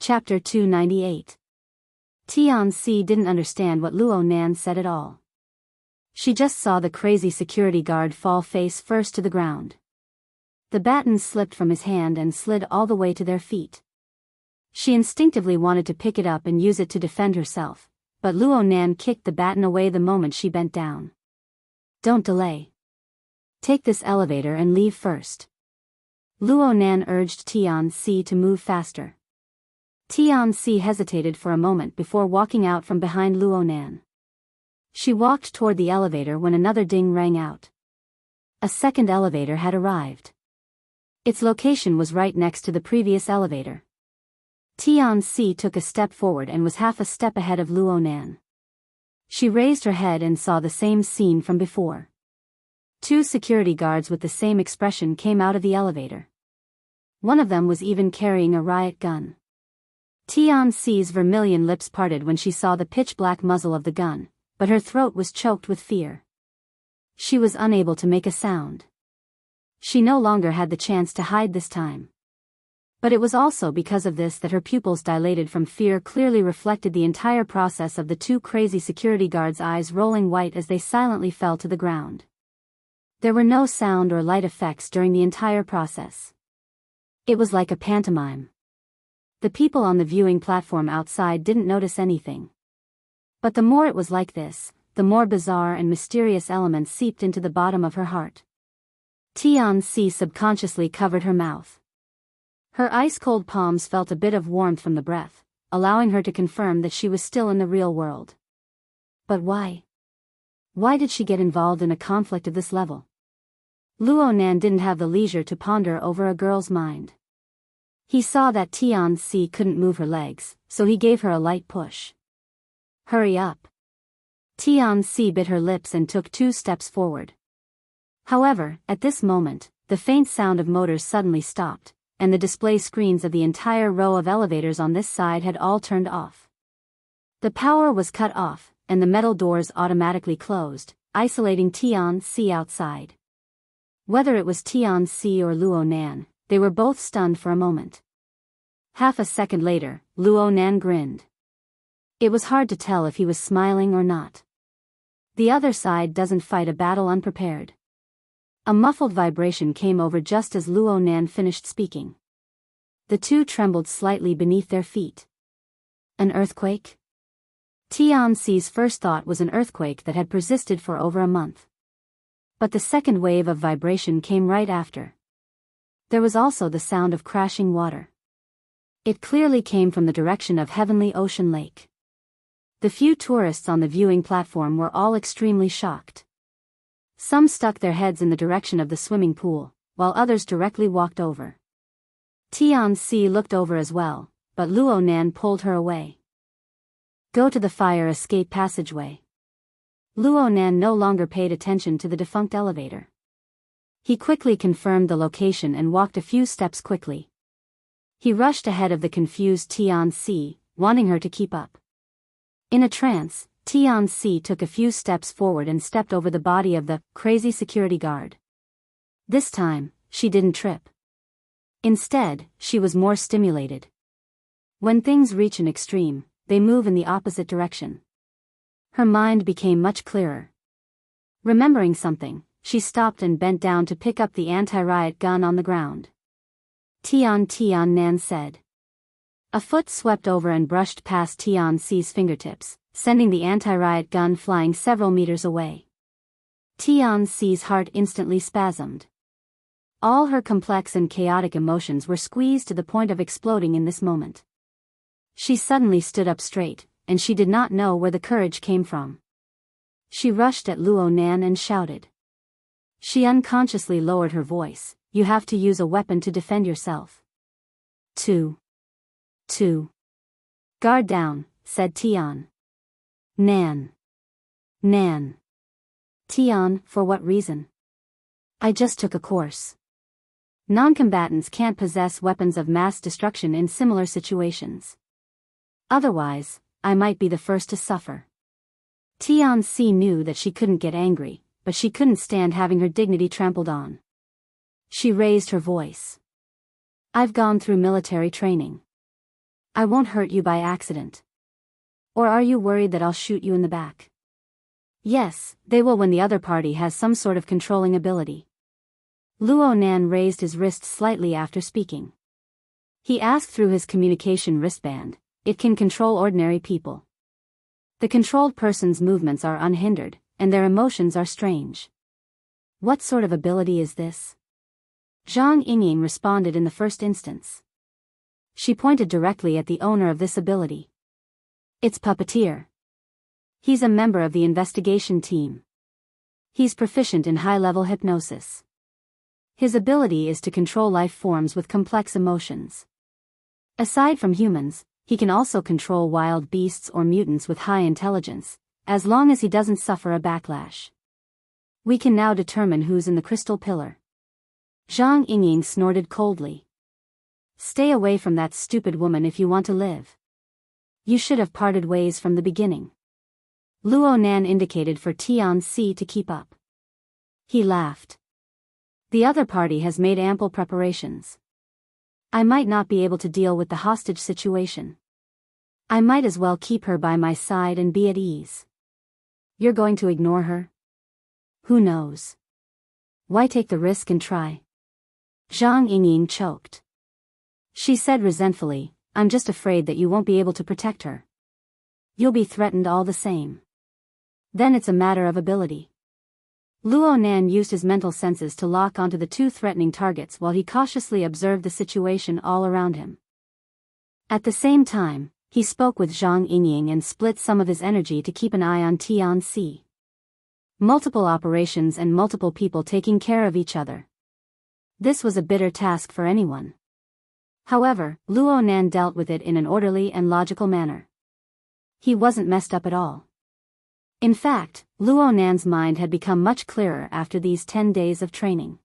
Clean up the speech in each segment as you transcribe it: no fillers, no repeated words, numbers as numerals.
Chapter 298. Tian-Si didn't understand what Luo Nan said at all. She just saw the crazy security guard fall face first to the ground. The baton slipped from his hand and slid all the way to their feet. She instinctively wanted to pick it up and use it to defend herself, but Luo Nan kicked the baton away the moment she bent down. "Don't delay. Take this elevator and leave first." Luo Nan urged Tian-Si to move faster. Tian-Si hesitated for a moment before walking out from behind Luo Nan. She walked toward the elevator when another ding rang out. A second elevator had arrived. Its location was right next to the previous elevator. Tian-Si took a step forward and was half a step ahead of Luo Nan. She raised her head and saw the same scene from before. Two security guards with the same expression came out of the elevator. One of them was even carrying a riot gun. Tian-Si's vermilion lips parted when she saw the pitch-black muzzle of the gun, but her throat was choked with fear. She was unable to make a sound. She no longer had the chance to hide this time. But it was also because of this that her pupils dilated from fear clearly reflected the entire process of the two crazy security guards' eyes rolling white as they silently fell to the ground. There were no sound or light effects during the entire process. It was like a pantomime. The people on the viewing platform outside didn't notice anything. But the more it was like this, the more bizarre and mysterious elements seeped into the bottom of her heart. Tian-Si subconsciously covered her mouth. Her ice-cold palms felt a bit of warmth from the breath, allowing her to confirm that she was still in the real world. But why? Why did she get involved in a conflict of this level? Luo Nan didn't have the leisure to ponder over a girl's mind. He saw that Tian-Si couldn't move her legs, so he gave her a light push. "Hurry up." Tian-Si bit her lips and took 2 steps forward. However, at this moment, the faint sound of motors suddenly stopped, and the display screens of the entire row of elevators on this side had all turned off. The power was cut off, and the metal doors automatically closed, isolating Tian-Si outside. Whether it was Tian-Si or Luo Nan, they were both stunned for a moment. Half a second later, Luo Nan grinned. It was hard to tell if he was smiling or not. The other side doesn't fight a battle unprepared. A muffled vibration came over just as Luo Nan finished speaking. The two trembled slightly beneath their feet. An earthquake? Tian-Si's first thought was an earthquake that had persisted for over a month. But the second wave of vibration came right after. There was also the sound of crashing water. It clearly came from the direction of Heavenly Ocean Lake. The few tourists on the viewing platform were all extremely shocked. Some stuck their heads in the direction of the swimming pool, while others directly walked over. Tian-Si looked over as well, but Luo Nan pulled her away. "Go to the fire escape passageway." Luo Nan no longer paid attention to the defunct elevator. He quickly confirmed the location and walked a few steps quickly. He rushed ahead of the confused Tian-Si, wanting her to keep up. In a trance, Tian-Si took a few steps forward and stepped over the body of the crazy security guard. This time, she didn't trip. Instead, she was more stimulated. When things reach an extreme, they move in the opposite direction. Her mind became much clearer. Remembering something, she stopped and bent down to pick up the anti-riot gun on the ground. Tian Nan said. A foot swept over and brushed past Tian-Si's fingertips, sending the anti-riot gun flying several meters away. Tian-Si's heart instantly spasmed. All her complex and chaotic emotions were squeezed to the point of exploding in this moment. She suddenly stood up straight, and she did not know where the courage came from. She rushed at Luo Nan and shouted. She unconsciously lowered her voice, "You have to use a weapon to defend yourself." Two. Guard down, said Tian. Nan. Tian, for what reason? I just took a course. Non-combatants can't possess weapons of mass destruction in similar situations. Otherwise, I might be the first to suffer. Tian-Si knew that she couldn't get angry, but she couldn't stand having her dignity trampled on. She raised her voice. I've gone through military training. I won't hurt you by accident. Or are you worried that I'll shoot you in the back? Yes, they will when the other party has some sort of controlling ability. Luo Nan raised his wrist slightly after speaking. He asked through his communication wristband. It can control ordinary people. The controlled person's movements are unhindered, and their emotions are strange. What sort of ability is this? Zhang Yingying responded in the first instance. She pointed directly at the owner of this ability. It's Puppeteer. He's a member of the investigation team. He's proficient in high-level hypnosis. His ability is to control life forms with complex emotions. Aside from humans, he can also control wild beasts or mutants with high intelligence, as long as he doesn't suffer a backlash. We can now determine who's in the crystal pillar. Zhang Yingying snorted coldly. Stay away from that stupid woman if you want to live. You should have parted ways from the beginning. Luo Nan indicated for Tianxi to keep up. He laughed. The other party has made ample preparations. I might not be able to deal with the hostage situation. I might as well keep her by my side and be at ease. You're going to ignore her? Who knows? Why take the risk and try? Zhang Yingying choked. She said resentfully, I'm just afraid that you won't be able to protect her. You'll be threatened all the same. Then it's a matter of ability. Luo Nan used his mental senses to lock onto the two threatening targets while he cautiously observed the situation all around him. At the same time, he spoke with Zhang Yingying and split some of his energy to keep an eye on Tianxi. Multiple operations and multiple people taking care of each other. This was a bitter task for anyone. However, Luo Nan dealt with it in an orderly and logical manner. He wasn't messed up at all. In fact, Luo Nan's mind had become much clearer after these 10 days of training.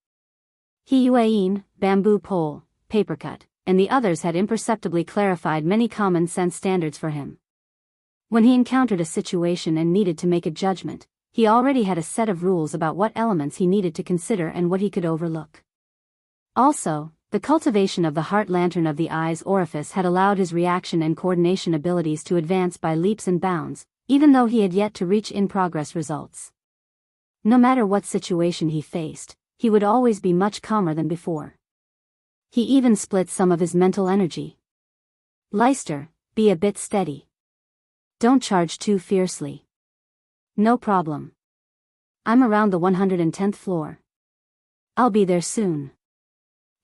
He Yueyin, bamboo pole, paper cut, and the others had imperceptibly clarified many common sense standards for him. When he encountered a situation and needed to make a judgment, he already had a set of rules about what elements he needed to consider and what he could overlook. Also, the cultivation of the heart lantern of the eye's orifice had allowed his reaction and coordination abilities to advance by leaps and bounds, even though he had yet to reach in-progress results. No matter what situation he faced, he would always be much calmer than before. He even split some of his mental energy. Leister, be a bit steady. Don't charge too fiercely. No problem. I'm around the 110th floor. I'll be there soon.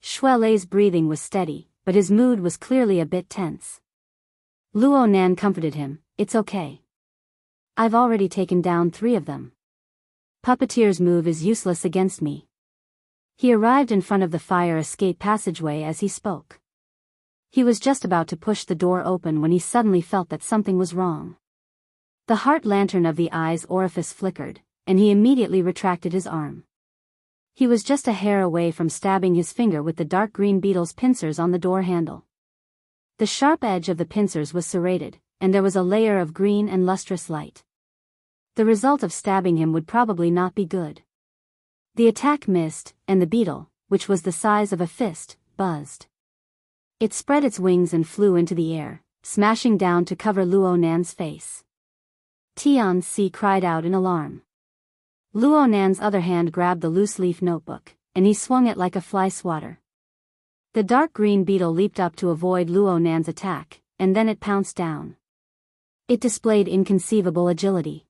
Shuelei's breathing was steady, but his mood was clearly a bit tense. Luo Nan comforted him, it's okay. I've already taken down 3 of them. Puppeteer's move is useless against me. He arrived in front of the fire escape passageway as he spoke. He was just about to push the door open when he suddenly felt that something was wrong. The heart lantern of the eye's orifice flickered, and he immediately retracted his arm. He was just a hair away from stabbing his finger with the dark green beetle's pincers on the door handle. The sharp edge of the pincers was serrated, and there was a layer of green and lustrous light. The result of stabbing him would probably not be good. The attack missed, and the beetle, which was the size of a fist, buzzed. It spread its wings and flew into the air, smashing down to cover Luo Nan's face. Tianxi cried out in alarm. Luo Nan's other hand grabbed the loose-leaf notebook, and he swung it like a fly swatter. The dark green beetle leaped up to avoid Luo Nan's attack, and then it pounced down. It displayed inconceivable agility.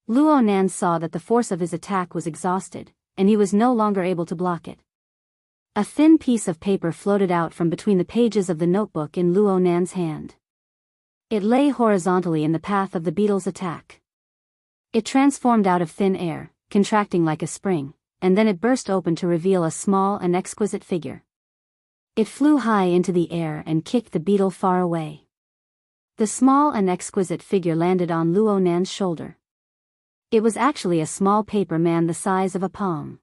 Luo Nan saw that the force of his attack was exhausted, and he was no longer able to block it. A thin piece of paper floated out from between the pages of the notebook in Luo Nan's hand. It lay horizontally in the path of the beetle's attack. It transformed out of thin air, contracting like a spring, and then it burst open to reveal a small and exquisite figure. It flew high into the air and kicked the beetle far away. The small and exquisite figure landed on Luo Nan's shoulder. It was actually a small paper man the size of a palm.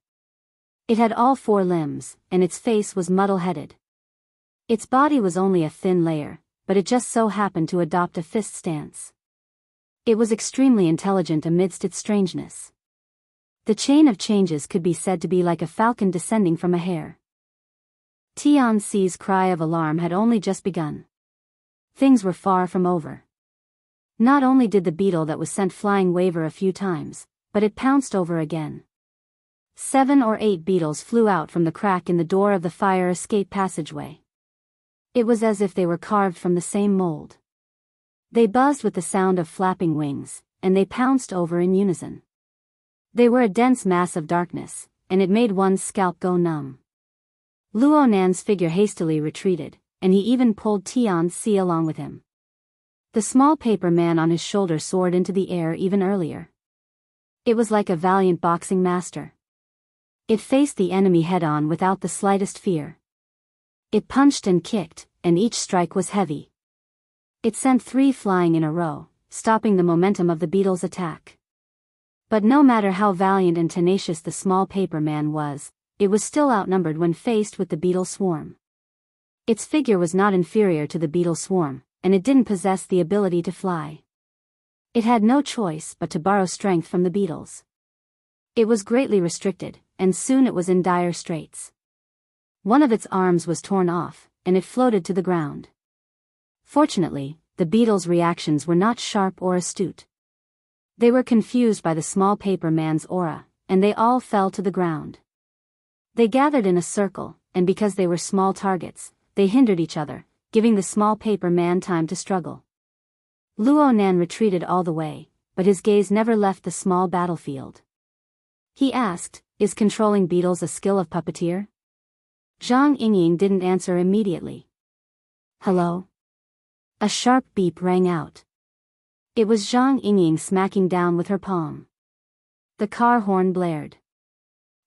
It had all 4 limbs, and its face was muddle-headed. Its body was only a thin layer, but it just so happened to adopt a fist stance. It was extremely intelligent amidst its strangeness. The chain of changes could be said to be like a falcon descending from a hare. Tianxi's cry of alarm had only just begun. things were far from over. Not only did the beetle that was sent flying waver a few times, but it pounced over again. 7 or 8 beetles flew out from the crack in the door of the fire escape passageway. It was as if they were carved from the same mold. They buzzed with the sound of flapping wings, and they pounced over in unison. They were a dense mass of darkness, and it made one's scalp go numb. Luo Nan's figure hastily retreated, and he even pulled Tian-Si along with him. The small paper man on his shoulder soared into the air even earlier. It was like a valiant boxing master. It faced the enemy head-on without the slightest fear. It punched and kicked, and each strike was heavy. It sent 3 flying in a row, stopping the momentum of the beetle's attack. But no matter how valiant and tenacious the small paper man was, it was still outnumbered when faced with the beetle swarm. Its figure was not inferior to the beetle swarm, and it didn't possess the ability to fly. It had no choice but to borrow strength from the beetles. It was greatly restricted, and soon it was in dire straits. One of its arms was torn off, and it floated to the ground. Fortunately, the beetle's reactions were not sharp or astute. They were confused by the small paper man's aura, and they all fell to the ground. They gathered in a circle, and because they were small targets, they hindered each other, giving the small paper man time to struggle. Luo Nan retreated all the way, but his gaze never left the small battlefield. He asked, "Is controlling beetles a skill of puppeteer?" Zhang Yingying didn't answer immediately. "Hello?" A sharp beep rang out. It was Zhang Yingying smacking down with her palm. The car horn blared.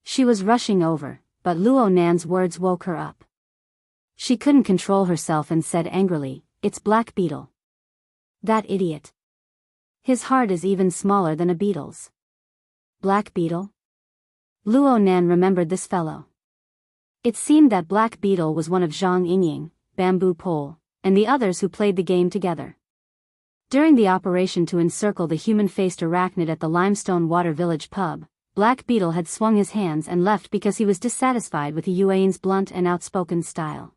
She was rushing over, but Luo Nan's words woke her up. She couldn't control herself and said angrily, "It's Black Beetle." That idiot. His heart is even smaller than a beetle's. Black Beetle? Luo Nan remembered this fellow. It seemed that Black Beetle was one of Zhang Yingying, Bamboo Pole, and the others who played the game together. During the operation to encircle the human-faced arachnid at the Limestone Water Village pub, Black Beetle had swung his hands and left because he was dissatisfied with Yuan's blunt and outspoken style.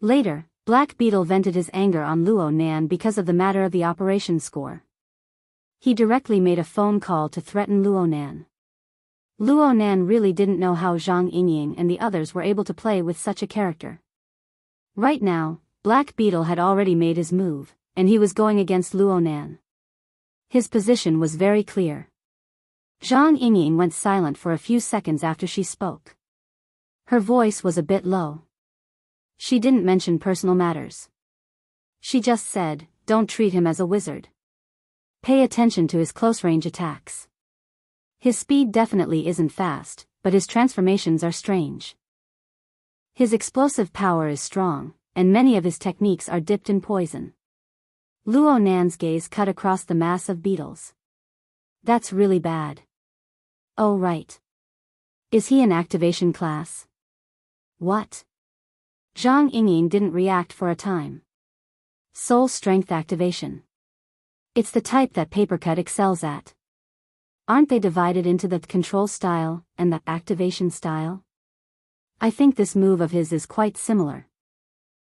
Later, Black Beetle vented his anger on Luo Nan because of the matter of the operation score. He directly made a phone call to threaten Luo Nan. Luo Nan really didn't know how Zhang Yingying and the others were able to play with such a character. Right now, Black Beetle had already made his move, and he was going against Luo Nan. His position was very clear. Zhang Yingying went silent for a few seconds after she spoke. Her voice was a bit low. She didn't mention personal matters. She just said, "Don't treat him as a wizard. Pay attention to his close-range attacks. His speed definitely isn't fast, but his transformations are strange. His explosive power is strong, and many of his techniques are dipped in poison." Luo Nan's gaze cut across the mass of beetles. "That's really bad." "Oh right. Is he an activation class?" "What?" Zhang Yingying didn't react for a time. "Soul strength activation. It's the type that Papercut excels at. Aren't they divided into the control style and the activation style? I think this move of his is quite similar."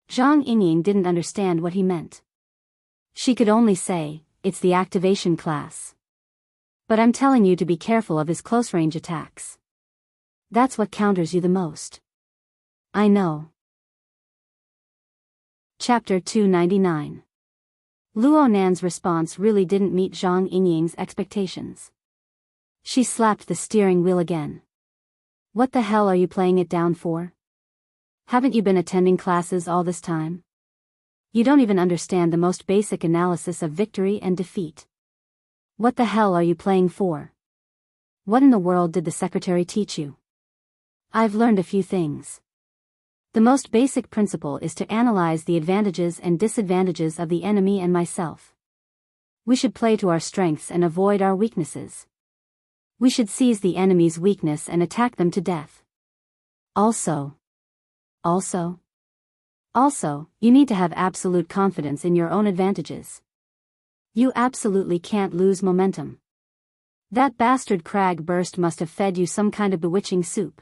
Zhang Yingying didn't understand what he meant. She could only say, "It's the activation class. But I'm telling you to be careful of his close-range attacks. That's what counters you the most." "I know." Chapter 299. Luo Nan's response really didn't meet Zhang Yingying's expectations. She slapped the steering wheel again. "What the hell are you playing it down for? Haven't you been attending classes all this time? You don't even understand the most basic analysis of victory and defeat. What the hell are you playing for? What in the world did the secretary teach you?" "I've learned a few things. The most basic principle is to analyze the advantages and disadvantages of the enemy and myself. We should play to our strengths and avoid our weaknesses. We should seize the enemy's weakness and attack them to death. Also, you need to have absolute confidence in your own advantages. You absolutely can't lose momentum. That bastard crag burst must have fed you some kind of bewitching soup."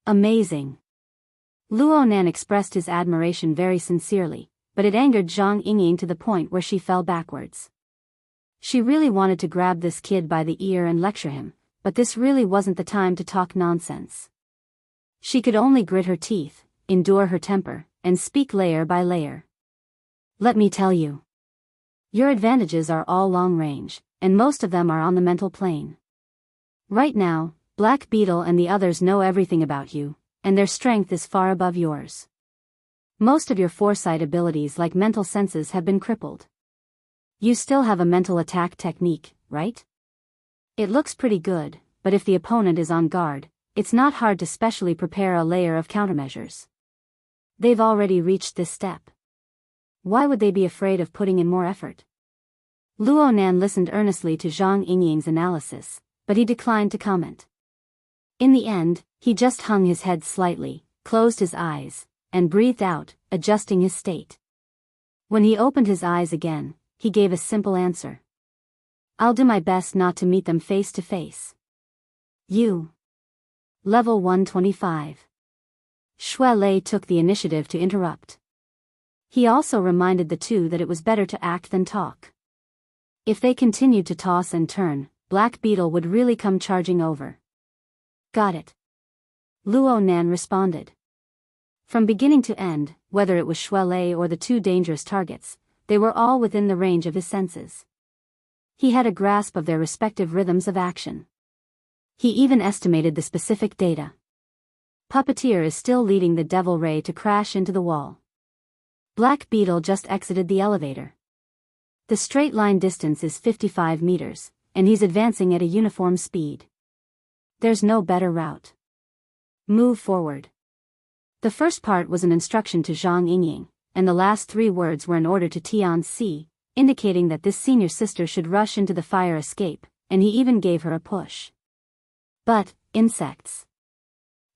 "Amazing." Luo Nan expressed his admiration very sincerely, but it angered Zhang Yingying to the point where she fell backwards. She really wanted to grab this kid by the ear and lecture him, but this really wasn't the time to talk nonsense. She could only grit her teeth, endure her temper, and speak layer by layer. Let me tell you. Your advantages are all long range, and most of them are on the mental plane. Right now, Black Beetle and the others know everything about you, and their strength is far above yours. Most of your foresight abilities like mental senses have been crippled. You still have a mental attack technique, right? It looks pretty good, but if the opponent is on guard, it's not hard to specially prepare a layer of countermeasures. They've already reached this step. Why would they be afraid of putting in more effort? Luo Nan listened earnestly to Zhang Yingying's analysis, but he declined to comment. In the end, he just hung his head slightly, closed his eyes, and breathed out, adjusting his state. When he opened his eyes again, he gave a simple answer. I'll do my best not to meet them face to face. You. Level 125. Xue Lei took the initiative to interrupt. He also reminded the two that it was better to act than talk. If they continued to toss and turn, Black Beetle would really come charging over. Got it. Luo Nan responded. From beginning to end, whether it was Xue Lei or the two dangerous targets, they were all within the range of his senses. He had a grasp of their respective rhythms of action. He even estimated the specific data. Puppeteer is still leading the Devil Ray to crash into the wall. Black Beetle just exited the elevator. The straight line distance is 55 meters, and he's advancing at a uniform speed. There's no better route. Move forward. The first part was an instruction to Zhang Yingying, and the last 3 words were an order to Tianxi, indicating that this senior sister should rush into the fire escape, and he even gave her a push. But, insects.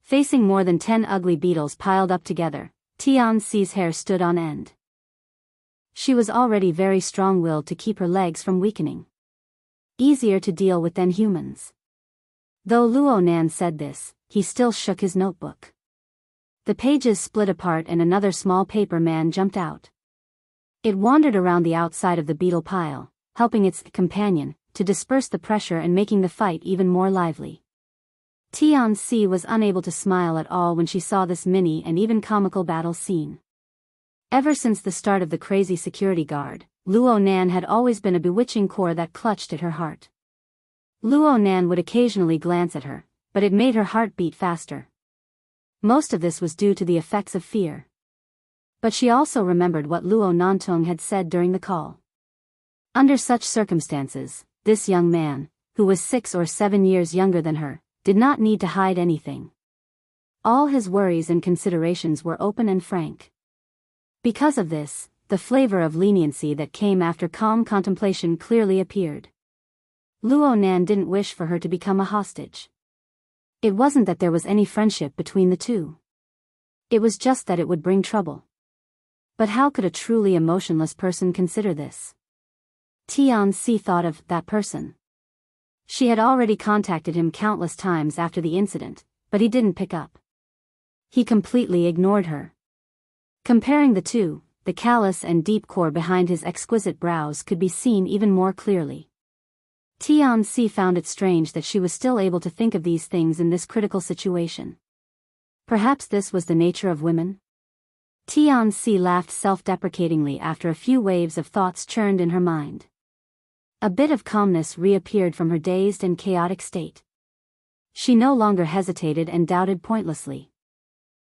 Facing more than 10 ugly beetles piled up together, Tianxi's hair stood on end. She was already very strong-willed to keep her legs from weakening. Easier to deal with than humans. Though Luo Nan said this, he still shook his notebook. The pages split apart and another small paper man jumped out. It wandered around the outside of the beetle pile, helping its companion to disperse the pressure and making the fight even more lively. Tianxi was unable to smile at all when she saw this mini and even comical battle scene. Ever since the start of the crazy security guard, Luo Nan had always been a bewitching core that clutched at her heart. Luo Nan would occasionally glance at her, but it made her heart beat faster. Most of this was due to the effects of fear. But she also remembered what Luo Nantong had said during the call. Under such circumstances, this young man, who was 6 or 7 years younger than her, did not need to hide anything. All his worries and considerations were open and frank. Because of this, the flavor of leniency that came after calm contemplation clearly appeared. Luo Nan didn't wish for her to become a hostage. It wasn't that there was any friendship between the two. It was just that it would bring trouble. But how could a truly emotionless person consider this? Tianxi thought of that person. She had already contacted him countless times after the incident, but he didn't pick up. He completely ignored her. Comparing the two, the callous and deep core behind his exquisite brows could be seen even more clearly. Tianxi found it strange that she was still able to think of these things in this critical situation. Perhaps this was the nature of women? Tianxi laughed self-deprecatingly after a few waves of thoughts churned in her mind. A bit of calmness reappeared from her dazed and chaotic state. She no longer hesitated and doubted pointlessly.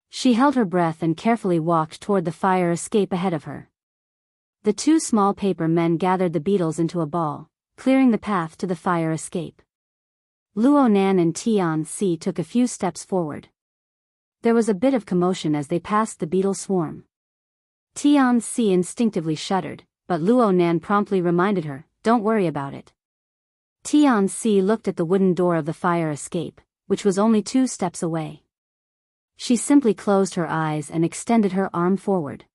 She held her breath and carefully walked toward the fire escape ahead of her. The 2 small paper men gathered the beetles into a ball, clearing the path to the fire escape. Luo Nan and Tianxi took a few steps forward. There was a bit of commotion as they passed the beetle swarm. Tianxi instinctively shuddered, but Luo Nan promptly reminded her, "Don't worry about it." Tianxi looked at the wooden door of the fire escape, which was only 2 steps away. She simply closed her eyes and extended her arm forward.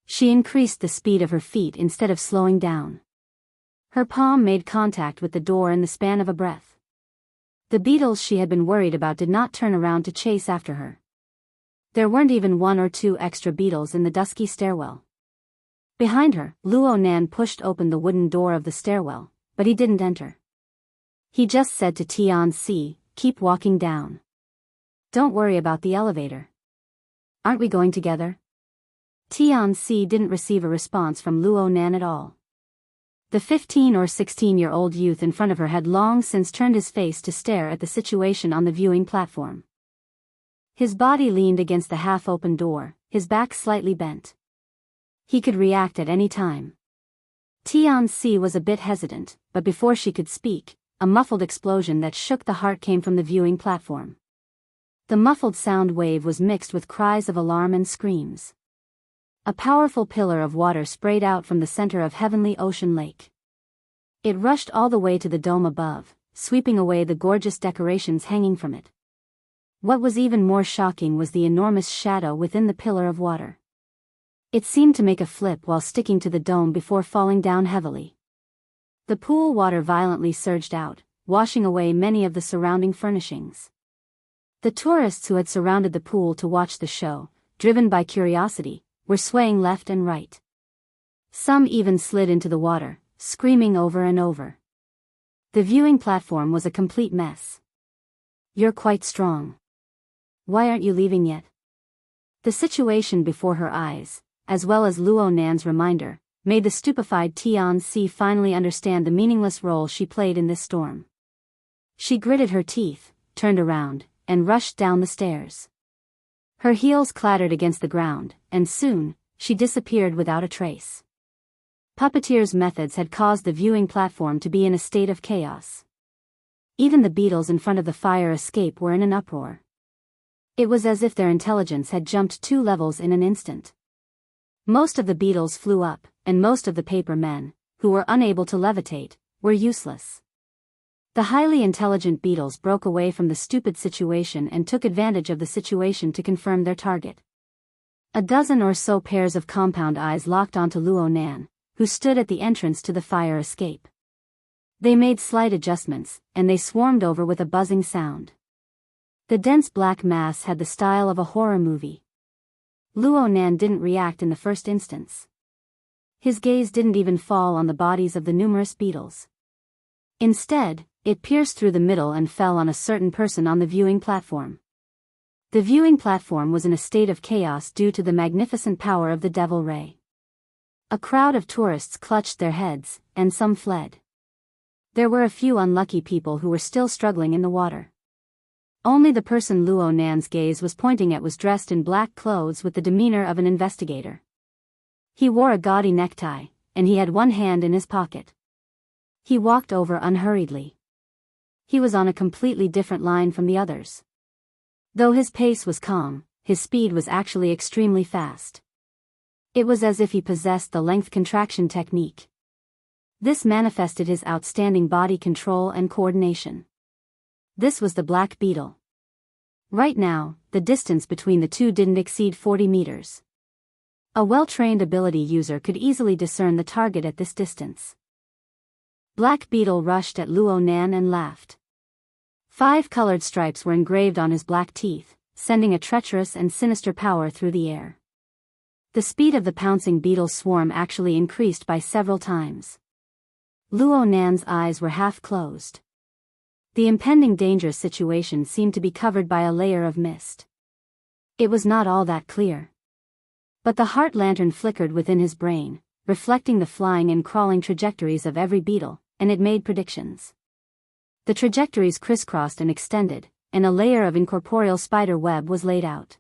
She increased the speed of her feet instead of slowing down. Her palm made contact with the door in the span of a breath. The beetles she had been worried about did not turn around to chase after her. There weren't even 1 or 2 extra beetles in the dusky stairwell. Behind her, Luo Nan pushed open the wooden door of the stairwell, but he didn't enter. He just said to Tian-Si, "Keep walking down. Don't worry about the elevator." "Aren't we going together?" Tian-Si didn't receive a response from Luo Nan at all. The 15 or 16-year-old youth in front of her had long since turned his face to stare at the situation on the viewing platform. His body leaned against the half-open door, his back slightly bent. He could react at any time. Tian-Si was a bit hesitant, but before she could speak, a muffled explosion that shook the heart came from the viewing platform. The muffled sound wave was mixed with cries of alarm and screams. A powerful pillar of water sprayed out from the center of Heavenly Ocean Lake. It rushed all the way to the dome above, sweeping away the gorgeous decorations hanging from it. What was even more shocking was the enormous shadow within the pillar of water. It seemed to make a flip while sticking to the dome before falling down heavily. The pool water violently surged out, washing away many of the surrounding furnishings. The tourists who had surrounded the pool to watch the show, driven by curiosity, were swaying left and right. Some even slid into the water, screaming over and over. The viewing platform was a complete mess. "You're quite strong. Why aren't you leaving yet?" The situation before her eyes, as well as Luo Nan's reminder, made the stupefied Tian-Si finally understand the meaningless role she played in this storm. She gritted her teeth, turned around, and rushed down the stairs. Her heels clattered against the ground, and soon, she disappeared without a trace. Puppeteer's methods had caused the viewing platform to be in a state of chaos. Even the beetles in front of the fire escape were in an uproar. It was as if their intelligence had jumped 2 levels in an instant. Most of the beetles flew up, and most of the paper men, who were unable to levitate, were useless. The highly intelligent beetles broke away from the stupid situation and took advantage of the situation to confirm their target. A dozen or so pairs of compound eyes locked onto Luo Nan, who stood at the entrance to the fire escape. They made slight adjustments, and they swarmed over with a buzzing sound. The dense black mass had the style of a horror movie. Luo Nan didn't react in the first instance. His gaze didn't even fall on the bodies of the numerous beetles. Instead, it pierced through the middle and fell on a certain person on the viewing platform. The viewing platform was in a state of chaos due to the magnificent power of the Devil Ray. A crowd of tourists clutched their heads, and some fled. There were a few unlucky people who were still struggling in the water. Only the person Luo Nan's gaze was pointing at was dressed in black clothes with the demeanor of an investigator. He wore a gaudy necktie, and he had one hand in his pocket. He walked over unhurriedly. He was on a completely different line from the others. Though his pace was calm, his speed was actually extremely fast. It was as if he possessed the length contraction technique. This manifested his outstanding body control and coordination. This was the black beetle. Right now, the distance between the two didn't exceed 40 meters. A well-trained ability user could easily discern the target at this distance. Black Beetle rushed at Luo Nan and laughed. 5 colored stripes were engraved on his black teeth, sending a treacherous and sinister power through the air. The speed of the pouncing beetle swarm actually increased by several times. Luo Nan's eyes were half closed. The impending dangerous situation seemed to be covered by a layer of mist. It was not all that clear. But the heart lantern flickered within his brain, reflecting the flying and crawling trajectories of every beetle, and it made predictions. The trajectories crisscrossed and extended, and a layer of incorporeal spider web was laid out.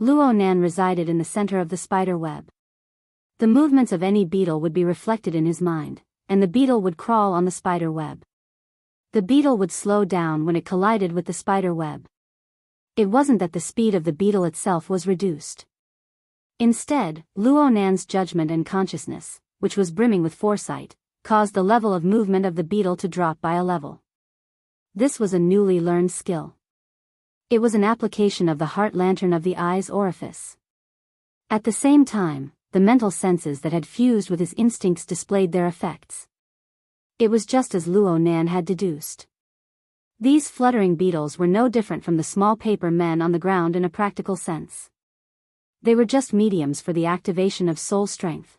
Luo Nan resided in the center of the spider web. The movements of any beetle would be reflected in his mind, and the beetle would crawl on the spider web. The beetle would slow down when it collided with the spider web. It wasn't that the speed of the beetle itself was reduced. Instead, Luo Nan's judgment and consciousness, which was brimming with foresight, caused the level of movement of the beetle to drop by a level. This was a newly learned skill. It was an application of the heart lantern of the eye's orifice. At the same time, the mental senses that had fused with his instincts displayed their effects. It was just as Luo Nan had deduced. These fluttering beetles were no different from the small paper men on the ground in a practical sense. They were just mediums for the activation of soul strength.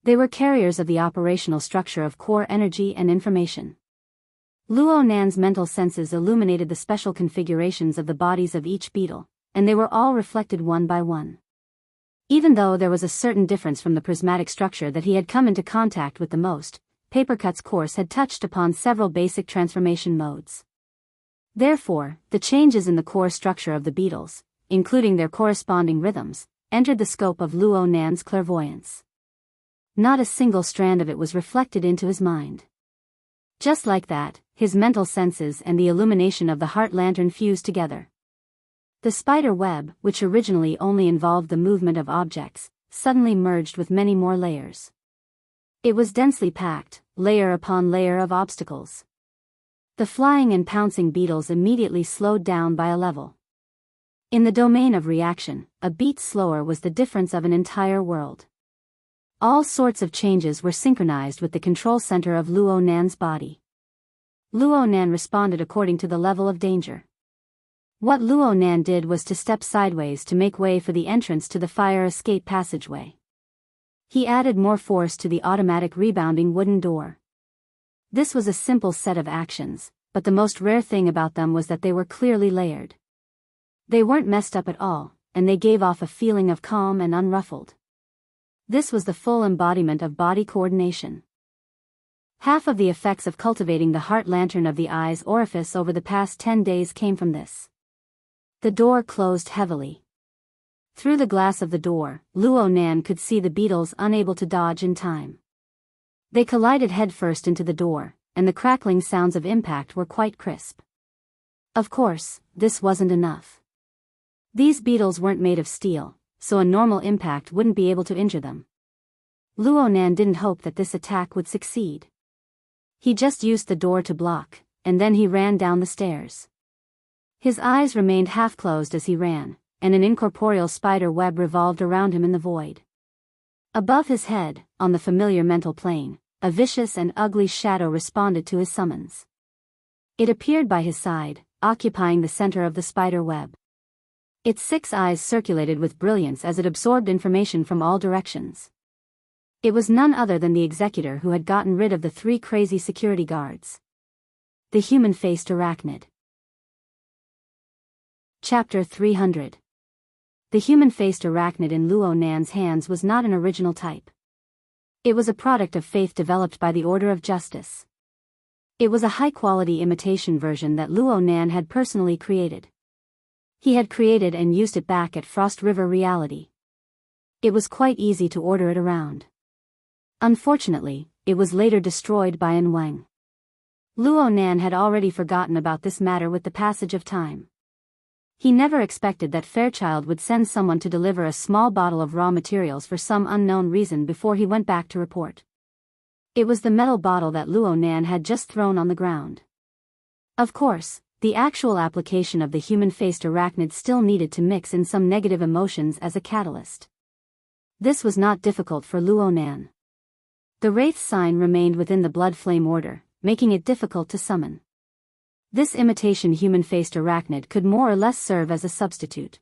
They were carriers of the operational structure of core energy and information. Luo Nan's mental senses illuminated the special configurations of the bodies of each beetle, and they were all reflected one by one. Even though there was a certain difference from the prismatic structure that he had come into contact with the most, Papercut's course had touched upon several basic transformation modes. Therefore, the changes in the core structure of the beetles, including their corresponding rhythms, entered the scope of Luo Nan's clairvoyance. Not a single strand of it was reflected into his mind. Just like that, his mental senses and the illumination of the heart lantern fused together. The spider web, which originally only involved the movement of objects, suddenly merged with many more layers. It was densely packed, layer upon layer of obstacles. The flying and pouncing beetles immediately slowed down by a level. In the domain of reaction, a beat slower was the difference of an entire world. All sorts of changes were synchronized with the control center of Luo Nan's body. Luo Nan responded according to the level of danger. What Luo Nan did was to step sideways to make way for the entrance to the fire escape passageway. He added more force to the automatic rebounding wooden door. This was a simple set of actions, but the most rare thing about them was that they were clearly layered. They weren't messed up at all, and they gave off a feeling of calm and unruffled. This was the full embodiment of body coordination. Half of the effects of cultivating the heart lantern of the eye's orifice over the past 10 days came from this. The door closed heavily. Through the glass of the door, Luo Nan could see the beetles unable to dodge in time. They collided headfirst into the door, and the crackling sounds of impact were quite crisp. Of course, this wasn't enough. These beetles weren't made of steel, so a normal impact wouldn't be able to injure them. Luo Nan didn't hope that this attack would succeed. He just used the door to block, and then he ran down the stairs. His eyes remained half-closed as he ran, and an incorporeal spider web revolved around him in the void. Above his head, on the familiar mental plane, a vicious and ugly shadow responded to his summons. It appeared by his side, occupying the center of the spider web. Its 6 eyes circulated with brilliance as it absorbed information from all directions. It was none other than the executor who had gotten rid of the 3 crazy security guards. The human-faced arachnid. Chapter 300. The human-faced arachnid in Luo Nan's hands was not an original type. It was a product of faith developed by the Order of Justice. It was a high-quality imitation version that Luo Nan had personally created. He had created and used it back at Frost River Reality. It was quite easy to order it around. Unfortunately, it was later destroyed by An Wang. Luo Nan had already forgotten about this matter with the passage of time. He never expected that Fairchild would send someone to deliver a small bottle of raw materials for some unknown reason before he went back to report. It was the metal bottle that Luo Nan had just thrown on the ground. Of course, the actual application of the human-faced arachnid still needed to mix in some negative emotions as a catalyst. This was not difficult for Luo Nan. The Wraith sign remained within the blood flame order, making it difficult to summon. This imitation human-faced arachnid could more or less serve as a substitute.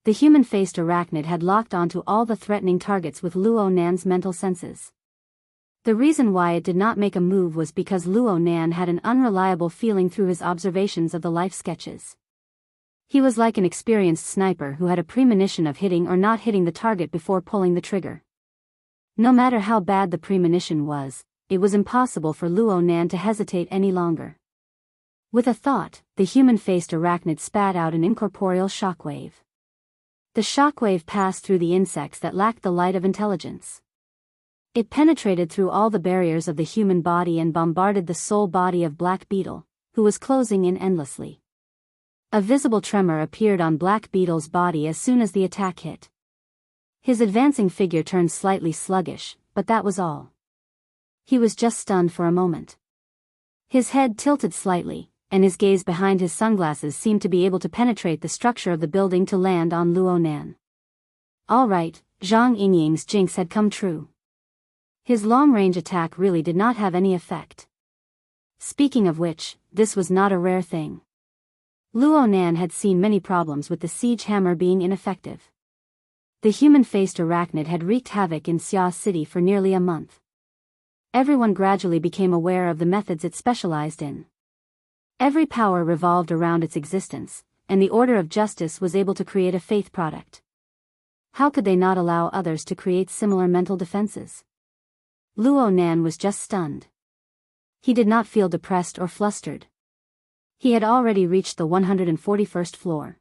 The human-faced arachnid had locked onto all the threatening targets with Luo Nan's mental senses. The reason why it did not make a move was because Luo Nan had an unreliable feeling through his observations of the life sketches. He was like an experienced sniper who had a premonition of hitting or not hitting the target before pulling the trigger. No matter how bad the premonition was, it was impossible for Luo Nan to hesitate any longer. With a thought, the human-faced arachnid spat out an incorporeal shockwave. The shockwave passed through the insects that lacked the light of intelligence. It penetrated through all the barriers of the human body and bombarded the soul body of Black Beetle, who was closing in endlessly. A visible tremor appeared on Black Beetle's body as soon as the attack hit. His advancing figure turned slightly sluggish, but that was all. He was just stunned for a moment. His head tilted slightly, and his gaze behind his sunglasses seemed to be able to penetrate the structure of the building to land on Luo Nan. All right, Zhang Yingying's jinx had come true. His long-range attack really did not have any effect. Speaking of which, this was not a rare thing. Luo Nan had seen many problems with the siege hammer being ineffective. The human-faced arachnid had wreaked havoc in Xia City for nearly a month. Everyone gradually became aware of the methods it specialized in. Every power revolved around its existence, and the order of justice was able to create a faith product. How could they not allow others to create similar mental defenses? Luo Nan was just stunned. He did not feel depressed or flustered. He had already reached the 141st floor.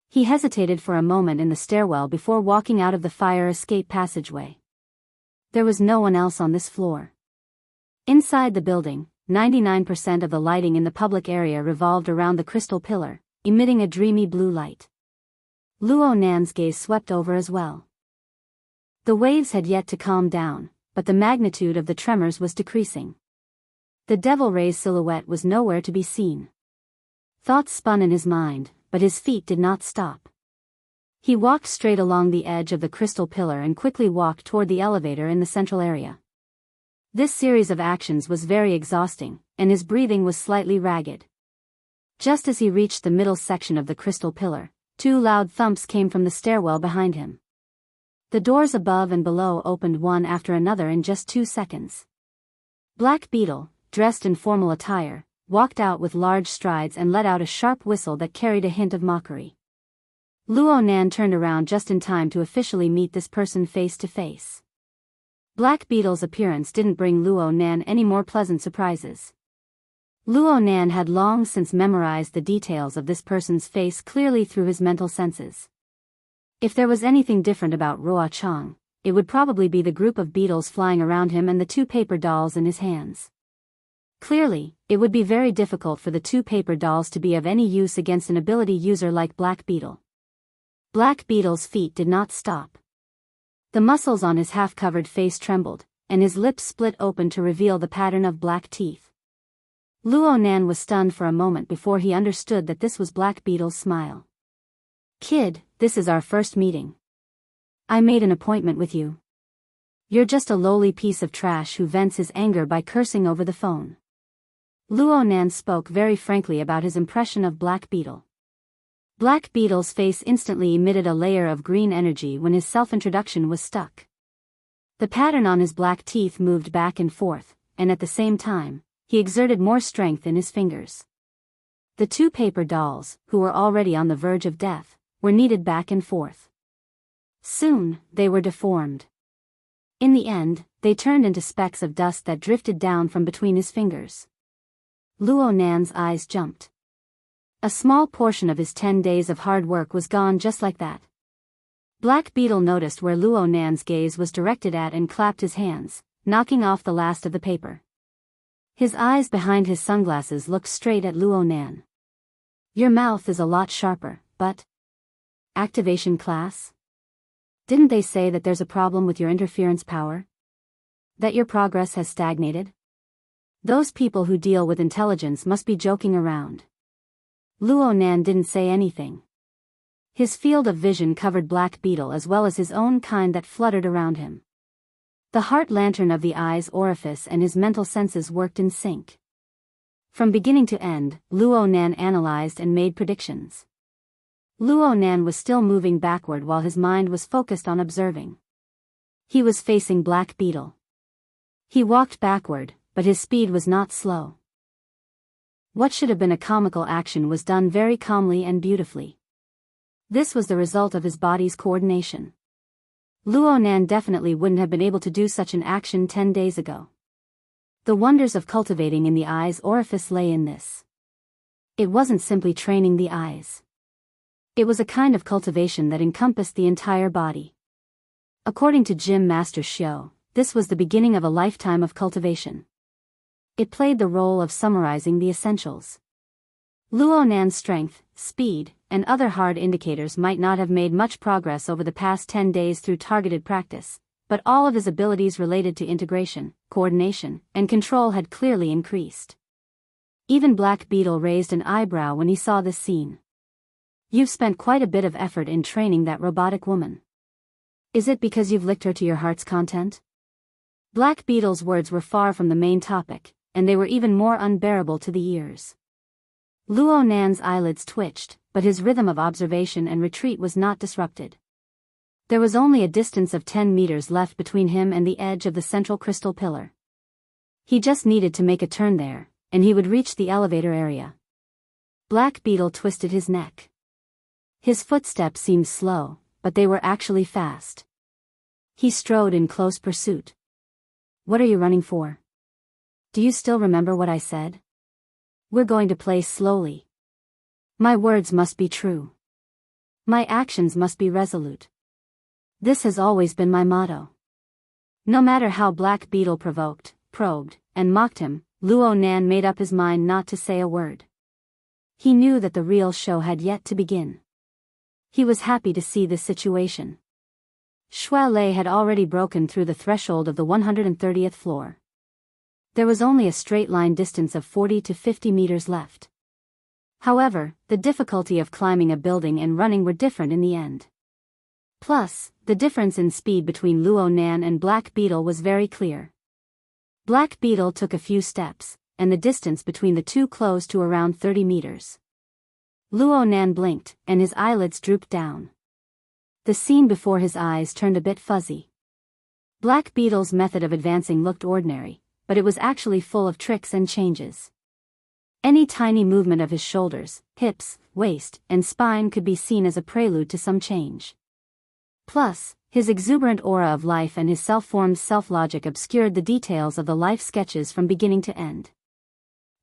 He hesitated for a moment in the stairwell before walking out of the fire escape passageway. There was no one else on this floor. Inside the building, 99% of the lighting in the public area revolved around the crystal pillar, emitting a dreamy blue light. Luo Nan's gaze swept over as well. The waves had yet to calm down, but the magnitude of the tremors was decreasing. The devil ray's silhouette was nowhere to be seen. Thoughts spun in his mind, but his feet did not stop. He walked straight along the edge of the crystal pillar and quickly walked toward the elevator in the central area. This series of actions was very exhausting, and his breathing was slightly ragged. Just as he reached the middle section of the crystal pillar, 2 loud thumps came from the stairwell behind him. The doors above and below opened one after another in just 2 seconds. Black Beetle, dressed in formal attire, walked out with large strides and let out a sharp whistle that carried a hint of mockery. Luo Nan turned around just in time to officially meet this person face to face. Black Beetle's appearance didn't bring Luo Nan any more pleasant surprises. Luo Nan had long since memorized the details of this person's face clearly through his mental senses. If there was anything different about Ruo Chang, it would probably be the group of beetles flying around him and the 2 paper dolls in his hands. Clearly, it would be very difficult for the 2 paper dolls to be of any use against an ability user like Black Beetle. Black Beetle's feet did not stop. The muscles on his half-covered face trembled, and his lips split open to reveal the pattern of black teeth. Luo Nan was stunned for a moment before he understood that this was Black Beetle's smile. "Kid, this is our first meeting. I made an appointment with you. You're just a lowly piece of trash who vents his anger by cursing over the phone." Luo Nan spoke very frankly about his impression of Black Beetle. Black Beetle's face instantly emitted a layer of green energy when his self-introduction was stuck. The pattern on his black teeth moved back and forth, and at the same time, he exerted more strength in his fingers. The 2 paper dolls, who were already on the verge of death, were kneaded back and forth. Soon, they were deformed. In the end, they turned into specks of dust that drifted down from between his fingers. Luo Nan's eyes jumped. A small portion of his 10 days of hard work was gone just like that. Black Beetle noticed where Luo Nan's gaze was directed at and clapped his hands, knocking off the last of the paper. His eyes behind his sunglasses looked straight at Luo Nan. "Your mouth is a lot sharper, but... Activation class? Didn't they say that there's a problem with your interference power? That your progress has stagnated? Those people who deal with intelligence must be joking around." Luo Nan didn't say anything. His field of vision covered Black Beetle as well as his own kind that fluttered around him. The heart lantern of the eye's orifice and his mental senses worked in sync. From beginning to end, Luo Nan analyzed and made predictions. Luo Nan was still moving backward while his mind was focused on observing. He was facing Black Beetle. He walked backward, but his speed was not slow. What should have been a comical action was done very calmly and beautifully. This was the result of his body's coordination. Luo Nan definitely wouldn't have been able to do such an action 10 days ago. The wonders of cultivating in the eye's orifice lay in this. It wasn't simply training the eyes. It was a kind of cultivation that encompassed the entire body. According to Gym Master Xiao, this was the beginning of a lifetime of cultivation. It played the role of summarizing the essentials. Luo Nan's strength, speed, and other hard indicators might not have made much progress over the past 10 days through targeted practice, but all of his abilities related to integration, coordination, and control had clearly increased. Even Black Beetle raised an eyebrow when he saw this scene. "You've spent quite a bit of effort in training that robotic woman. Is it because you've licked her to your heart's content?" Black Beetle's words were far from the main topic, and they were even more unbearable to the ears. Luo Nan's eyelids twitched, but his rhythm of observation and retreat was not disrupted. There was only a distance of 10 meters left between him and the edge of the central crystal pillar. He just needed to make a turn there, and he would reach the elevator area. Black Beetle twisted his neck. His footsteps seemed slow, but they were actually fast. He strode in close pursuit. What are you running for? Do you still remember what I said? We're going to play slowly. My words must be true. My actions must be resolute. This has always been my motto. No matter how Black Beetle provoked, probed, and mocked him, Luo Nan made up his mind not to say a word. He knew that the real show had yet to begin. He was happy to see this situation. Shui Lei had already broken through the threshold of the 130th floor. There was only a straight line distance of 40 to 50 meters left. However, the difficulty of climbing a building and running were different in the end. Plus, the difference in speed between Luo Nan and Black Beetle was very clear. Black Beetle took a few steps, and the distance between the two closed to around 30 meters. Luo Nan blinked, and his eyelids drooped down. The scene before his eyes turned a bit fuzzy. Black Beetle's method of advancing looked ordinary, but it was actually full of tricks and changes. Any tiny movement of his shoulders, hips, waist, and spine could be seen as a prelude to some change. Plus, his exuberant aura of life and his self-formed self-logic obscured the details of the life sketches from beginning to end.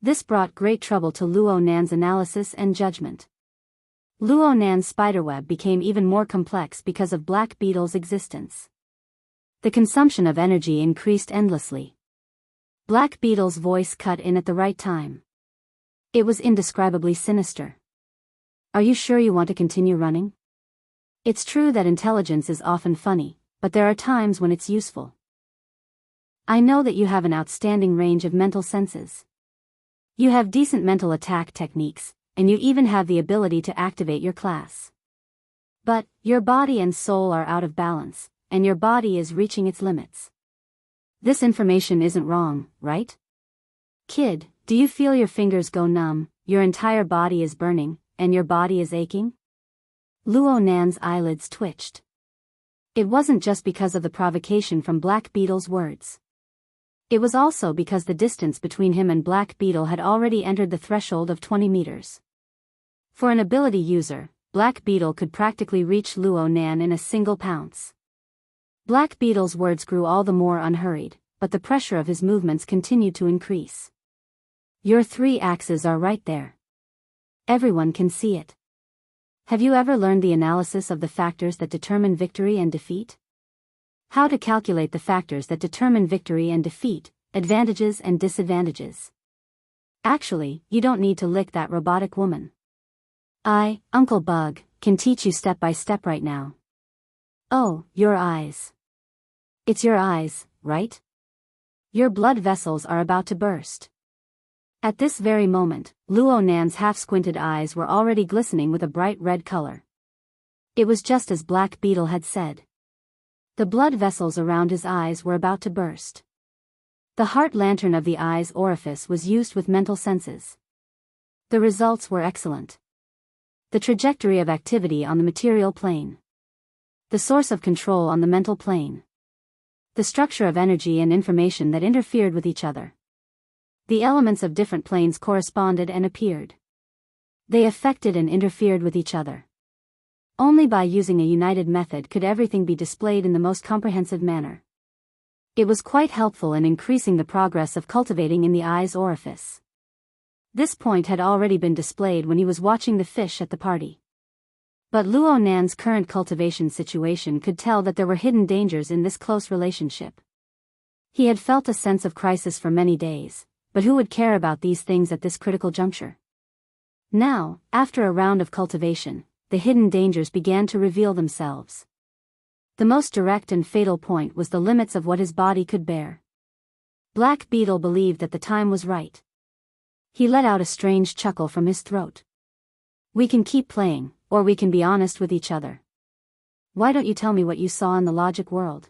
This brought great trouble to Luo Nan's analysis and judgment. Luo Nan's spiderweb became even more complex because of Black Beetle's existence. The consumption of energy increased endlessly. Black Beetle's voice cut in at the right time. It was indescribably sinister. Are you sure you want to continue running? It's true that intelligence is often funny, but there are times when it's useful. I know that you have an outstanding range of mental senses. You have decent mental attack techniques, and you even have the ability to activate your class. But, your body and soul are out of balance, and your body is reaching its limits. This information isn't wrong, right? Kid, do you feel your fingers go numb, your entire body is burning, and your body is aching? Luo Nan's eyelids twitched. It wasn't just because of the provocation from Black Beetle's words. It was also because the distance between him and Black Beetle had already entered the threshold of 20 meters. For an ability user, Black Beetle could practically reach Luo Nan in a single pounce. Black Beetle's words grew all the more unhurried, but the pressure of his movements continued to increase. Your 3 axes are right there. Everyone can see it. Have you ever learned the analysis of the factors that determine victory and defeat? How to calculate the factors that determine victory and defeat, advantages and disadvantages. Actually, you don't need to lick that robotic woman. I, Uncle Bug, can teach you step by step right now. Oh, your eyes. It's your eyes, right? Your blood vessels are about to burst. At this very moment, Luo Nan's half-squinted eyes were already glistening with a bright red color. It was just as Black Beetle had said. The blood vessels around his eyes were about to burst. The heart lantern of the eye's orifice was used with mental senses. The results were excellent. The trajectory of activity on the material plane. The source of control on the mental plane. The structure of energy and information that interfered with each other. The elements of different planes corresponded and appeared. They affected and interfered with each other. Only by using a united method could everything be displayed in the most comprehensive manner. It was quite helpful in increasing the progress of cultivating in the eye's orifice. This point had already been displayed when he was watching the fish at the party. But Luo Nan's current cultivation situation could tell that there were hidden dangers in this close relationship. He had felt a sense of crisis for many days, but who would care about these things at this critical juncture? Now, after a round of cultivation, the hidden dangers began to reveal themselves. The most direct and fatal point was the limits of what his body could bear. Black Beetle believed that the time was right. He let out a strange chuckle from his throat. We can keep playing, or we can be honest with each other. Why don't you tell me what you saw in the logic world?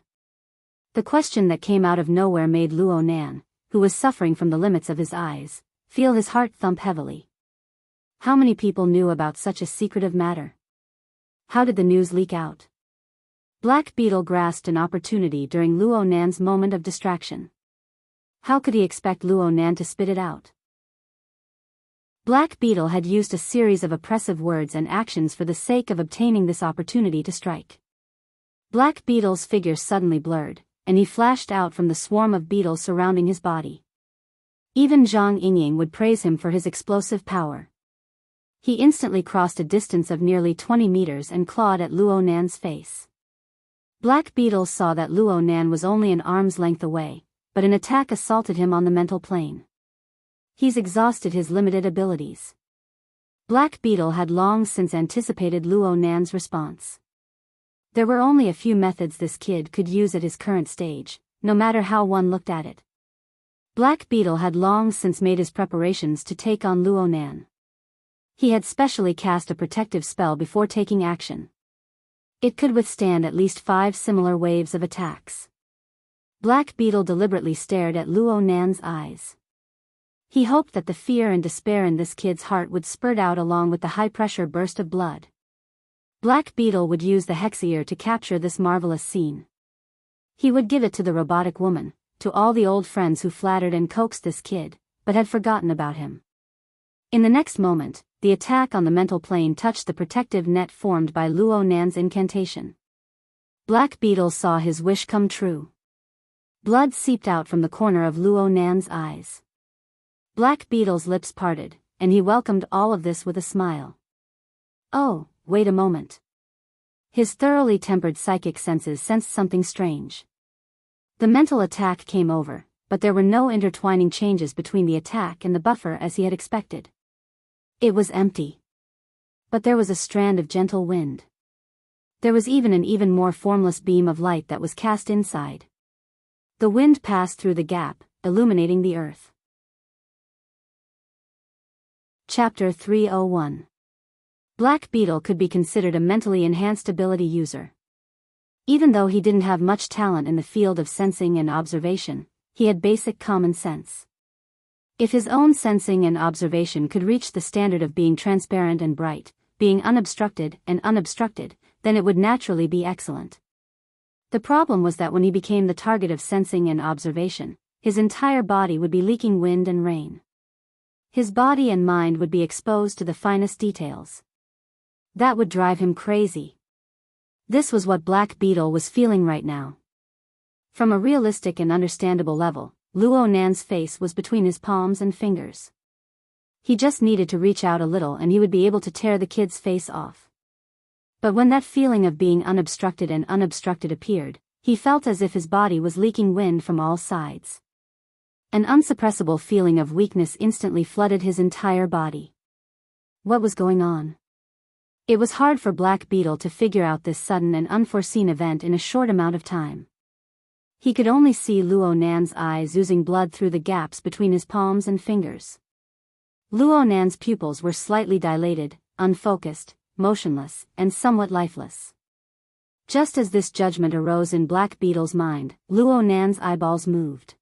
The question that came out of nowhere made Luo Nan, who was suffering from the limits of his eyes, feel his heart thump heavily. How many people knew about such a secretive matter? How did the news leak out? Black Beetle grasped an opportunity during Luo Nan's moment of distraction. How could he expect Luo Nan to spit it out? Black Beetle had used a series of oppressive words and actions for the sake of obtaining this opportunity to strike. Black Beetle's figure suddenly blurred, and he flashed out from the swarm of beetles surrounding his body. Even Zhang Yingying would praise him for his explosive power. He instantly crossed a distance of nearly 20 meters and clawed at Luo Nan's face. Black Beetle saw that Luo Nan was only an arm's length away, but an attack assaulted him on the mental plane. He's exhausted his limited abilities. Black Beetle had long since anticipated Luo Nan's response. There were only a few methods this kid could use at his current stage, no matter how one looked at it. Black Beetle had long since made his preparations to take on Luo Nan. He had specially cast a protective spell before taking action. It could withstand at least 5 similar waves of attacks. Black Beetle deliberately stared at Luo Nan's eyes. He hoped that the fear and despair in this kid's heart would spurt out along with the high-pressure burst of blood. Black Beetle would use the Hexier to capture this marvelous scene. He would give it to the robotic woman, to all the old friends who flattered and coaxed this kid, but had forgotten about him. In the next moment, the attack on the mental plane touched the protective net formed by Luo Nan's incantation. Black Beetle saw his wish come true. Blood seeped out from the corner of Luo Nan's eyes. Black Beetle's lips parted, and he welcomed all of this with a smile. Oh, wait a moment. His thoroughly tempered psychic senses sensed something strange. The mental attack came over, but there were no intertwining changes between the attack and the buffer as he had expected. It was empty. But there was a strand of gentle wind. There was even an even more formless beam of light that was cast inside. The wind passed through the gap, illuminating the earth. Chapter 301. Black Beetle could be considered a mentally enhanced ability user. Even though he didn't have much talent in the field of sensing and observation, he had basic common sense. If his own sensing and observation could reach the standard of being transparent and bright, being unobstructed, then it would naturally be excellent. The problem was that when he became the target of sensing and observation, his entire body would be leaking wind and rain. His body and mind would be exposed to the finest details. That would drive him crazy. This was what Black Beetle was feeling right now. From a realistic and understandable level, Luo Nan's face was between his palms and fingers. He just needed to reach out a little and he would be able to tear the kid's face off. But when that feeling of being unobstructed appeared, he felt as if his body was leaking wind from all sides. An unsuppressible feeling of weakness instantly flooded his entire body. What was going on? It was hard for Black Beetle to figure out this sudden and unforeseen event in a short amount of time. He could only see Luo Nan's eyes oozing blood through the gaps between his palms and fingers. Luo Nan's pupils were slightly dilated, unfocused, motionless, and somewhat lifeless. Just as this judgment arose in Black Beetle's mind, Luo Nan's eyeballs moved.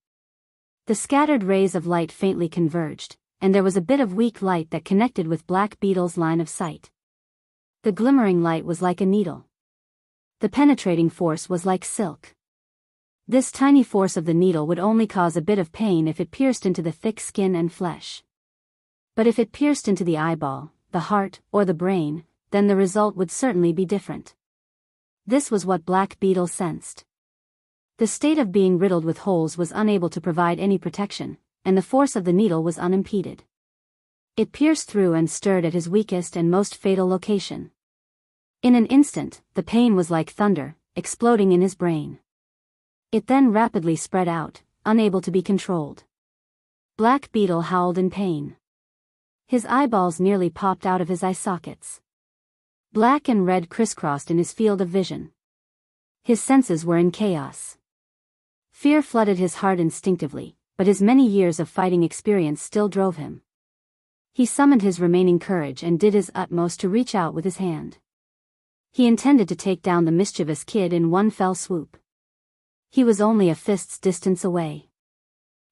The scattered rays of light faintly converged, and there was a bit of weak light that connected with Black Beetle's line of sight. The glimmering light was like a needle. The penetrating force was like silk. This tiny force of the needle would only cause a bit of pain if it pierced into the thick skin and flesh. But if it pierced into the eyeball, the heart, or the brain, then the result would certainly be different. This was what Black Beetle sensed. The state of being riddled with holes was unable to provide any protection, and the force of the needle was unimpeded. It pierced through and stirred at his weakest and most fatal location. In an instant, the pain was like thunder, exploding in his brain. It then rapidly spread out, unable to be controlled. Black Beetle howled in pain. His eyeballs nearly popped out of his eye sockets. Black and red crisscrossed in his field of vision. His senses were in chaos. Fear flooded his heart instinctively, but his many years of fighting experience still drove him. He summoned his remaining courage and did his utmost to reach out with his hand. He intended to take down the mischievous kid in one fell swoop. He was only a fist's distance away.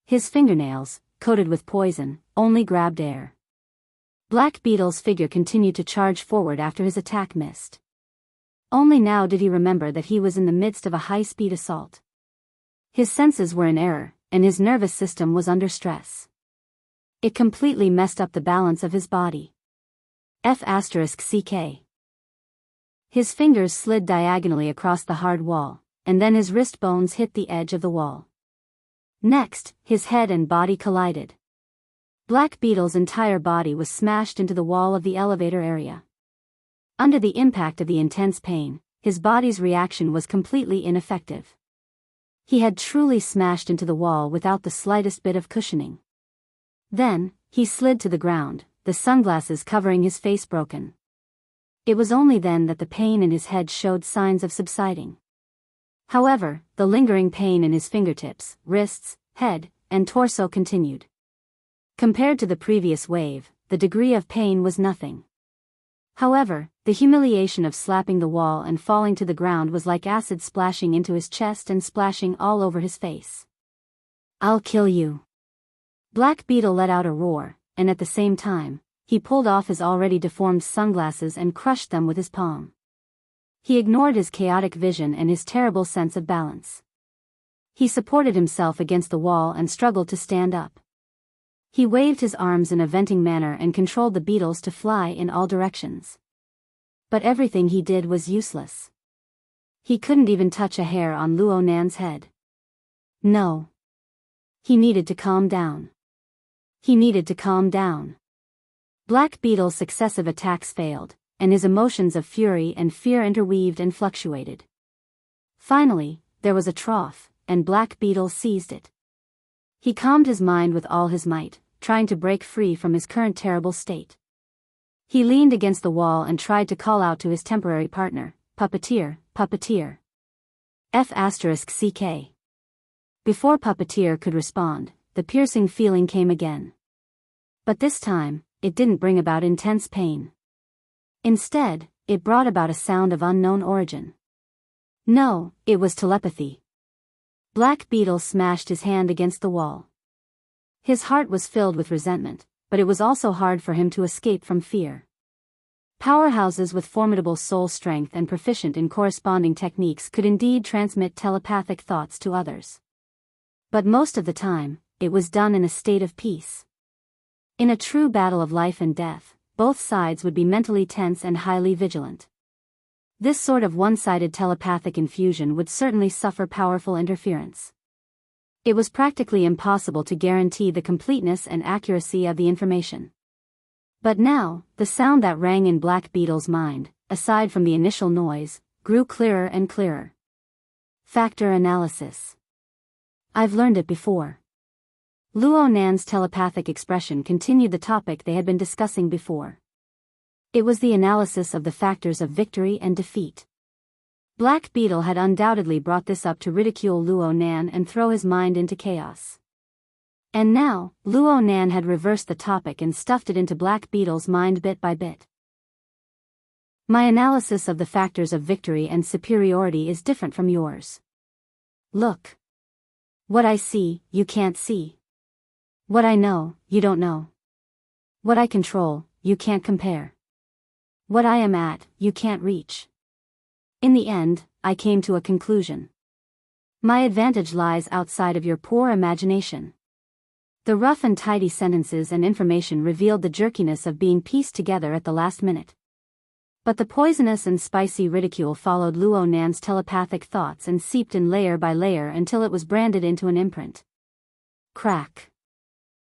His fingernails, coated with poison, only grabbed air. Black Beetle's figure continued to charge forward after his attack missed. Only now did he remember that he was in the midst of a high-speed assault. His senses were in error, and his nervous system was under stress. It completely messed up the balance of his body. F***ck. His fingers slid diagonally across the hard wall, and then his wrist bones hit the edge of the wall. Next, his head and body collided. Black Beetle's entire body was smashed into the wall of the elevator area. Under the impact of the intense pain, his body's reaction was completely ineffective. He had truly smashed into the wall without the slightest bit of cushioning. Then, he slid to the ground, the sunglasses covering his face broken. It was only then that the pain in his head showed signs of subsiding. However, the lingering pain in his fingertips, wrists, head, and torso continued. Compared to the previous wave, the degree of pain was nothing. However, the humiliation of slapping the wall and falling to the ground was like acid splashing into his chest and splashing all over his face. "I'll kill you." Black Beetle let out a roar, and at the same time, he pulled off his already deformed sunglasses and crushed them with his palm. He ignored his chaotic vision and his terrible sense of balance. He supported himself against the wall and struggled to stand up. He waved his arms in a venting manner and controlled the beetles to fly in all directions. But everything he did was useless. He couldn't even touch a hair on Luo Nan's head. No. He needed to calm down. He needed to calm down. Black Beetle's successive attacks failed, and his emotions of fury and fear interweaved and fluctuated. Finally, there was a trough, and Black Beetle seized it. He calmed his mind with all his might, trying to break free from his current terrible state. He leaned against the wall and tried to call out to his temporary partner, "Puppeteer, Puppeteer. F***ck." Before Puppeteer could respond, the piercing feeling came again. But this time, it didn't bring about intense pain. Instead, it brought about a sound of unknown origin. No, it was telepathy. Black Beetle smashed his hand against the wall. His heart was filled with resentment, but it was also hard for him to escape from fear. Powerhouses with formidable soul strength and proficient in corresponding techniques could indeed transmit telepathic thoughts to others. But most of the time, it was done in a state of peace. In a true battle of life and death, both sides would be mentally tense and highly vigilant. This sort of one-sided telepathic infusion would certainly suffer powerful interference. It was practically impossible to guarantee the completeness and accuracy of the information. But now, the sound that rang in Black Beetle's mind, aside from the initial noise, grew clearer and clearer. Factor analysis. I've learned it before. Luo Nan's telepathic expression continued the topic they had been discussing before. It was the analysis of the factors of victory and defeat. Black Beetle had undoubtedly brought this up to ridicule Luo Nan and throw his mind into chaos. And now, Luo Nan had reversed the topic and stuffed it into Black Beetle's mind bit by bit. My analysis of the factors of victory and superiority is different from yours. Look. What I see, you can't see. What I know, you don't know. What I control, you can't compare. What I am at, you can't reach. In the end, I came to a conclusion. My advantage lies outside of your poor imagination. The rough and tidy sentences and information revealed the jerkiness of being pieced together at the last minute. But the poisonous and spicy ridicule followed Luo Nan's telepathic thoughts and seeped in layer by layer until it was branded into an imprint. Crack.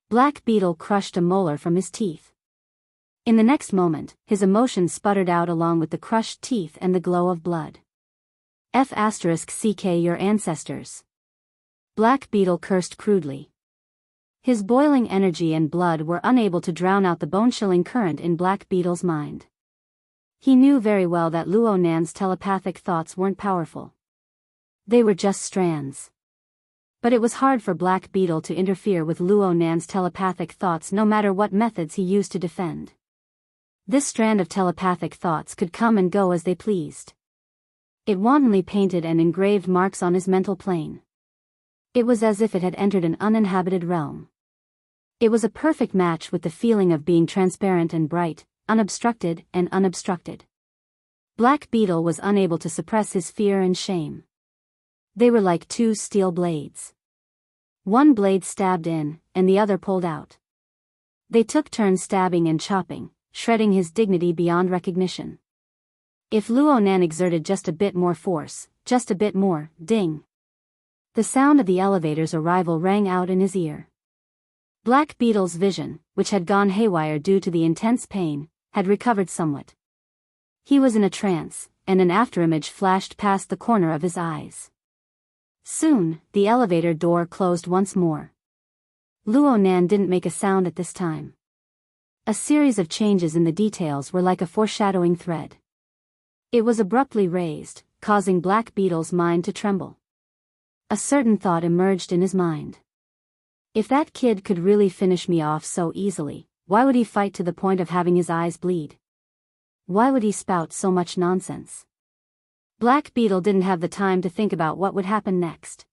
Black Beetle crushed a molar from his teeth. In the next moment, his emotions sputtered out along with the crushed teeth and the glow of blood. F***ck your ancestors. Black Beetle cursed crudely. His boiling energy and blood were unable to drown out the bone-chilling current in Black Beetle's mind. He knew very well that Luo Nan's telepathic thoughts weren't powerful. They were just strands. But it was hard for Black Beetle to interfere with Luo Nan's telepathic thoughts no matter what methods he used to defend. This strand of telepathic thoughts could come and go as they pleased. It wantonly painted and engraved marks on his mental plane. It was as if it had entered an uninhabited realm. It was a perfect match with the feeling of being transparent and bright, unobstructed and unobstructed. Black Beetle was unable to suppress his fear and shame. They were like two steel blades. One blade stabbed in, and the other pulled out. They took turns stabbing and chopping, shredding his dignity beyond recognition. If Luo Nan exerted just a bit more force, just a bit more, ding. The sound of the elevator's arrival rang out in his ear. Black Beetle's vision, which had gone haywire due to the intense pain, had recovered somewhat. He was in a trance, and an afterimage flashed past the corner of his eyes. Soon, the elevator door closed once more. Luo Nan didn't make a sound at this time. A series of changes in the details were like a foreshadowing thread. It was abruptly raised, causing Black Beetle's mind to tremble. A certain thought emerged in his mind. If that kid could really finish me off so easily, why would he fight to the point of having his eyes bleed? Why would he spout so much nonsense? Black Beetle didn't have the time to think about what would happen next.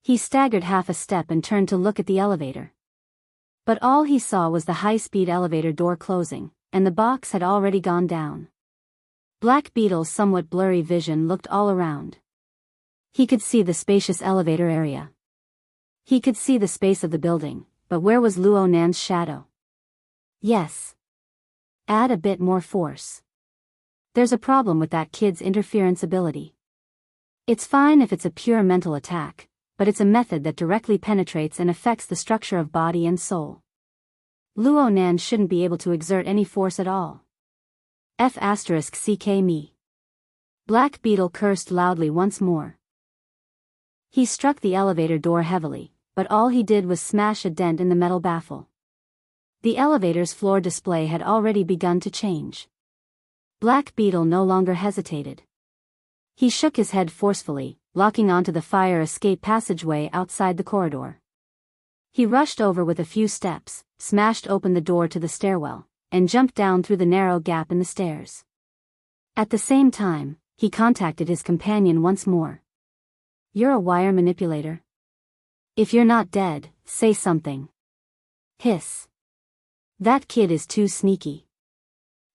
He staggered half a step and turned to look at the elevator. But all he saw was the high-speed elevator door closing, and the box had already gone down. Black Beetle's somewhat blurry vision looked all around. He could see the spacious elevator area. He could see the space of the building, but where was Luo Nan's shadow? Yes. Add a bit more force. There's a problem with that kid's interference ability. It's fine if it's a pure mental attack, but it's a method that directly penetrates and affects the structure of body and soul. Luo Nan shouldn't be able to exert any force at all. F***ck me. Black Beetle cursed loudly once more. He struck the elevator door heavily, but all he did was smash a dent in the metal baffle. The elevator's floor display had already begun to change. Black Beetle no longer hesitated. He shook his head forcefully, locking onto the fire escape passageway outside the corridor. He rushed over with a few steps, smashed open the door to the stairwell, and jumped down through the narrow gap in the stairs. At the same time, he contacted his companion once more. "You're a wire manipulator? If you're not dead, say something." Hiss. "That kid is too sneaky.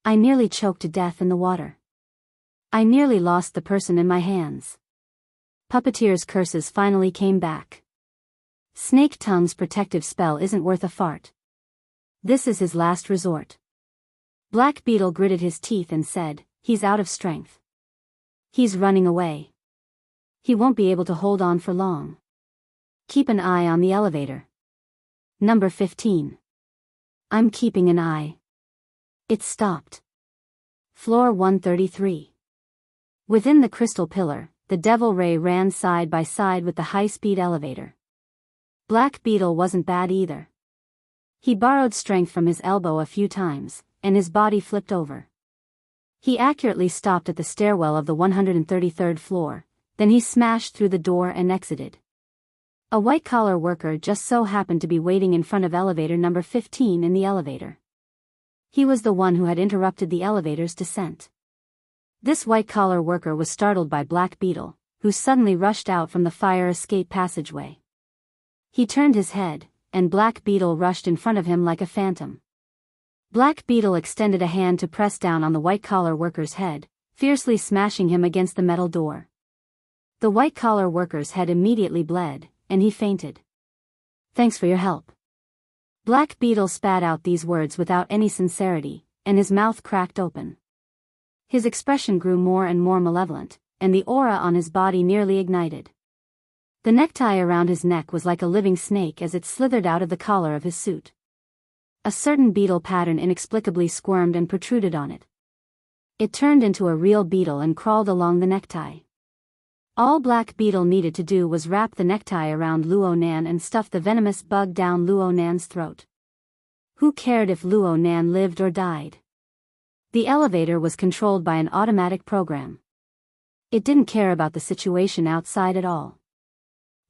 I nearly choked to death in the water. I nearly lost the person in my hands." Puppeteer's curses finally came back. Snake Tongue's protective spell isn't worth a fart. This is his last resort. Black Beetle gritted his teeth and said, "He's out of strength. He's running away. He won't be able to hold on for long. Keep an eye on the elevator. Number 15. I'm keeping an eye." It stopped. Floor 133. Within the crystal pillar, the Devil Ray ran side by side with the high-speed elevator. Black Beetle wasn't bad either. He borrowed strength from his elbow a few times, and his body flipped over. He accurately stopped at the stairwell of the 133rd floor, then he smashed through the door and exited. A white-collar worker just so happened to be waiting in front of elevator number 15 in the elevator. He was the one who had interrupted the elevator's descent. This white-collar worker was startled by Black Beetle, who suddenly rushed out from the fire escape passageway. He turned his head, and Black Beetle rushed in front of him like a phantom. Black Beetle extended a hand to press down on the white-collar worker's head, fiercely smashing him against the metal door. The white-collar worker's head immediately bled, and he fainted. "Thanks for your help." Black Beetle spat out these words without any sincerity, and his mouth cracked open. His expression grew more and more malevolent, and the aura on his body nearly ignited. The necktie around his neck was like a living snake as it slithered out of the collar of his suit. A certain beetle pattern inexplicably squirmed and protruded on it. It turned into a real beetle and crawled along the necktie. All Black Beetle needed to do was wrap the necktie around Luo Nan and stuff the venomous bug down Luo Nan's throat. Who cared if Luo Nan lived or died? The elevator was controlled by an automatic program. It didn't care about the situation outside at all.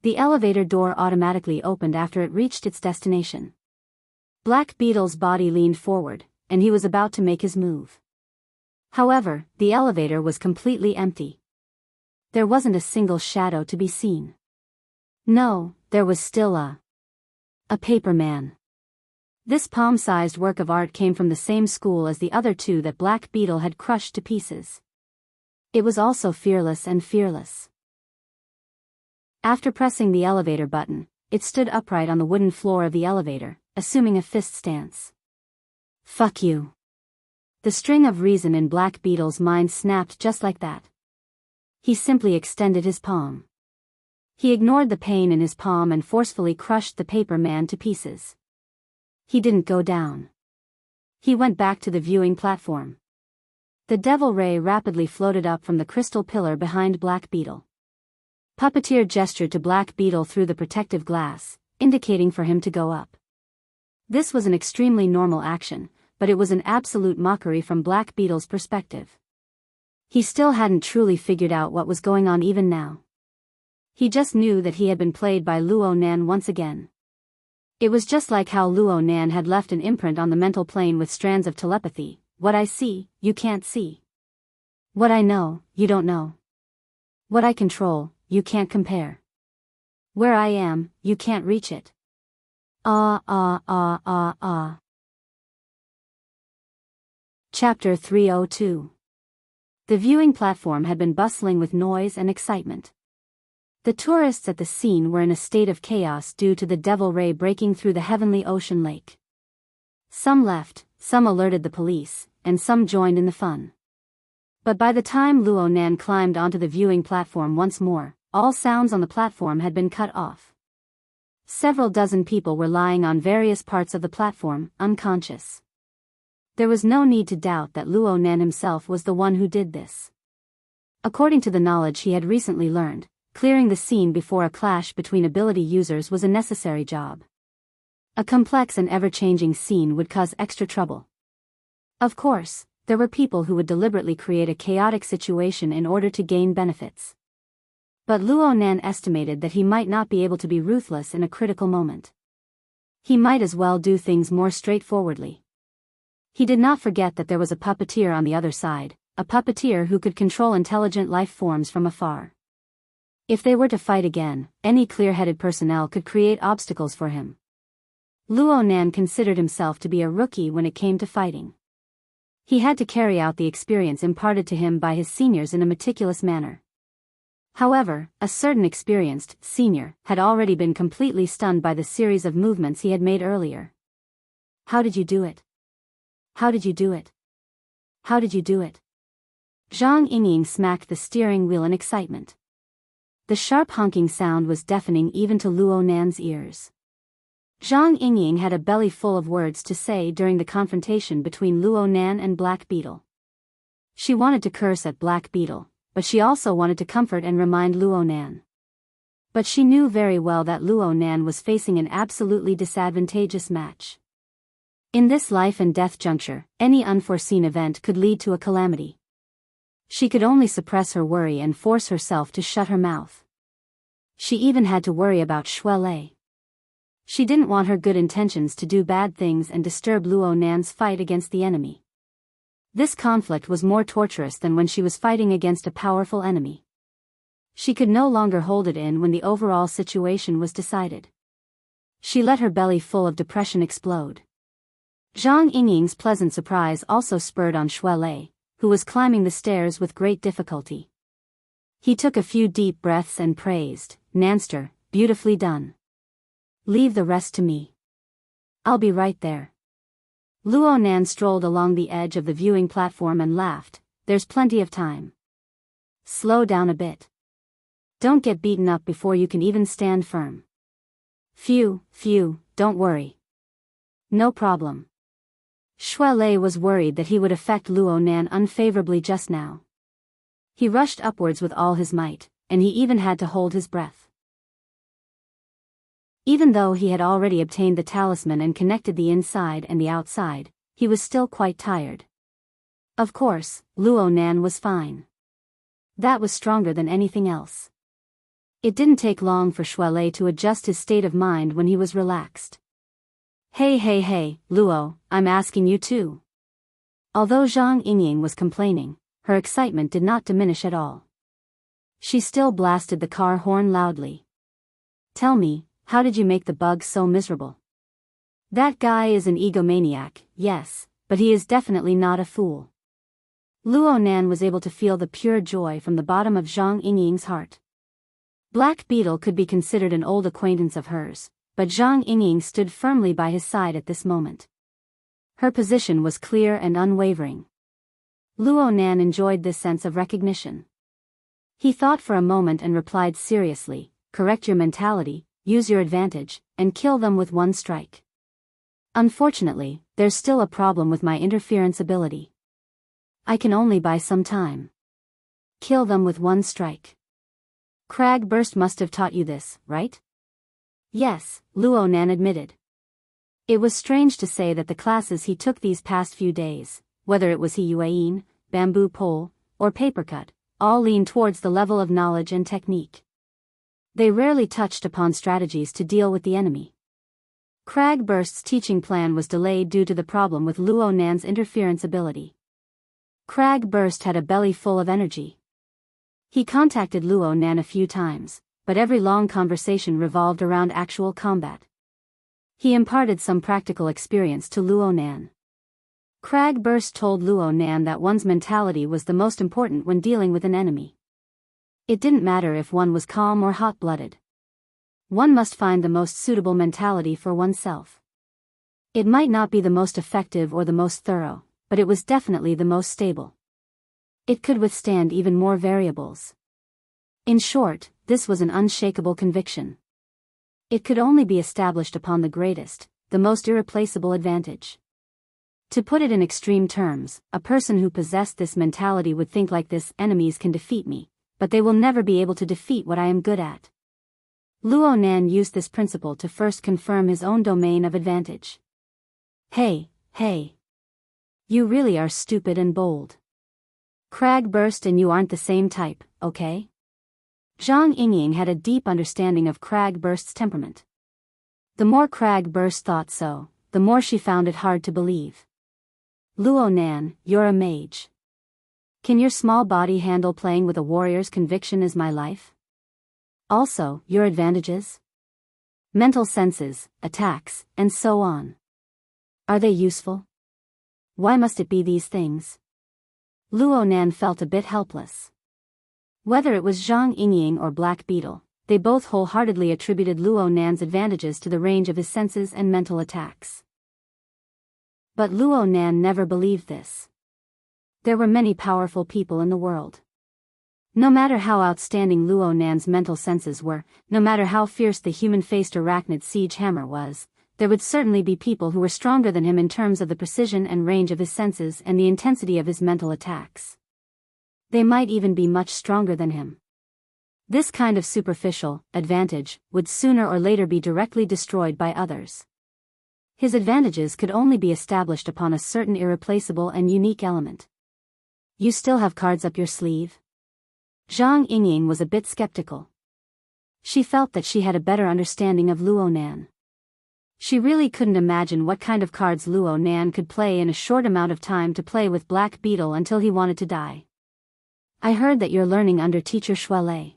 The elevator door automatically opened after it reached its destination. Black Beetle's body leaned forward, and he was about to make his move. However, the elevator was completely empty. There wasn't a single shadow to be seen. No, there was still a paper man. This palm-sized work of art came from the same school as the other two that Black Beetle had crushed to pieces. It was also fearless and fearless. After pressing the elevator button, it stood upright on the wooden floor of the elevator, assuming a fist stance. Fuck you. The string of reason in Black Beetle's mind snapped just like that. He simply extended his palm. He ignored the pain in his palm and forcefully crushed the paper man to pieces. He didn't go down. He went back to the viewing platform. The devil ray rapidly floated up from the crystal pillar behind Black Beetle. Puppeteer gestured to Black Beetle through the protective glass, indicating for him to go up. This was an extremely normal action, but it was an absolute mockery from Black Beetle's perspective. He still hadn't truly figured out what was going on even now. He just knew that he had been played by Luo Nan once again. It was just like how Luo Nan had left an imprint on the mental plane with strands of telepathy. What I see, you can't see. What I know, you don't know. What I control, you can't compare. Where I am, you can't reach it. Chapter 302. The viewing platform had been bustling with noise and excitement. The tourists at the scene were in a state of chaos due to the devil ray breaking through the heavenly ocean lake. Some left, some alerted the police, and some joined in the fun. But by the time Luo Nan climbed onto the viewing platform once more, all sounds on the platform had been cut off. Several dozen people were lying on various parts of the platform, unconscious. There was no need to doubt that Luo Nan himself was the one who did this. According to the knowledge he had recently learned, clearing the scene before a clash between ability users was a necessary job. A complex and ever-changing scene would cause extra trouble. Of course, there were people who would deliberately create a chaotic situation in order to gain benefits. But Luo Nan estimated that he might not be able to be ruthless in a critical moment. He might as well do things more straightforwardly. He did not forget that there was a puppeteer on the other side, a puppeteer who could control intelligent life forms from afar. If they were to fight again, any clear-headed personnel could create obstacles for him. Luo Nan considered himself to be a rookie when it came to fighting. He had to carry out the experience imparted to him by his seniors in a meticulous manner. However, a certain experienced senior had already been completely stunned by the series of movements he had made earlier. How did you do it? How did you do it? How did you do it? Zhang Yingying smacked the steering wheel in excitement. The sharp honking sound was deafening even to Luo Nan's ears. Zhang Yingying had a belly full of words to say during the confrontation between Luo Nan and Black Beetle. She wanted to curse at Black Beetle, but she also wanted to comfort and remind Luo Nan. But she knew very well that Luo Nan was facing an absolutely disadvantageous match. In this life and death juncture, any unforeseen event could lead to a calamity. She could only suppress her worry and force herself to shut her mouth. She even had to worry about Shuelei. She didn't want her good intentions to do bad things and disturb Luo Nan's fight against the enemy. This conflict was more torturous than when she was fighting against a powerful enemy. She could no longer hold it in when the overall situation was decided. She let her belly full of depression explode. Zhang Yingying's pleasant surprise also spurred on Shuelei, who was climbing the stairs with great difficulty. He took a few deep breaths and praised, "Nanster, beautifully done. Leave the rest to me. I'll be right there." Luo Nan strolled along the edge of the viewing platform and laughed, "There's plenty of time. Slow down a bit. Don't get beaten up before you can even stand firm." Phew, don't worry. No problem." Shuelei was worried that he would affect Luo Nan unfavorably just now. He rushed upwards with all his might, and he even had to hold his breath. Even though he had already obtained the talisman and connected the inside and the outside, he was still quite tired. Of course, Luo Nan was fine. That was stronger than anything else. It didn't take long for Shuelei to adjust his state of mind when he was relaxed. Hey, Luo, I'm asking you too." Although Zhang Yingying was complaining, her excitement did not diminish at all. She still blasted the car horn loudly. "Tell me, how did you make the bug so miserable? That guy is an egomaniac, yes, but he is definitely not a fool. Luo Nan was able to feel the pure joy from the bottom of Zhang Yingying's heart. Black Beetle could be considered an old acquaintance of hers, but Zhang Yingying stood firmly by his side at this moment. Her position was clear and unwavering. Luo Nan enjoyed this sense of recognition. He thought for a moment and replied seriously, "Correct your mentality, use your advantage, and kill them with one strike. Unfortunately, there's still a problem with my interference ability. I can only buy some time. Kill them with one strike." Crag Burst must have taught you this, right? Yes, Luo Nan admitted. It was strange to say that the classes he took these past few days, whether it was Yuan, bamboo pole, or papercut, all leaned towards the level of knowledge and technique. They rarely touched upon strategies to deal with the enemy. Crag Burst's teaching plan was delayed due to the problem with Luo Nan's interference ability. Crag Burst had a belly full of energy. He contacted Luo Nan a few times, but every long conversation revolved around actual combat. He imparted some practical experience to Luo Nan. Crag Burst told Luo Nan that one's mentality was the most important when dealing with an enemy. It didn't matter if one was calm or hot-blooded. One must find the most suitable mentality for oneself. It might not be the most effective or the most thorough, but it was definitely the most stable. It could withstand even more variables. In short, this was an unshakable conviction. It could only be established upon the greatest, the most irreplaceable advantage. To put it in extreme terms, a person who possessed this mentality would think like this: enemies can defeat me, but they will never be able to defeat what I am good at. Luo Nan used this principle to first confirm his own domain of advantage. Hey. You really are stupid and bold. Crag Burst and you aren't the same type, okay? Zhang Yingying had a deep understanding of Crag Burst's temperament. The more Crag Burst thought so, the more she found it hard to believe. Luo Nan, you're a mage. Can your small body handle playing with a warrior's conviction as my life? Also, your advantages? Mental senses, attacks, and so on. Are they useful? Why must it be these things? Luo Nan felt a bit helpless. Whether it was Zhang Yingying or Black Beetle, they both wholeheartedly attributed Luo Nan's advantages to the range of his senses and mental attacks. But Luo Nan never believed this. There were many powerful people in the world. No matter how outstanding Luo Nan's mental senses were, no matter how fierce the human-faced arachnid siege hammer was, there would certainly be people who were stronger than him in terms of the precision and range of his senses and the intensity of his mental attacks. They might even be much stronger than him. This kind of superficial advantage would sooner or later be directly destroyed by others. His advantages could only be established upon a certain irreplaceable and unique element. You still have cards up your sleeve? Zhang Yingying was a bit skeptical. She felt that she had a better understanding of Luo Nan. She really couldn't imagine what kind of cards Luo Nan could play in a short amount of time to play with Black Beetle until he wanted to die. I heard that you're learning under teacher Shuelei.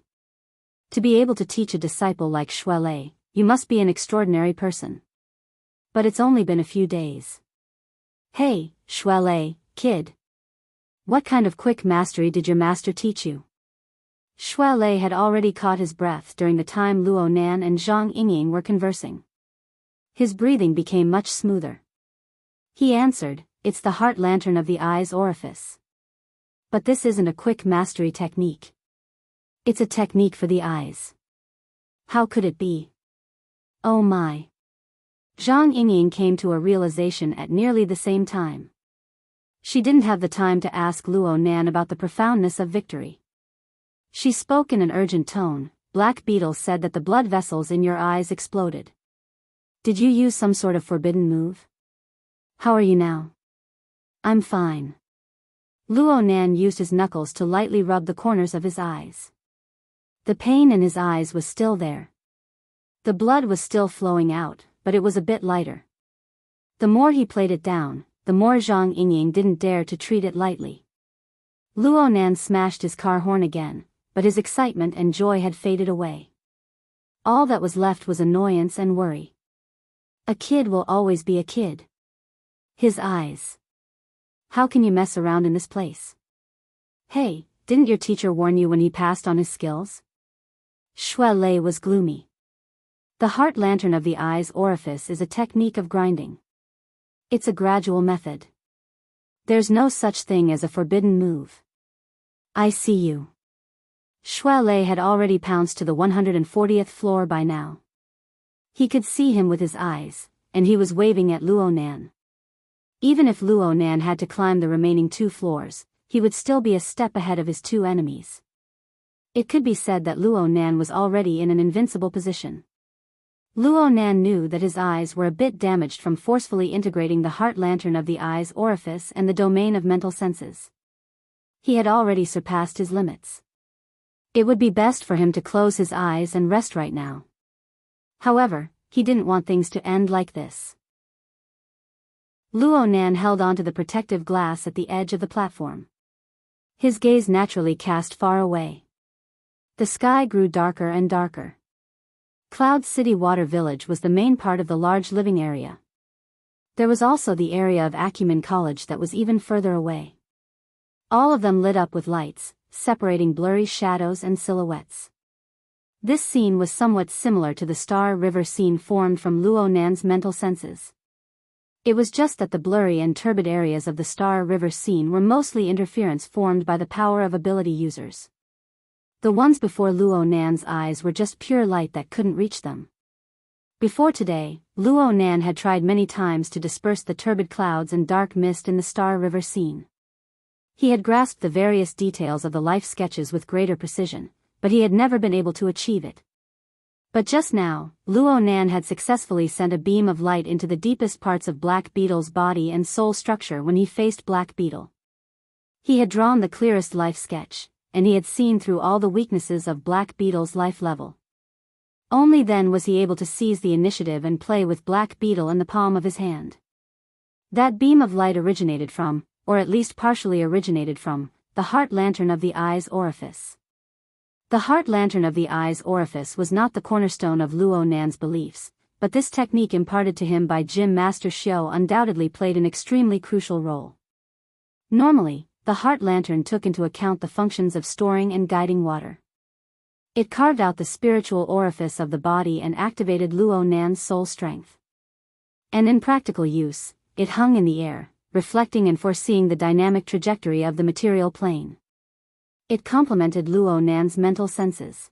To be able to teach a disciple like Shuelei, you must be an extraordinary person. But it's only been a few days. Hey, Shuelei, kid. What kind of quick mastery did your master teach you? Shuelei had already caught his breath during the time Luo Nan and Zhang Yingying were conversing. His breathing became much smoother. He answered, "It's the heart lantern of the eye's orifice. But this isn't a quick mastery technique. It's a technique for the eyes." How could it be? Oh my. Zhang Yingying came to a realization at nearly the same time. She didn't have the time to ask Luo Nan about the profoundness of victory. She spoke in an urgent tone. Black Beetle said that the blood vessels in your eyes exploded. Did you use some sort of forbidden move? How are you now? I'm fine. Luo Nan used his knuckles to lightly rub the corners of his eyes. The pain in his eyes was still there. The blood was still flowing out, but it was a bit lighter. The more he played it down, the more Zhang Yingying didn't dare to treat it lightly. Luo Nan smashed his car horn again, but his excitement and joy had faded away. All that was left was annoyance and worry. A kid will always be a kid. His eyes. How can you mess around in this place? Hey, didn't your teacher warn you when he passed on his skills? Shui Lei was gloomy. The heart lantern of the eye's orifice is a technique of grinding. It's a gradual method. There's no such thing as a forbidden move. I see you. Shui Lei had already pounced to the 140th floor by now. He could see him with his eyes, and he was waving at Luo Nan. Even if Luo Nan had to climb the remaining 2 floors, he would still be a step ahead of his 2 enemies. It could be said that Luo Nan was already in an invincible position. Luo Nan knew that his eyes were a bit damaged from forcefully integrating the heart lantern of the eye's orifice and the domain of mental senses. He had already surpassed his limits. It would be best for him to close his eyes and rest right now. However, he didn't want things to end like this. Luo Nan held onto the protective glass at the edge of the platform. His gaze naturally cast far away. The sky grew darker and darker. Cloud City Water Village was the main part of the large living area. There was also the area of Acumen College that was even further away. All of them lit up with lights, separating blurry shadows and silhouettes. This scene was somewhat similar to the Star River scene formed from Luo Nan's mental senses. It was just that the blurry and turbid areas of the Star River scene were mostly interference formed by the power of ability users. The ones before Luo Nan's eyes were just pure light that couldn't reach them. Before today, Luo Nan had tried many times to disperse the turbid clouds and dark mist in the Star River scene. He had grasped the various details of the life sketches with greater precision, but he had never been able to achieve it. But just now, Luo Nan had successfully sent a beam of light into the deepest parts of Black Beetle's body and soul structure when he faced Black Beetle. He had drawn the clearest life sketch, and he had seen through all the weaknesses of Black Beetle's life level. Only then was he able to seize the initiative and play with Black Beetle in the palm of his hand. That beam of light originated from, or at least partially originated from, the heart lantern of the eye's orifice. The heart lantern of the eye's orifice was not the cornerstone of Luo Nan's beliefs, but this technique imparted to him by Gym Master Xiao undoubtedly played an extremely crucial role. Normally, the heart lantern took into account the functions of storing and guiding water. It carved out the spiritual orifice of the body and activated Luo Nan's soul strength. And in practical use, it hung in the air, reflecting and foreseeing the dynamic trajectory of the material plane. It complemented Luo Nan's mental senses.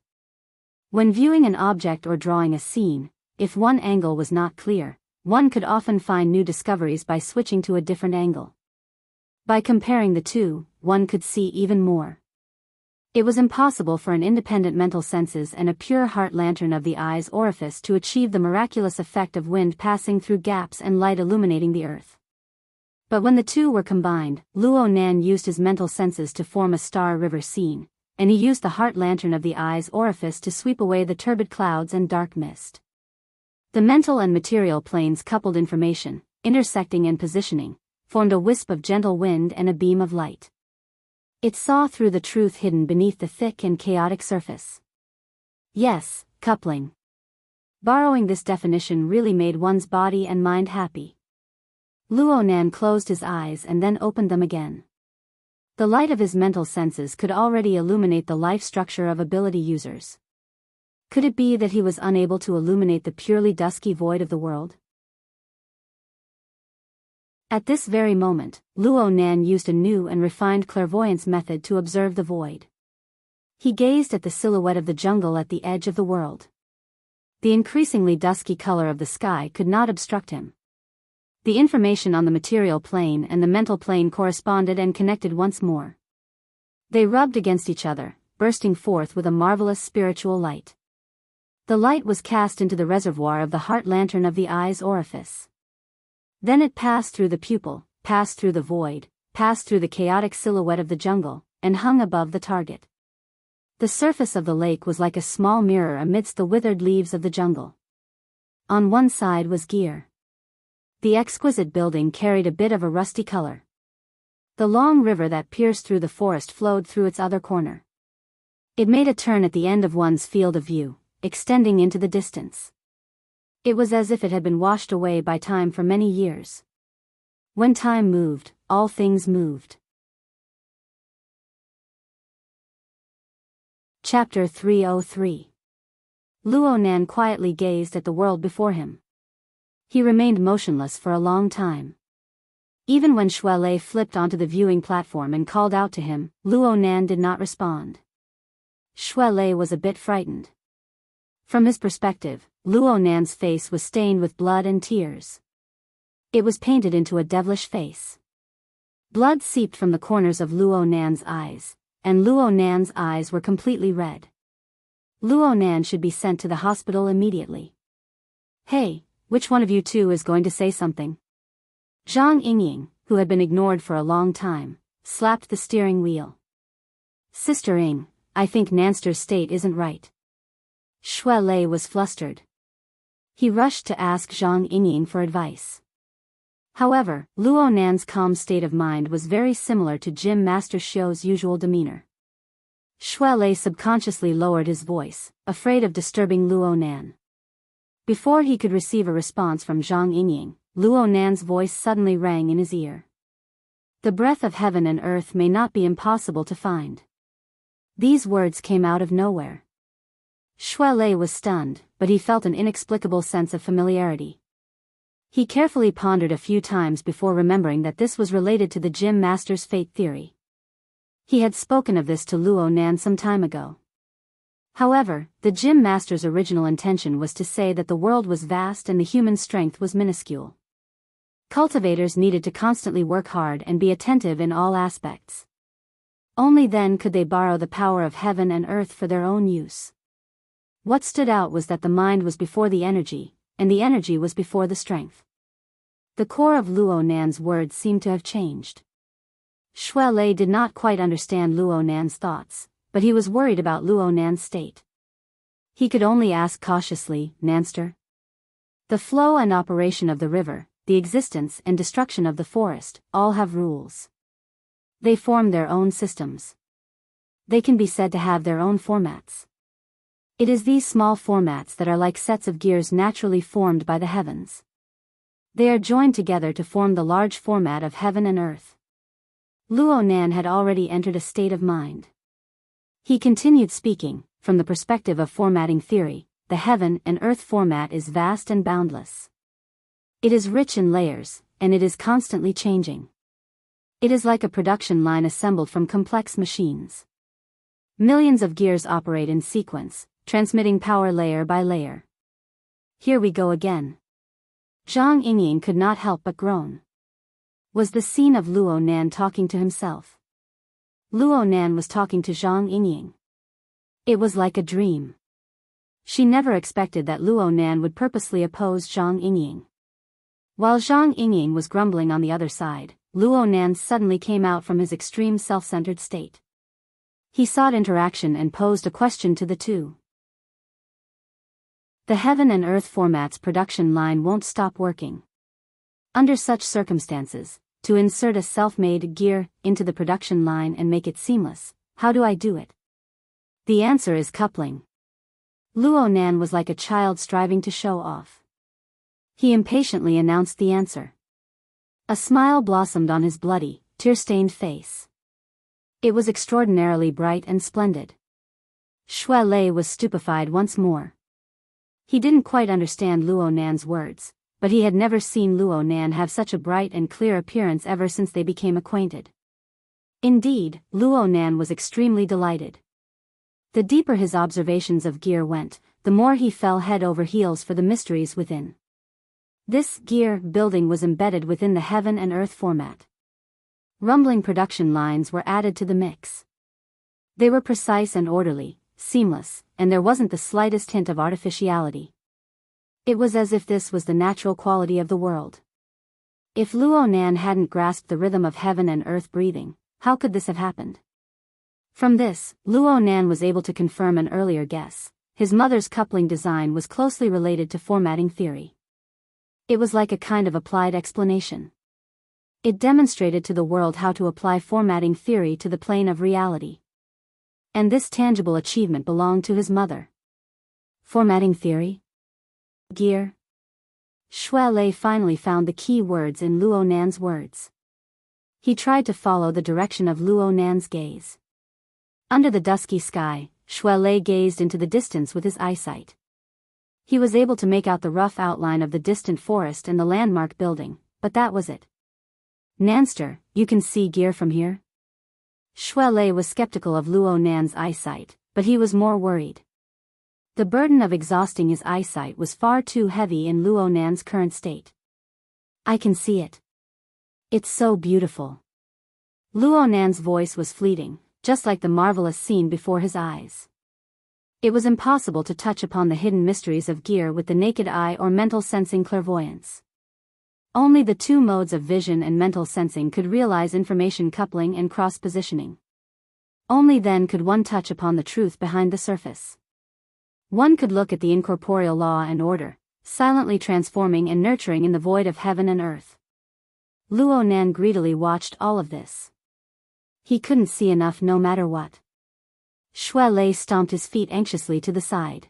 When viewing an object or drawing a scene, if one angle was not clear, one could often find new discoveries by switching to a different angle. By comparing the two, one could see even more. It was impossible for an independent mental senses and a pure heart lantern of the eye's orifice to achieve the miraculous effect of wind passing through gaps and light illuminating the earth. But when the two were combined, Luo Nan used his mental senses to form a Star River scene, and he used the heart lantern of the eye's orifice to sweep away the turbid clouds and dark mist. The mental and material planes coupled information, intersecting and positioning, formed a wisp of gentle wind and a beam of light. It saw through the truth hidden beneath the thick and chaotic surface. Yes, coupling. Borrowing this definition really made one's body and mind happy. Luo Nan closed his eyes and then opened them again. The light of his mental senses could already illuminate the life structure of ability users. Could it be that he was unable to illuminate the purely dusky void of the world? At this very moment, Luo Nan used a new and refined clairvoyance method to observe the void. He gazed at the silhouette of the jungle at the edge of the world. The increasingly dusky color of the sky could not obstruct him. The information on the material plane and the mental plane corresponded and connected once more. They rubbed against each other, bursting forth with a marvelous spiritual light. The light was cast into the reservoir of the heart lantern of the eye's orifice. Then it passed through the pupil, passed through the void, passed through the chaotic silhouette of the jungle, and hung above the target. The surface of the lake was like a small mirror amidst the withered leaves of the jungle. On one side was gear. The exquisite building carried a bit of a rusty color. The long river that pierced through the forest flowed through its other corner. It made a turn at the end of one's field of view, extending into the distance. It was as if it had been washed away by time for many years. When time moved, all things moved. Chapter 303. Luo Nan quietly gazed at the world before him. He remained motionless for a long time. Even when Shui Lei flipped onto the viewing platform and called out to him, Luo Nan did not respond. Shui Lei was a bit frightened. From his perspective, Luo Nan's face was stained with blood and tears. It was painted into a devilish face. Blood seeped from the corners of Luo Nan's eyes, and Luo Nan's eyes were completely red. Luo Nan should be sent to the hospital immediately. Hey, which one of you two is going to say something? Zhang Yingying, who had been ignored for a long time, slapped the steering wheel. Sister Ying, I think Nanster's state isn't right. Shui Lei was flustered. He rushed to ask Zhang Yingying for advice. However, Luo Nan's calm state of mind was very similar to Gym Master Xiu's usual demeanor. Shui Lei subconsciously lowered his voice, afraid of disturbing Luo Nan. Before he could receive a response from Zhang Yingying, Luo Nan's voice suddenly rang in his ear. The breath of heaven and earth may not be impossible to find. These words came out of nowhere. Shui Lei was stunned, but he felt an inexplicable sense of familiarity. He carefully pondered a few times before remembering that this was related to the Gym Master's fate theory. He had spoken of this to Luo Nan some time ago. However, the Gym Master's original intention was to say that the world was vast and the human strength was minuscule. Cultivators needed to constantly work hard and be attentive in all aspects. Only then could they borrow the power of heaven and earth for their own use. What stood out was that the mind was before the energy, and the energy was before the strength. The core of Luo Nan's words seemed to have changed. Shui Lei did not quite understand Luo Nan's thoughts, but he was worried about Luo Nan's state. He could only ask cautiously, Nanster? The flow and operation of the river, the existence and destruction of the forest, all have rules. They form their own systems. They can be said to have their own formats. It is these small formats that are like sets of gears naturally formed by the heavens. They are joined together to form the large format of heaven and earth. Luo Nan had already entered a state of mind. He continued speaking, from the perspective of formatting theory, the heaven and earth format is vast and boundless. It is rich in layers, and it is constantly changing. It is like a production line assembled from complex machines. Millions of gears operate in sequence, transmitting power layer by layer. Here we go again. Zhang Yingying could not help but groan. Was the scene of Luo Nan talking to himself? Luo Nan was talking to Zhang Yingying. It was like a dream. She never expected that Luo Nan would purposely oppose Zhang Yingying. While Zhang Yingying was grumbling on the other side, Luo Nan suddenly came out from his extreme self-centered state. He sought interaction and posed a question to the two. The heaven and earth format's production line won't stop working. Under such circumstances, to insert a self-made gear into the production line and make it seamless, how do I do it? The answer is coupling. Luo Nan was like a child striving to show off. He impatiently announced the answer. A smile blossomed on his bloody, tear-stained face. It was extraordinarily bright and splendid. Shui Lei was stupefied once more. He didn't quite understand Luo Nan's words, but he had never seen Luo Nan have such a bright and clear appearance ever since they became acquainted. Indeed, Luo Nan was extremely delighted. The deeper his observations of gear went, the more he fell head over heels for the mysteries within. This gear building was embedded within the heaven and earth format. Rumbling production lines were added to the mix. They were precise and orderly, seamless, and there wasn't the slightest hint of artificiality. It was as if this was the natural quality of the world. If Luo Nan hadn't grasped the rhythm of heaven and earth breathing, how could this have happened? From this, Luo Nan was able to confirm an earlier guess. His mother's coupling design was closely related to formatting theory. It was like a kind of applied explanation. It demonstrated to the world how to apply formatting theory to the plane of reality. And this tangible achievement belonged to his mother. Formatting theory? Gear? Shui Lei finally found the key words in Luo Nan's words. He tried to follow the direction of Luo Nan's gaze. Under the dusky sky, Shuelei gazed into the distance with his eyesight. He was able to make out the rough outline of the distant forest and the landmark building, but that was it. Nanster, you can see gear from here? Shuelei was skeptical of Luo Nan's eyesight, but he was more worried. The burden of exhausting his eyesight was far too heavy in Luo Nan's current state. I can see it. It's so beautiful. Luo Nan's voice was fleeting, just like the marvelous scene before his eyes. It was impossible to touch upon the hidden mysteries of gear with the naked eye or mental sensing clairvoyance. Only the two modes of vision and mental sensing could realize information coupling and cross-positioning. Only then could one touch upon the truth behind the surface. One could look at the incorporeal law and order, silently transforming and nurturing in the void of heaven and earth. Luo Nan greedily watched all of this. He couldn't see enough no matter what. Shuelei stomped his feet anxiously to the side.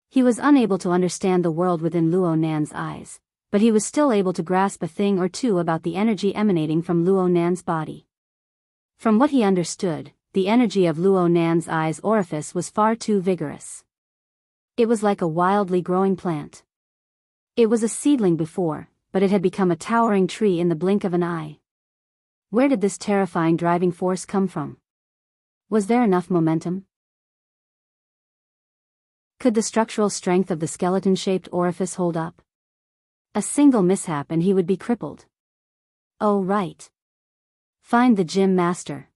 He was unable to understand the world within Luo Nan's eyes, but he was still able to grasp a thing or two about the energy emanating from Luo Nan's body. From what he understood, the energy of Luo Nan's eye's orifice was far too vigorous. It was like a wildly growing plant. It was a seedling before, but it had become a towering tree in the blink of an eye. Where did this terrifying driving force come from? Was there enough momentum? Could the structural strength of the skeleton-shaped orifice hold up? A single mishap and he would be crippled. Oh right. Find the gym master.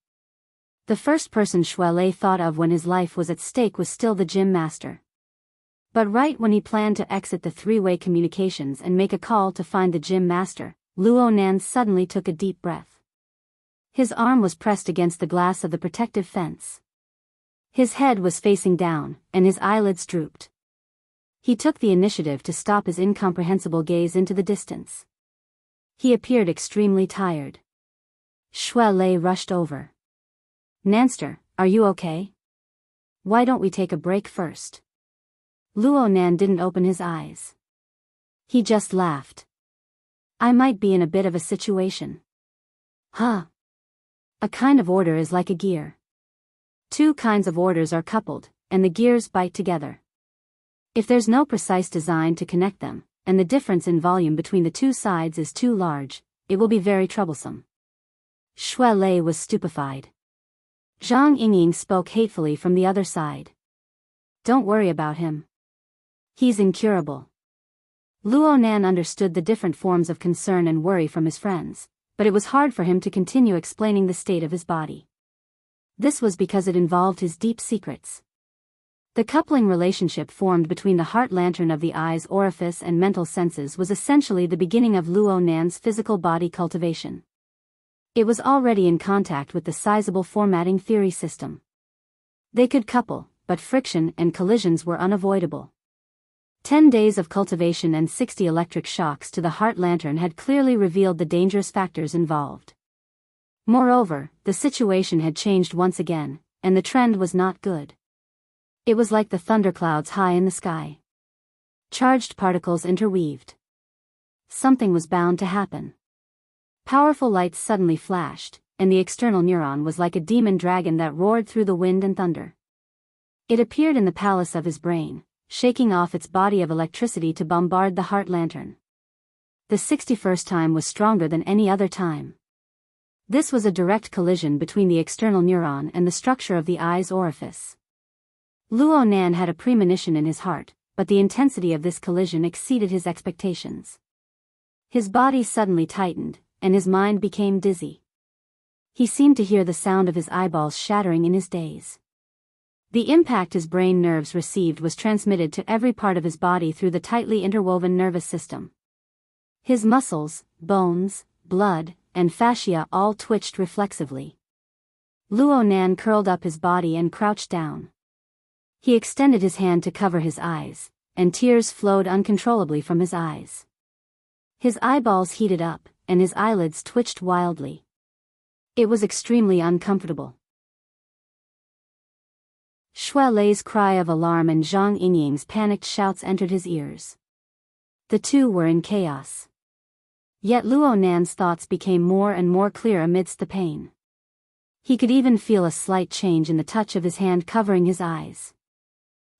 The first person Shuelei thought of when his life was at stake was still the gym master. But right when he planned to exit the three-way communications and make a call to find the gym master, Luo Nan suddenly took a deep breath. His arm was pressed against the glass of the protective fence. His head was facing down, and his eyelids drooped. He took the initiative to stop his incomprehensible gaze into the distance. He appeared extremely tired. Shuelei rushed over. Nanster, are you okay? Why don't we take a break first? Luo Nan didn't open his eyes. He just laughed. I might be in a bit of a situation. Huh? A kind of order is like a gear. Two kinds of orders are coupled, and the gears bite together. If there's no precise design to connect them, and the difference in volume between the two sides is too large, it will be very troublesome. Shuelei was stupefied. Zhang Yingying spoke hatefully from the other side. Don't worry about him. He's incurable. Luo Nan understood the different forms of concern and worry from his friends, but it was hard for him to continue explaining the state of his body. This was because it involved his deep secrets. The coupling relationship formed between the heart lantern of the eye's orifice and mental senses was essentially the beginning of Luo Nan's physical body cultivation. It was already in contact with the sizable formatting theory system. They could couple, but friction and collisions were unavoidable. 10 days of cultivation and 60 electric shocks to the heart lantern had clearly revealed the dangerous factors involved. Moreover, the situation had changed once again, and the trend was not good. It was like the thunderclouds high in the sky. Charged particles interweaved. Something was bound to happen. Powerful lights suddenly flashed, and the external neuron was like a demon dragon that roared through the wind and thunder. It appeared in the palace of his brain, shaking off its body of electricity to bombard the heart lantern. The 61st time was stronger than any other time. This was a direct collision between the external neuron and the structure of the eye's orifice. Luo Nan had a premonition in his heart, but the intensity of this collision exceeded his expectations. His body suddenly tightened, and his mind became dizzy. He seemed to hear the sound of his eyeballs shattering in his daze. The impact his brain nerves received was transmitted to every part of his body through the tightly interwoven nervous system. His muscles, bones, blood, and fascia all twitched reflexively. Luo Nan curled up his body and crouched down. He extended his hand to cover his eyes, and tears flowed uncontrollably from his eyes. His eyeballs heated up, and his eyelids twitched wildly. It was extremely uncomfortable. Shuelei's cry of alarm and Zhang Yingying's panicked shouts entered his ears. The two were in chaos. Yet Luo Nan's thoughts became more and more clear amidst the pain. He could even feel a slight change in the touch of his hand covering his eyes.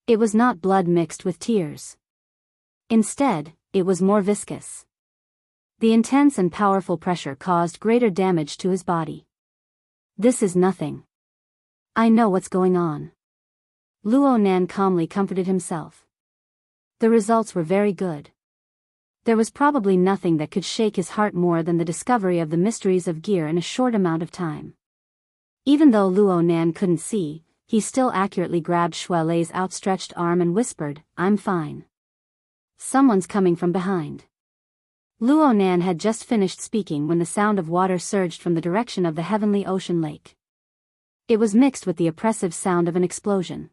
It was not blood mixed with tears. Instead, it was more viscous. The intense and powerful pressure caused greater damage to his body. This is nothing. I know what's going on. Luo Nan calmly comforted himself. The results were very good. There was probably nothing that could shake his heart more than the discovery of the mysteries of gear in a short amount of time. Even though Luo Nan couldn't see, he still accurately grabbed Shui Lei's outstretched arm and whispered, "I'm fine. Someone's coming from behind." Luo Nan had just finished speaking when the sound of water surged from the direction of the heavenly ocean lake. It was mixed with the oppressive sound of an explosion.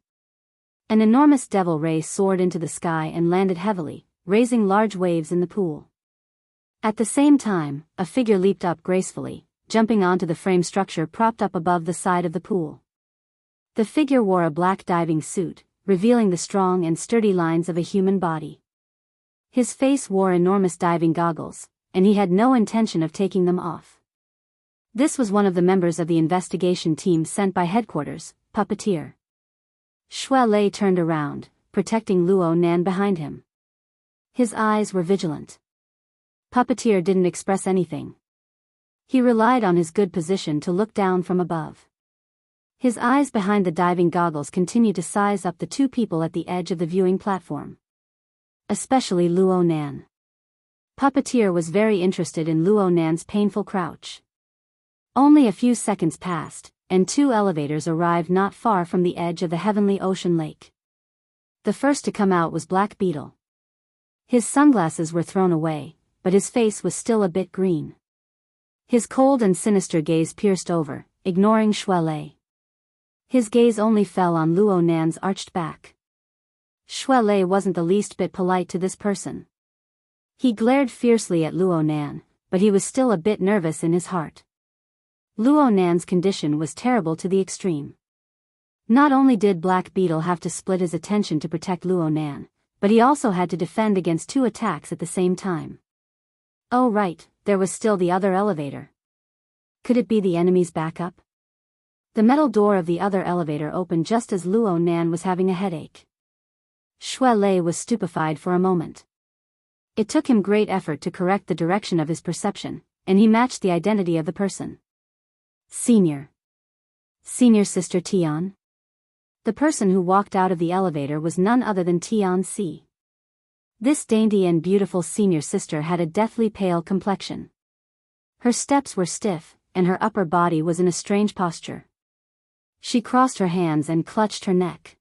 An enormous devil ray soared into the sky and landed heavily, raising large waves in the pool. At the same time, a figure leaped up gracefully, jumping onto the frame structure propped up above the side of the pool. The figure wore a black diving suit, revealing the strong and sturdy lines of a human body. His face wore enormous diving goggles, and he had no intention of taking them off. This was one of the members of the investigation team sent by headquarters, Puppeteer. Shui Lei turned around, protecting Luo Nan behind him. His eyes were vigilant. Puppeteer didn't express anything. He relied on his good position to look down from above. His eyes behind the diving goggles continued to size up the two people at the edge of the viewing platform. Especially Luo Nan. Puppeteer was very interested in Luo Nan's painful crouch. Only a few seconds passed, and two elevators arrived not far from the edge of the heavenly ocean lake. The first to come out was Black Beetle. His sunglasses were thrown away, but his face was still a bit green. His cold and sinister gaze pierced over, ignoring Shui Lei. His gaze only fell on Luo Nan's arched back. Shui Lei wasn't the least bit polite to this person. He glared fiercely at Luo Nan, but he was still a bit nervous in his heart. Luo Nan's condition was terrible to the extreme. Not only did Black Beetle have to split his attention to protect Luo Nan, but he also had to defend against two attacks at the same time. Oh right, there was still the other elevator. Could it be the enemy's backup? The metal door of the other elevator opened just as Luo Nan was having a headache. Shui Lei was stupefied for a moment. It took him great effort to correct the direction of his perception, and he matched the identity of the person. Senior Sister Tian? The person who walked out of the elevator was none other than Tian Si. This dainty and beautiful senior sister had a deathly pale complexion. Her steps were stiff, and her upper body was in a strange posture. She crossed her hands and clutched her neck.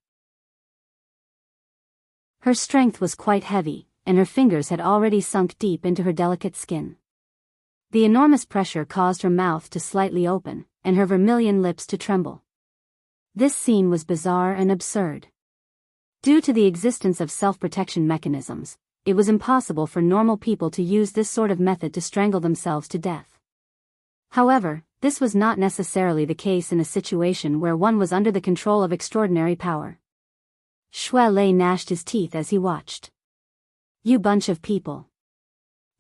Her strength was quite heavy, and her fingers had already sunk deep into her delicate skin. The enormous pressure caused her mouth to slightly open, and her vermilion lips to tremble. This scene was bizarre and absurd. Due to the existence of self-protection mechanisms, it was impossible for normal people to use this sort of method to strangle themselves to death. However, this was not necessarily the case in a situation where one was under the control of extraordinary power. Shui Lei gnashed his teeth as he watched. You bunch of people.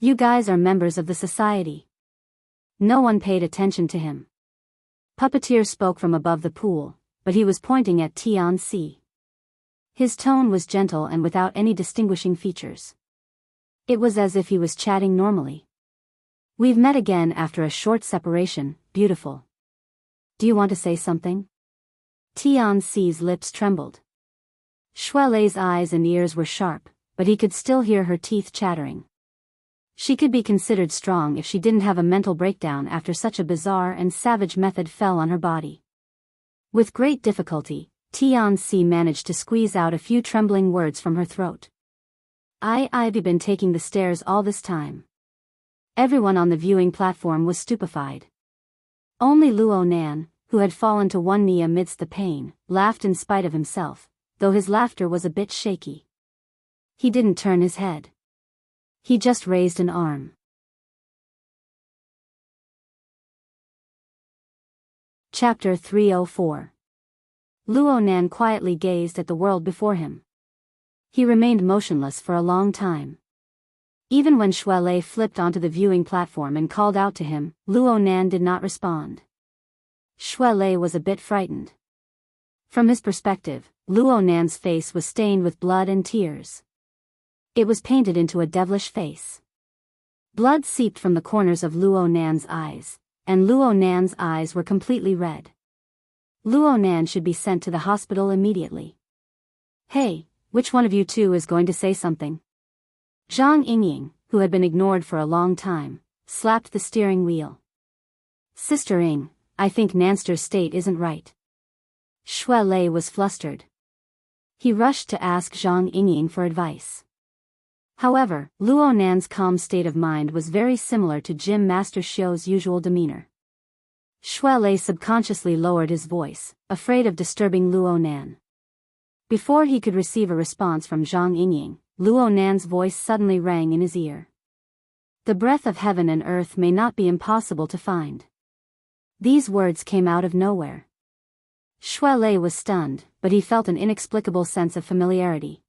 You guys are members of the society. No one paid attention to him. Puppeteer spoke from above the pool, but he was pointing at Tian Si. His tone was gentle and without any distinguishing features. It was as if he was chatting normally. We've met again after a short separation, beautiful. Do you want to say something? Tian Si's lips trembled. Shui Lei's eyes and ears were sharp, but he could still hear her teeth chattering. She could be considered strong if she didn't have a mental breakdown after such a bizarre and savage method fell on her body. With great difficulty, Tian Si managed to squeeze out a few trembling words from her throat. I've been taking the stairs all this time. Everyone on the viewing platform was stupefied. Only Luo Nan, who had fallen to one knee amidst the pain, laughed in spite of himself, though his laughter was a bit shaky. He didn't turn his head. He just raised an arm. Chapter 304. Luo Nan quietly gazed at the world before him. He remained motionless for a long time. Even when Shui Lei flipped onto the viewing platform and called out to him, Luo Nan did not respond. Shuelei was a bit frightened. From his perspective, Luo Nan's face was stained with blood and tears. It was painted into a devilish face. Blood seeped from the corners of Luo Nan's eyes, and Luo Nan's eyes were completely red. Luo Nan should be sent to the hospital immediately. Hey, which one of you two is going to say something? Zhang Yingying, who had been ignored for a long time, slapped the steering wheel. Sister Ying, I think Nanster's state isn't right. Shuelei was flustered. He rushed to ask Zhang Yingying for advice. However, Luo Nan's calm state of mind was very similar to Gym Master Xiu's usual demeanor. Shuelei subconsciously lowered his voice, afraid of disturbing Luo Nan. Before he could receive a response from Zhang Yingying, Luo Nan's voice suddenly rang in his ear. The breath of heaven and earth may not be impossible to find. These words came out of nowhere. Shuelei was stunned, but he felt an inexplicable sense of familiarity.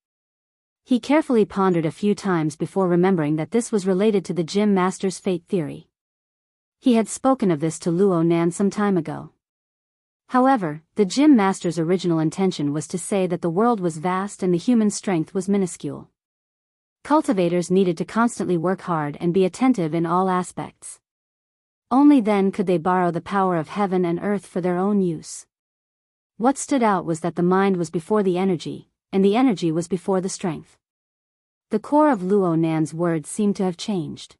He carefully pondered a few times before remembering that this was related to the Gym Master's fate theory. He had spoken of this to Luo Nan some time ago. However, the Gym Master's original intention was to say that the world was vast and the human strength was minuscule. Cultivators needed to constantly work hard and be attentive in all aspects. Only then could they borrow the power of heaven and earth for their own use. What stood out was that the mind was before the energy, and the energy was before the strength. The core of Luo Nan's words seemed to have changed.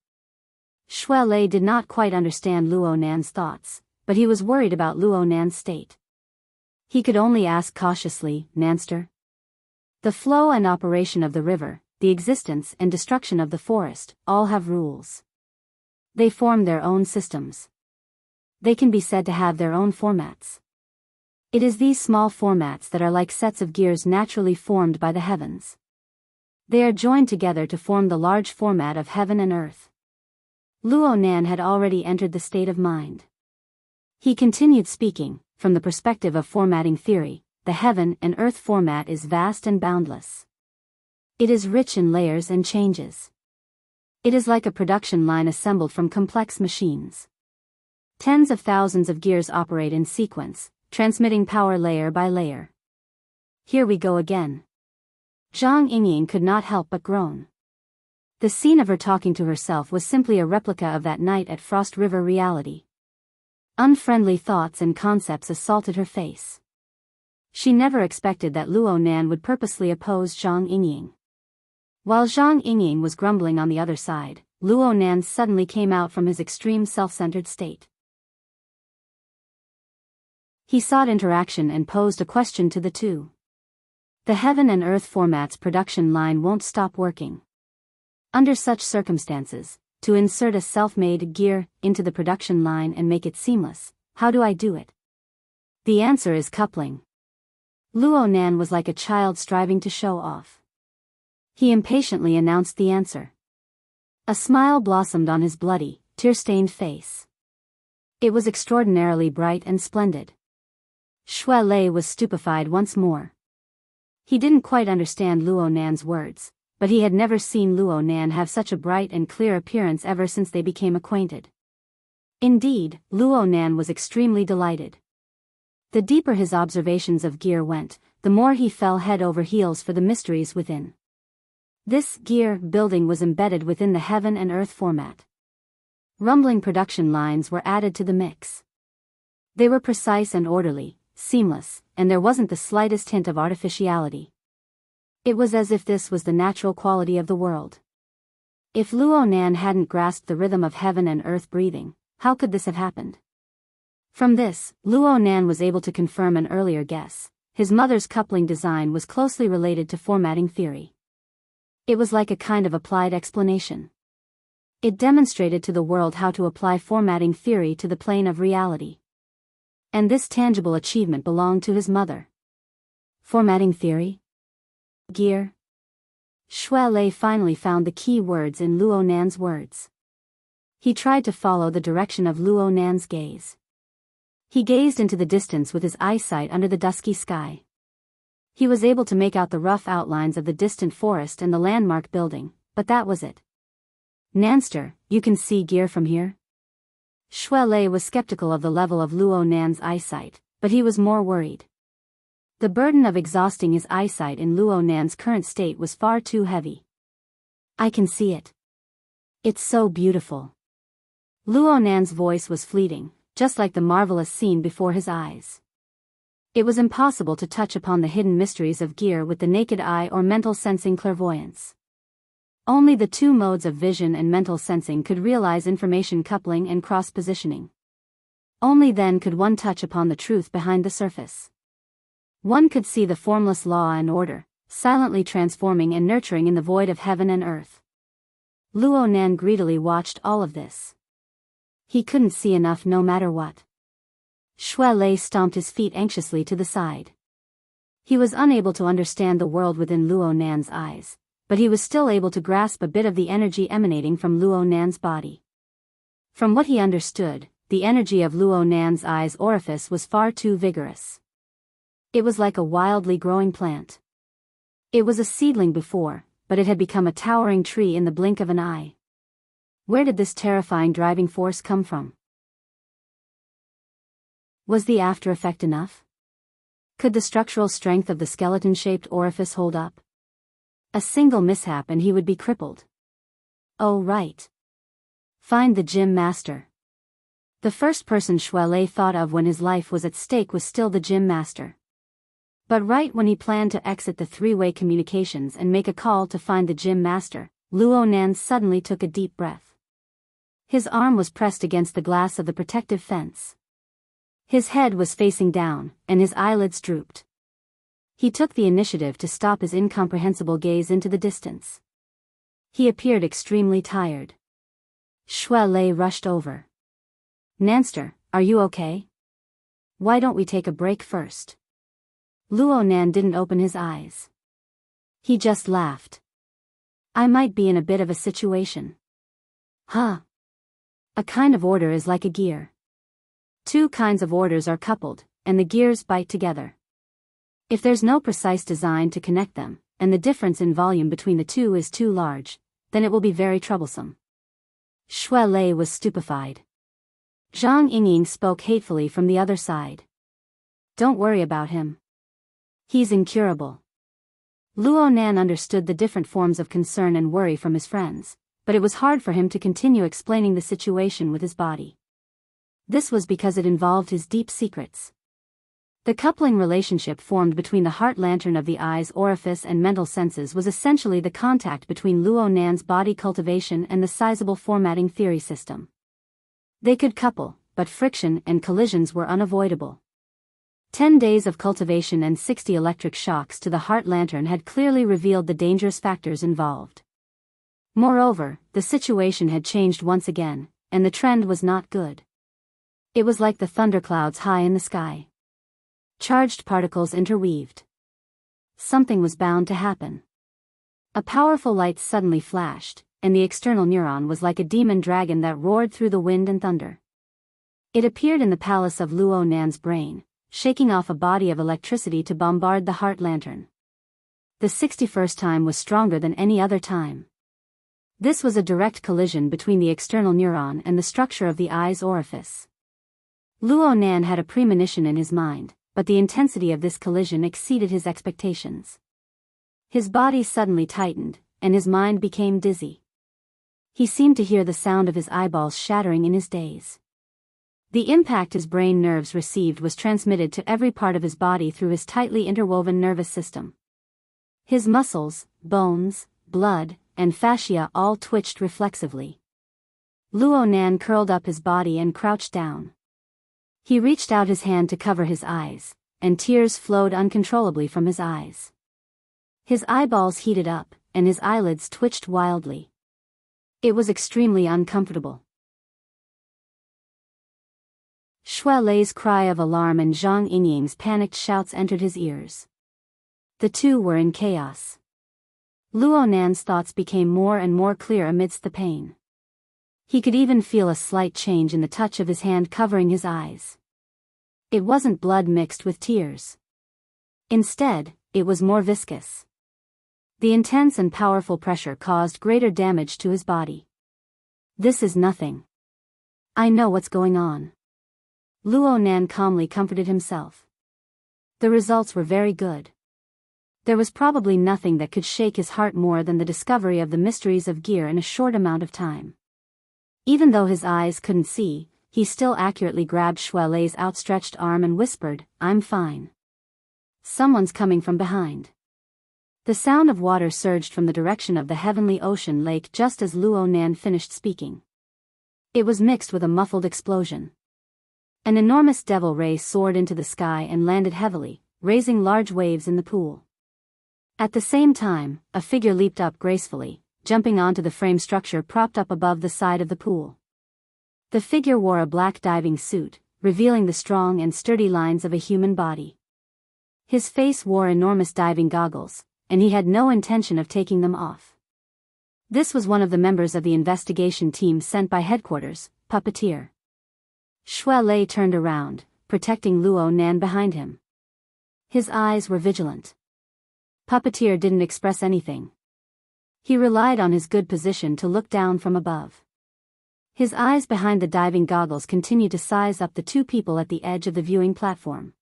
Shuelei did not quite understand Luo Nan's thoughts, but he was worried about Luo Nan's state. He could only ask cautiously, Nanster? The flow and operation of the river, the existence and destruction of the forest, all have rules. They form their own systems. They can be said to have their own formats. It is these small formats that are like sets of gears naturally formed by the heavens. They are joined together to form the large format of heaven and earth. Luo Nan had already entered the state of mind. He continued speaking, from the perspective of formatting theory, the heaven and earth format is vast and boundless. It is rich in layers and changes. It is like a production line assembled from complex machines. Tens of thousands of gears operate in sequence, transmitting power layer by layer. Here we go again. Zhang Yingying could not help but groan. The scene of her talking to herself was simply a replica of that night at Frost River reality. Unfriendly thoughts and concepts assaulted her face. She never expected that Luo Nan would purposely oppose Zhang Yingying. While Zhang Yingying was grumbling on the other side, Luo Nan suddenly came out from his extreme self-centered state. He sought interaction and posed a question to the two. The heaven and earth format's production line won't stop working. Under such circumstances, to insert a self-made gear into the production line and make it seamless, how do I do it? The answer is coupling. Luo Nan was like a child striving to show off. He impatiently announced the answer. A smile blossomed on his bloody, tear-stained face. It was extraordinarily bright and splendid. Shuelei was stupefied once more. He didn't quite understand Luo Nan's words, but he had never seen Luo Nan have such a bright and clear appearance ever since they became acquainted. Indeed, Luo Nan was extremely delighted. The deeper his observations of gear went, the more he fell head over heels for the mysteries within. This gear building was embedded within the heaven and earth format. Rumbling production lines were added to the mix. They were precise and orderly, seamless, and there wasn't the slightest hint of artificiality. It was as if this was the natural quality of the world. If Luo Nan hadn't grasped the rhythm of heaven and earth breathing, how could this have happened? From this, Luo Nan was able to confirm an earlier guess. His mother's coupling design was closely related to formatting theory. It was like a kind of applied explanation. It demonstrated to the world how to apply formatting theory to the plane of reality. And this tangible achievement belonged to his mother. Formatting theory? Gear? Shuelei finally found the key words in Luo Nan's words. He tried to follow the direction of Luo Nan's gaze. He gazed into the distance with his eyesight under the dusky sky. He was able to make out the rough outlines of the distant forest and the landmark building, but that was it. Nanster, you can see gear from here? Shui Lei was skeptical of the level of Luo Nan's eyesight, but he was more worried. The burden of exhausting his eyesight in Luo Nan's current state was far too heavy. I can see it. It's so beautiful. Luo Nan's voice was fleeting, just like the marvelous scene before his eyes. It was impossible to touch upon the hidden mysteries of gear with the naked eye or mental sensing clairvoyance. Only the two modes of vision and mental sensing could realize information coupling and cross-positioning. Only then could one touch upon the truth behind the surface. One could see the formless law and order, silently transforming and nurturing in the void of heaven and earth. Luo Nan greedily watched all of this. He couldn't see enough no matter what. Shui Lei stomped his feet anxiously to the side. He was unable to understand the world within Luo Nan's eyes, but he was still able to grasp a bit of the energy emanating from Luo Nan's body. From what he understood, the energy of Luo Nan's eye's orifice was far too vigorous. It was like a wildly growing plant. It was a seedling before, but it had become a towering tree in the blink of an eye. Where did this terrifying driving force come from? Was the after effect enough? Could the structural strength of the skeleton-shaped orifice hold up? A single mishap and he would be crippled. Oh right. Find the gym master. The first person Shui Lei thought of when his life was at stake was still the gym master. But right when he planned to exit the three-way communications and make a call to find the gym master, Luo Nan suddenly took a deep breath. His arm was pressed against the glass of the protective fence. His head was facing down, and his eyelids drooped. He took the initiative to stop his incomprehensible gaze into the distance. He appeared extremely tired. Shui Lei rushed over. Nanster, are you okay? Why don't we take a break first? Luo Nan didn't open his eyes. He just laughed. I might be in a bit of a situation. Huh? A kind of order is like a gear. Two kinds of orders are coupled, and the gears bite together. If there's no precise design to connect them, and the difference in volume between the two is too large, then it will be very troublesome. Shui Lei was stupefied. Zhang Yingying spoke hatefully from the other side. Don't worry about him. He's incurable. Luo Nan understood the different forms of concern and worry from his friends, but it was hard for him to continue explaining the situation with his body. This was because it involved his deep secrets. The coupling relationship formed between the heart lantern of the eye's orifice and mental senses was essentially the contact between Luo Nan's body cultivation and the sizable formatting theory system. They could couple, but friction and collisions were unavoidable. 10 days of cultivation and 60 electric shocks to the heart lantern had clearly revealed the dangerous factors involved. Moreover, the situation had changed once again, and the trend was not good. It was like the thunderclouds high in the sky. Charged particles interweaved. Something was bound to happen. A powerful light suddenly flashed, and the external neuron was like a demon dragon that roared through the wind and thunder. It appeared in the palace of Luo Nan's brain, shaking off a body of electricity to bombard the heart lantern. The 61st time was stronger than any other time. This was a direct collision between the external neuron and the structure of the eye's orifice. Luo Nan had a premonition in his mind, but the intensity of this collision exceeded his expectations. His body suddenly tightened, and his mind became dizzy. He seemed to hear the sound of his eyeballs shattering in his daze. The impact his brain nerves received was transmitted to every part of his body through his tightly interwoven nervous system. His muscles, bones, blood, and fascia all twitched reflexively. Luo Nan curled up his body and crouched down. He reached out his hand to cover his eyes, and tears flowed uncontrollably from his eyes. His eyeballs heated up, and his eyelids twitched wildly. It was extremely uncomfortable. Shui Lei's cry of alarm and Zhang Yingying's panicked shouts entered his ears. The two were in chaos. Luo Nan's thoughts became more and more clear amidst the pain. He could even feel a slight change in the touch of his hand covering his eyes. It wasn't blood mixed with tears. Instead, it was more viscous. The intense and powerful pressure caused greater damage to his body. This is nothing. I know what's going on. Luo Nan calmly comforted himself. The results were very good. There was probably nothing that could shake his heart more than the discovery of the mysteries of gear in a short amount of time. Even though his eyes couldn't see, he still accurately grabbed Shui Lei's outstretched arm and whispered, "I'm fine. Someone's coming from behind." The sound of water surged from the direction of the heavenly ocean lake just as Luo Nan finished speaking. It was mixed with a muffled explosion. An enormous devil ray soared into the sky and landed heavily, raising large waves in the pool. At the same time, a figure leaped up gracefully, jumping onto the frame structure propped up above the side of the pool. The figure wore a black diving suit, revealing the strong and sturdy lines of a human body. His face wore enormous diving goggles, and he had no intention of taking them off. This was one of the members of the investigation team sent by headquarters, Puppeteer. Shui Lei turned around, protecting Luo Nan behind him. His eyes were vigilant. Puppeteer didn't express anything. He relied on his good position to look down from above. His eyes behind the diving goggles continued to size up the two people at the edge of the viewing platform.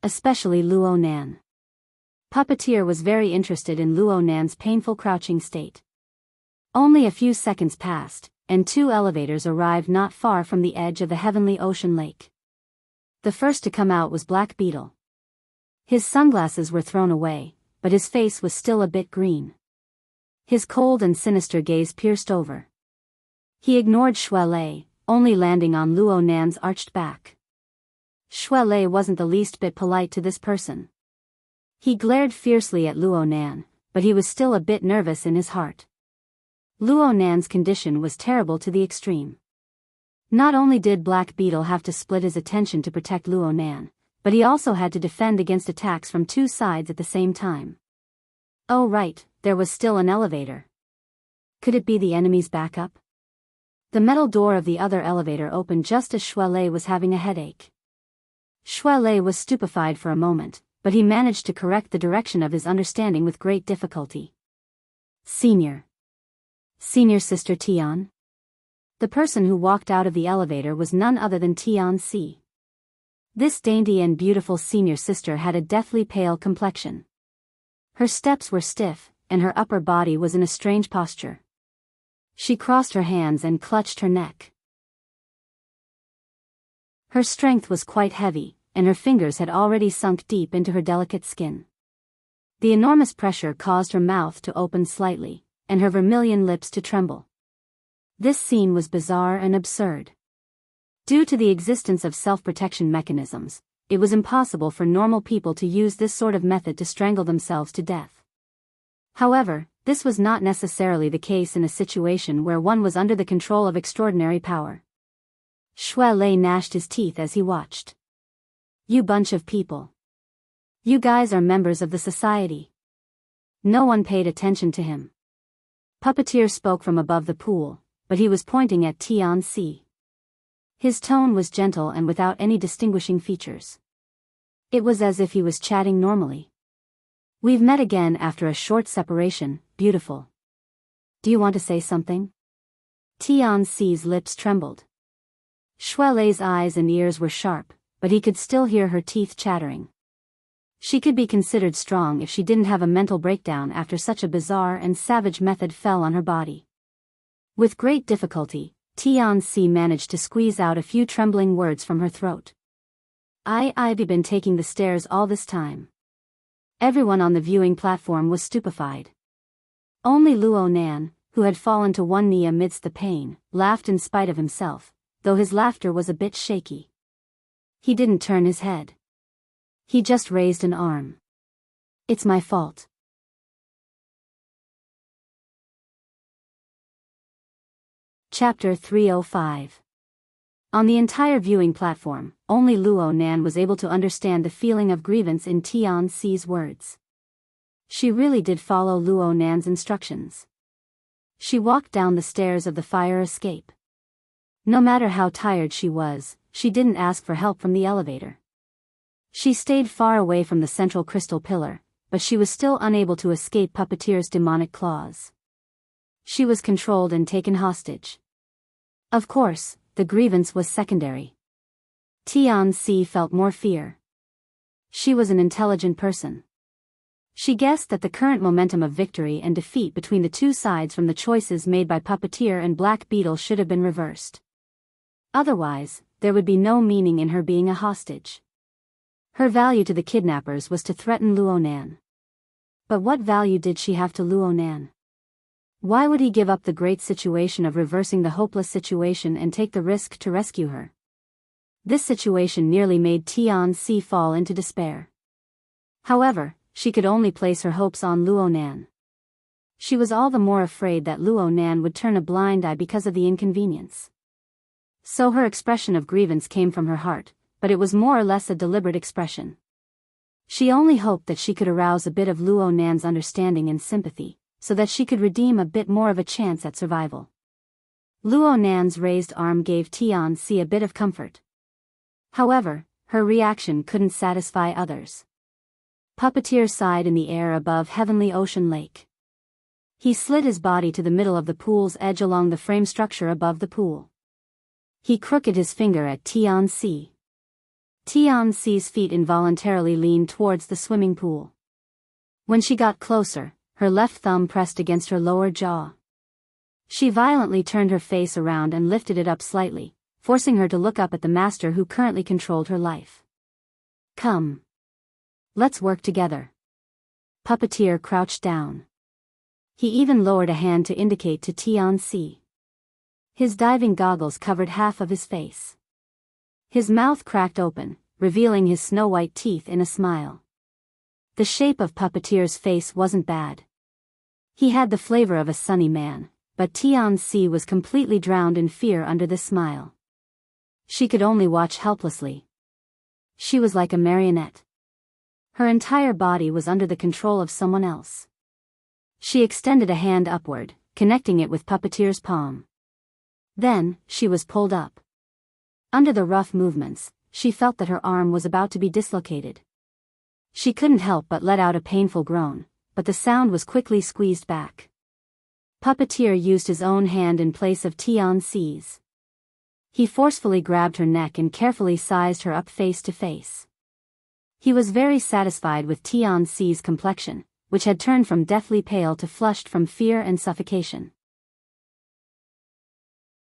Especially Luo Nan. Puppeteer was very interested in Luo Nan's painful crouching state. Only a few seconds passed, and two elevators arrived not far from the edge of the heavenly ocean lake. The first to come out was Black Beetle. His sunglasses were thrown away, but his face was still a bit green. His cold and sinister gaze pierced over. He ignored Shui Lei, only landing on Luo Nan's arched back. Shui Lei wasn't the least bit polite to this person. He glared fiercely at Luo Nan, but he was still a bit nervous in his heart. Luo Nan's condition was terrible to the extreme. Not only did Black Beetle have to split his attention to protect Luo Nan, but he also had to defend against attacks from two sides at the same time. Oh right, there was still an elevator. Could it be the enemy's backup? The metal door of the other elevator opened just as Shui Lei was having a headache. Shui Lei was stupefied for a moment, but he managed to correct the direction of his understanding with great difficulty. Senior Sister Tian? The person who walked out of the elevator was none other than Tian Si. This dainty and beautiful senior sister had a deathly pale complexion. Her steps were stiff, and her upper body was in a strange posture. She crossed her hands and clutched her neck. Her strength was quite heavy, and her fingers had already sunk deep into her delicate skin. The enormous pressure caused her mouth to open slightly, and her vermilion lips to tremble. This scene was bizarre and absurd. Due to the existence of self-protection mechanisms, it was impossible for normal people to use this sort of method to strangle themselves to death. However, this was not necessarily the case in a situation where one was under the control of extraordinary power. Shui Lei gnashed his teeth as he watched. You bunch of people. You guys are members of the society. No one paid attention to him. Puppeteer spoke from above the pool, but he was pointing at Tian Si. His tone was gentle and without any distinguishing features. It was as if he was chatting normally. We've met again after a short separation, beautiful. Do you want to say something? Tian Si's lips trembled. Shui Lei's eyes and ears were sharp, but he could still hear her teeth chattering. She could be considered strong if she didn't have a mental breakdown after such a bizarre and savage method fell on her body. With great difficulty, Tian Si managed to squeeze out a few trembling words from her throat. I've been taking the stairs all this time. Everyone on the viewing platform was stupefied. Only Luo Nan, who had fallen to one knee amidst the pain, laughed in spite of himself, though his laughter was a bit shaky. He didn't turn his head. He just raised an arm. It's my fault. Chapter 305. On the entire viewing platform, only Luo Nan was able to understand the feeling of grievance in Tian Si's words. She really did follow Luo Nan's instructions. She walked down the stairs of the fire escape. No matter how tired she was, she didn't ask for help from the elevator. She stayed far away from the central crystal pillar, but she was still unable to escape Puppeteer's demonic claws. She was controlled and taken hostage. Of course, the grievance was secondary. Tian-Si felt more fear. She was an intelligent person. She guessed that the current momentum of victory and defeat between the two sides from the choices made by Puppeteer and Black Beetle should have been reversed. Otherwise, there would be no meaning in her being a hostage. Her value to the kidnappers was to threaten Luonan. But what value did she have to Luonan? Why would he give up the great situation of reversing the hopeless situation and take the risk to rescue her? This situation nearly made Tian-Si fall into despair. However, she could only place her hopes on Luonan. She was all the more afraid that Luonan would turn a blind eye because of the inconvenience. So her expression of grievance came from her heart, but it was more or less a deliberate expression. She only hoped that she could arouse a bit of Luonan's understanding and sympathy, so that she could redeem a bit more of a chance at survival. Luonan's raised arm gave Tian-Si a bit of comfort. However, her reaction couldn't satisfy others. Puppeteer sighed in the air above Heavenly Ocean Lake. He slid his body to the middle of the pool's edge along the frame structure above the pool. He crooked his finger at Tian-Si. Tian-Si's feet involuntarily leaned towards the swimming pool. When she got closer, her left thumb pressed against her lower jaw. She violently turned her face around and lifted it up slightly, forcing her to look up at the master who currently controlled her life. Come. Let's work together. Puppeteer crouched down. He even lowered a hand to indicate to Tian-Si. His diving goggles covered half of his face. His mouth cracked open, revealing his snow-white teeth in a smile. The shape of Puppeteer's face wasn't bad. He had the flavor of a sunny man, but Tian-Si was completely drowned in fear under this smile. She could only watch helplessly. She was like a marionette. Her entire body was under the control of someone else. She extended a hand upward, connecting it with Puppeteer's palm. Then, she was pulled up. Under the rough movements, she felt that her arm was about to be dislocated. She couldn't help but let out a painful groan, but the sound was quickly squeezed back. Puppeteer used his own hand in place of Tian-Si's. He forcefully grabbed her neck and carefully sized her up face to face. He was very satisfied with Tian-Si's complexion, which had turned from deathly pale to flushed from fear and suffocation.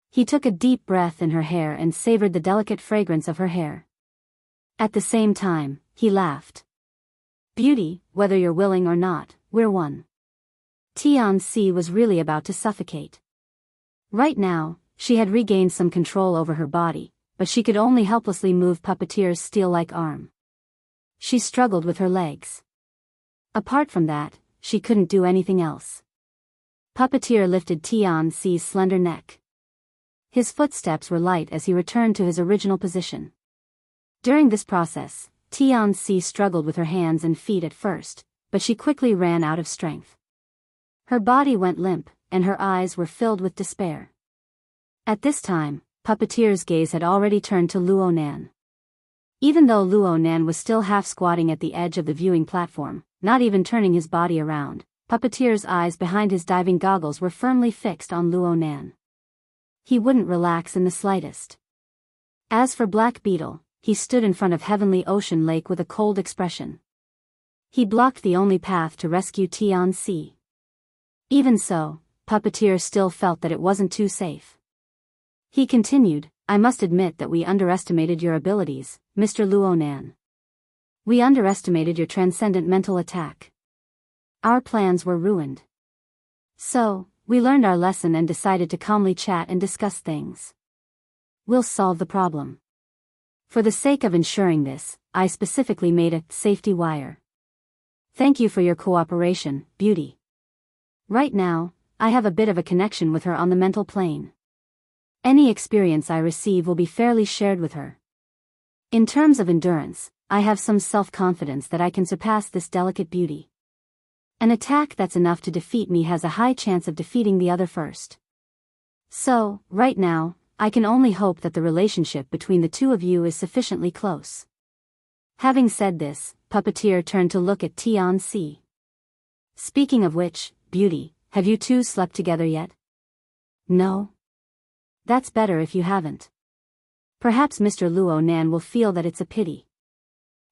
He took a deep breath in her hair and savored the delicate fragrance of her hair. At the same time, he laughed. Beauty, whether you're willing or not, we're one. Tian-Si was really about to suffocate. Right now, she had regained some control over her body, but she could only helplessly move Puppeteer's steel-like arm. She struggled with her legs. Apart from that, she couldn't do anything else. Puppeteer lifted Tian-Si's slender neck. His footsteps were light as he returned to his original position. During this process, Tian-Si struggled with her hands and feet at first, but she quickly ran out of strength. Her body went limp, and her eyes were filled with despair. At this time, Puppeteer's gaze had already turned to Luonan. Even though Luonan was still half squatting at the edge of the viewing platform, not even turning his body around, Puppeteer's eyes behind his diving goggles were firmly fixed on Luonan. He wouldn't relax in the slightest. As for Black Beetle, he stood in front of Heavenly Ocean Lake with a cold expression. He blocked the only path to rescue Tian-Si. Even so, Puppeteer still felt that it wasn't too safe. He continued, I must admit that we underestimated your abilities, Mr. Luonan. We underestimated your transcendent mental attack. Our plans were ruined. So, we learned our lesson and decided to calmly chat and discuss things. We'll solve the problem. For the sake of ensuring this, I specifically made a safety wire. Thank you for your cooperation, Beauty. Right now, I have a bit of a connection with her on the mental plane. Any experience I receive will be fairly shared with her. In terms of endurance, I have some self-confidence that I can surpass this delicate beauty. An attack that's enough to defeat me has a high chance of defeating the other first. So, right now, I can only hope that the relationship between the two of you is sufficiently close. Having said this, Puppeteer turned to look at Tian-Si. Speaking of which, Beauty, have you two slept together yet? No? That's better if you haven't. Perhaps Mr. Luo Nan will feel that it's a pity.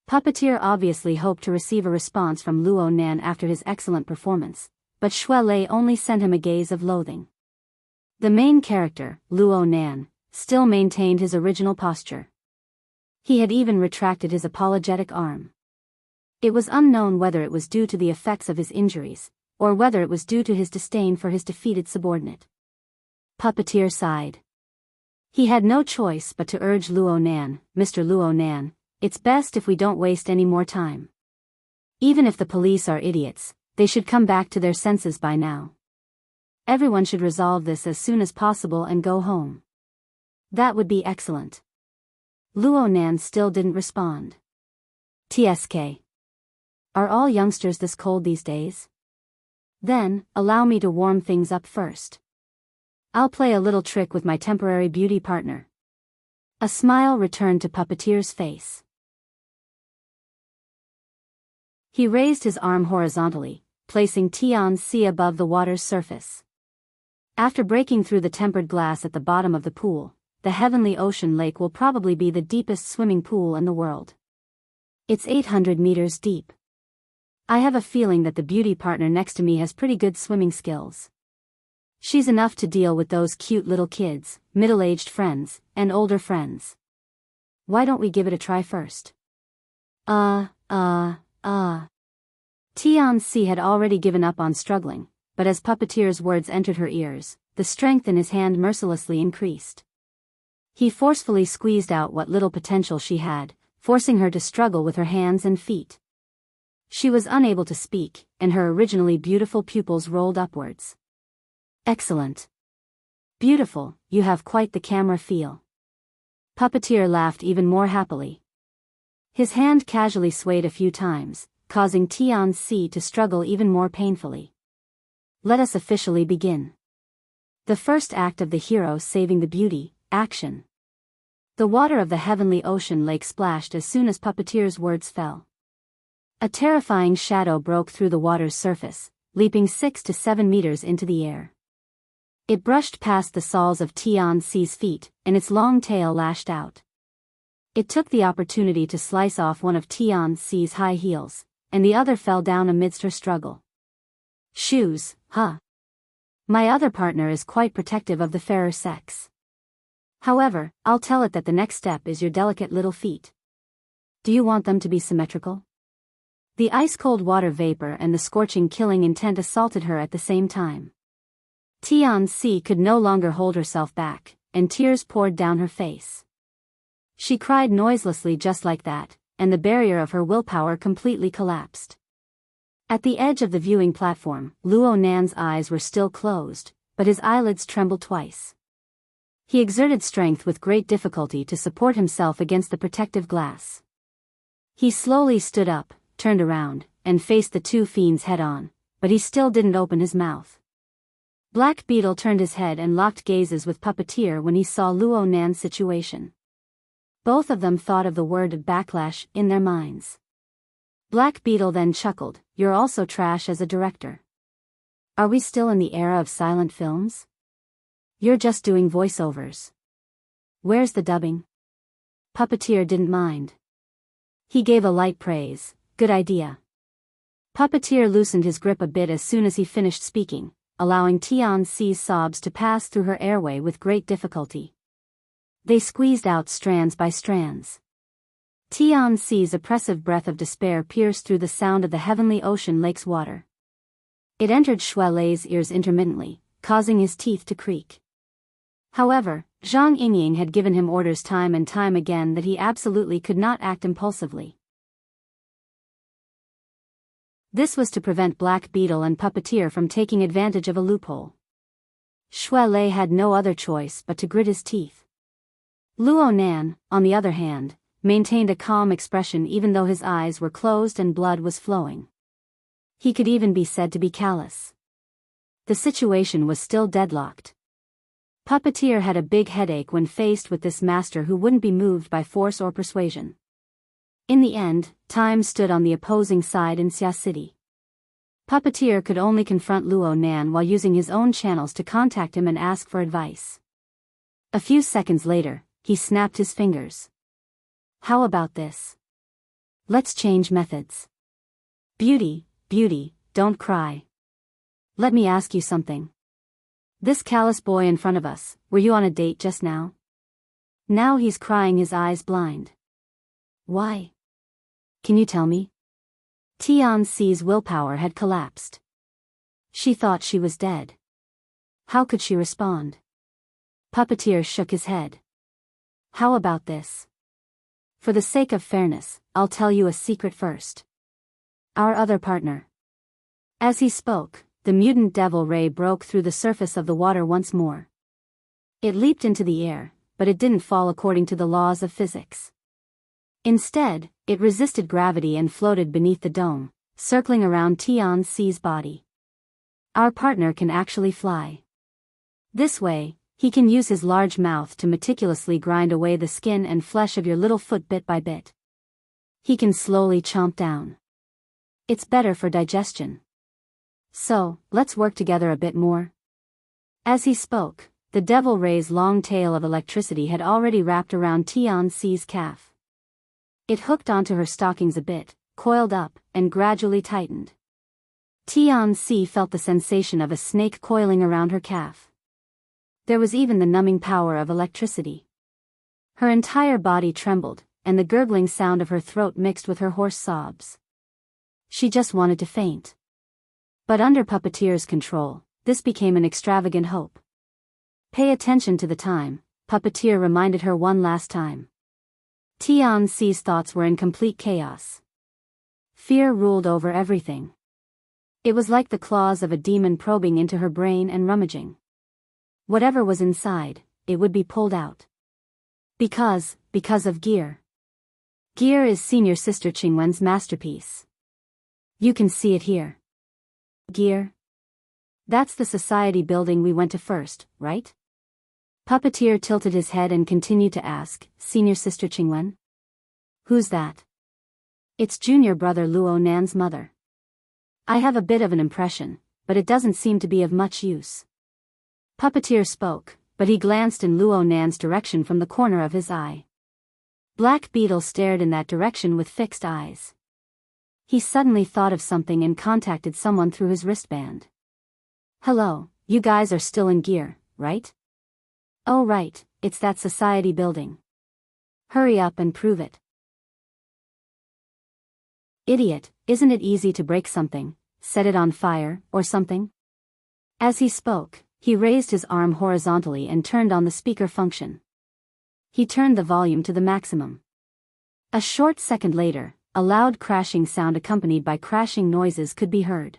Puppeteer obviously hoped to receive a response from Luo Nan after his excellent performance, but Xue Lei only sent him a gaze of loathing. The main character, Luo Nan, still maintained his original posture. He had even retracted his apologetic arm. It was unknown whether it was due to the effects of his injuries, or whether it was due to his disdain for his defeated subordinate. Puppeteer sighed. He had no choice but to urge Luo Nan, Mr. Luo Nan, it's best if we don't waste any more time. Even if the police are idiots, they should come back to their senses by now. Everyone should resolve this as soon as possible and go home. That would be excellent. Luo Nan still didn't respond. TSK. Are all youngsters this cold these days? Then, allow me to warm things up first. I'll play a little trick with my temporary beauty partner. A smile returned to Puppeteer's face. He raised his arm horizontally, placing Tian-Si above the water's surface. After breaking through the tempered glass at the bottom of the pool, the heavenly ocean lake will probably be the deepest swimming pool in the world. It's 800 meters deep. I have a feeling that the beauty partner next to me has pretty good swimming skills. She's enough to deal with those cute little kids, middle-aged friends, and older friends. Why don't we give it a try first? Tian-Si had already given up on struggling, but as Puppeteer's words entered her ears, the strength in his hand mercilessly increased. He forcefully squeezed out what little potential she had, forcing her to struggle with her hands and feet. She was unable to speak, and her originally beautiful pupils rolled upwards. Excellent. Beautiful, you have quite the camera feel. Puppeteer laughed even more happily. His hand casually swayed a few times, causing Tian-Si to struggle even more painfully. Let us officially begin. The first act of the hero saving the beauty, action. The water of the heavenly ocean lake splashed as soon as Puppeteer's words fell. A terrifying shadow broke through the water's surface, leaping 6 to 7 meters into the air. It brushed past the soles of Tian-Si's feet, and its long tail lashed out. It took the opportunity to slice off one of Tian-Si's high heels, and the other fell down amidst her struggle. Shoes, huh? My other partner is quite protective of the fairer sex. However, I'll tell it that the next step is your delicate little feet. Do you want them to be symmetrical? The ice-cold water vapor and the scorching killing intent assaulted her at the same time. Tian-Si could no longer hold herself back, and tears poured down her face. She cried noiselessly just like that, and the barrier of her willpower completely collapsed. At the edge of the viewing platform, Luo Nan's eyes were still closed, but his eyelids trembled twice. He exerted strength with great difficulty to support himself against the protective glass. He slowly stood up, turned around, and faced the two fiends head-on, but he still didn't open his mouth. Black Beetle turned his head and locked gazes with Puppeteer when he saw Luo Nan's situation. Both of them thought of the word backlash in their minds. Black Beetle then chuckled, "You're also trash as a director. Are we still in the era of silent films? You're just doing voiceovers. Where's the dubbing?" Puppeteer didn't mind. He gave a light praise, "Good idea." Puppeteer loosened his grip a bit as soon as he finished speaking, allowing Tian-Si's sobs to pass through her airway with great difficulty. They squeezed out strands by strands. Tian-Si's oppressive breath of despair pierced through the sound of the heavenly ocean lake's water. It entered Xue Lei's ears intermittently, causing his teeth to creak. However, Zhang Yingying had given him orders time and time again that he absolutely could not act impulsively. This was to prevent Black Beetle and Puppeteer from taking advantage of a loophole. Xue Lei had no other choice but to grit his teeth. Luo Nan, on the other hand, maintained a calm expression even though his eyes were closed and blood was flowing. He could even be said to be callous. The situation was still deadlocked. Puppeteer had a big headache when faced with this master who wouldn't be moved by force or persuasion. In the end, time stood on the opposing side in Xia City. Puppeteer could only confront Luo Nan while using his own channels to contact him and ask for advice. A few seconds later, he snapped his fingers. How about this? Let's change methods. Beauty, beauty, don't cry. Let me ask you something. This callous boy in front of us, were you on a date just now? Now he's crying, his eyes blind. Why? Can you tell me? Tianxi's willpower had collapsed. She thought she was dead. How could she respond? Puppeteer shook his head. How about this? For the sake of fairness, I'll tell you a secret first. Our other partner. As he spoke, the mutant devil ray broke through the surface of the water once more. It leaped into the air, but it didn't fall according to the laws of physics. Instead, it resisted gravity and floated beneath the dome, circling around Tianxi's body. Our partner can actually fly. This way, he can use his large mouth to meticulously grind away the skin and flesh of your little foot bit by bit. He can slowly chomp down. It's better for digestion. So, let's work together a bit more. As he spoke, the devil ray's long tail of electricity had already wrapped around Tianxi's calf. It hooked onto her stockings a bit, coiled up, and gradually tightened. Tianxi felt the sensation of a snake coiling around her calf. There was even the numbing power of electricity. Her entire body trembled, and the gurgling sound of her throat mixed with her hoarse sobs. She just wanted to faint. But under Puppeteer's control, this became an extravagant hope. Pay attention to the time, Puppeteer reminded her one last time. Tianxi's thoughts were in complete chaos. Fear ruled over everything. It was like the claws of a demon probing into her brain and rummaging. Whatever was inside, it would be pulled out. Because of gear. Gear is senior sister Qingwen's masterpiece. You can see it here. Gear? That's the society building we went to first, right? Puppeteer tilted his head and continued to ask, Senior Sister Qingwen? Who's that? It's junior brother Luo Nan's mother. I have a bit of an impression, but it doesn't seem to be of much use. Puppeteer spoke, but he glanced in Luo Nan's direction from the corner of his eye. Black Beetle stared in that direction with fixed eyes. He suddenly thought of something and contacted someone through his wristband. Hello, you guys are still in gear, right? Oh right, it's that society building. Hurry up and prove it. Idiot, isn't it easy to break something, set it on fire, or something? As he spoke, he raised his arm horizontally and turned on the speaker function. He turned the volume to the maximum. A short second later, a loud crashing sound accompanied by crashing noises could be heard.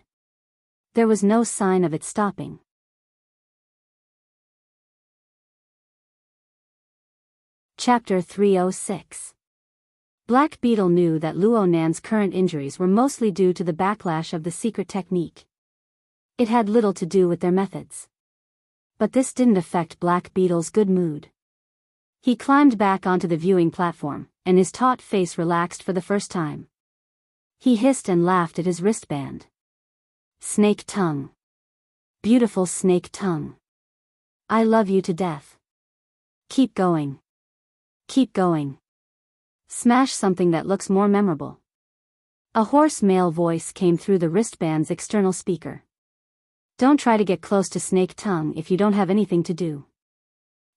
There was no sign of it stopping. Chapter 306. Black Beetle knew that Luo Nan's current injuries were mostly due to the backlash of the secret technique. It had little to do with their methods. But this didn't affect Black Beetle's good mood. He climbed back onto the viewing platform, and his taut face relaxed for the first time. He hissed and laughed at his wristband. Snake tongue. Beautiful snake tongue. I love you to death. Keep going. Keep going. Smash something that looks more memorable. A hoarse male voice came through the wristband's external speaker. Don't try to get close to snake tongue if you don't have anything to do.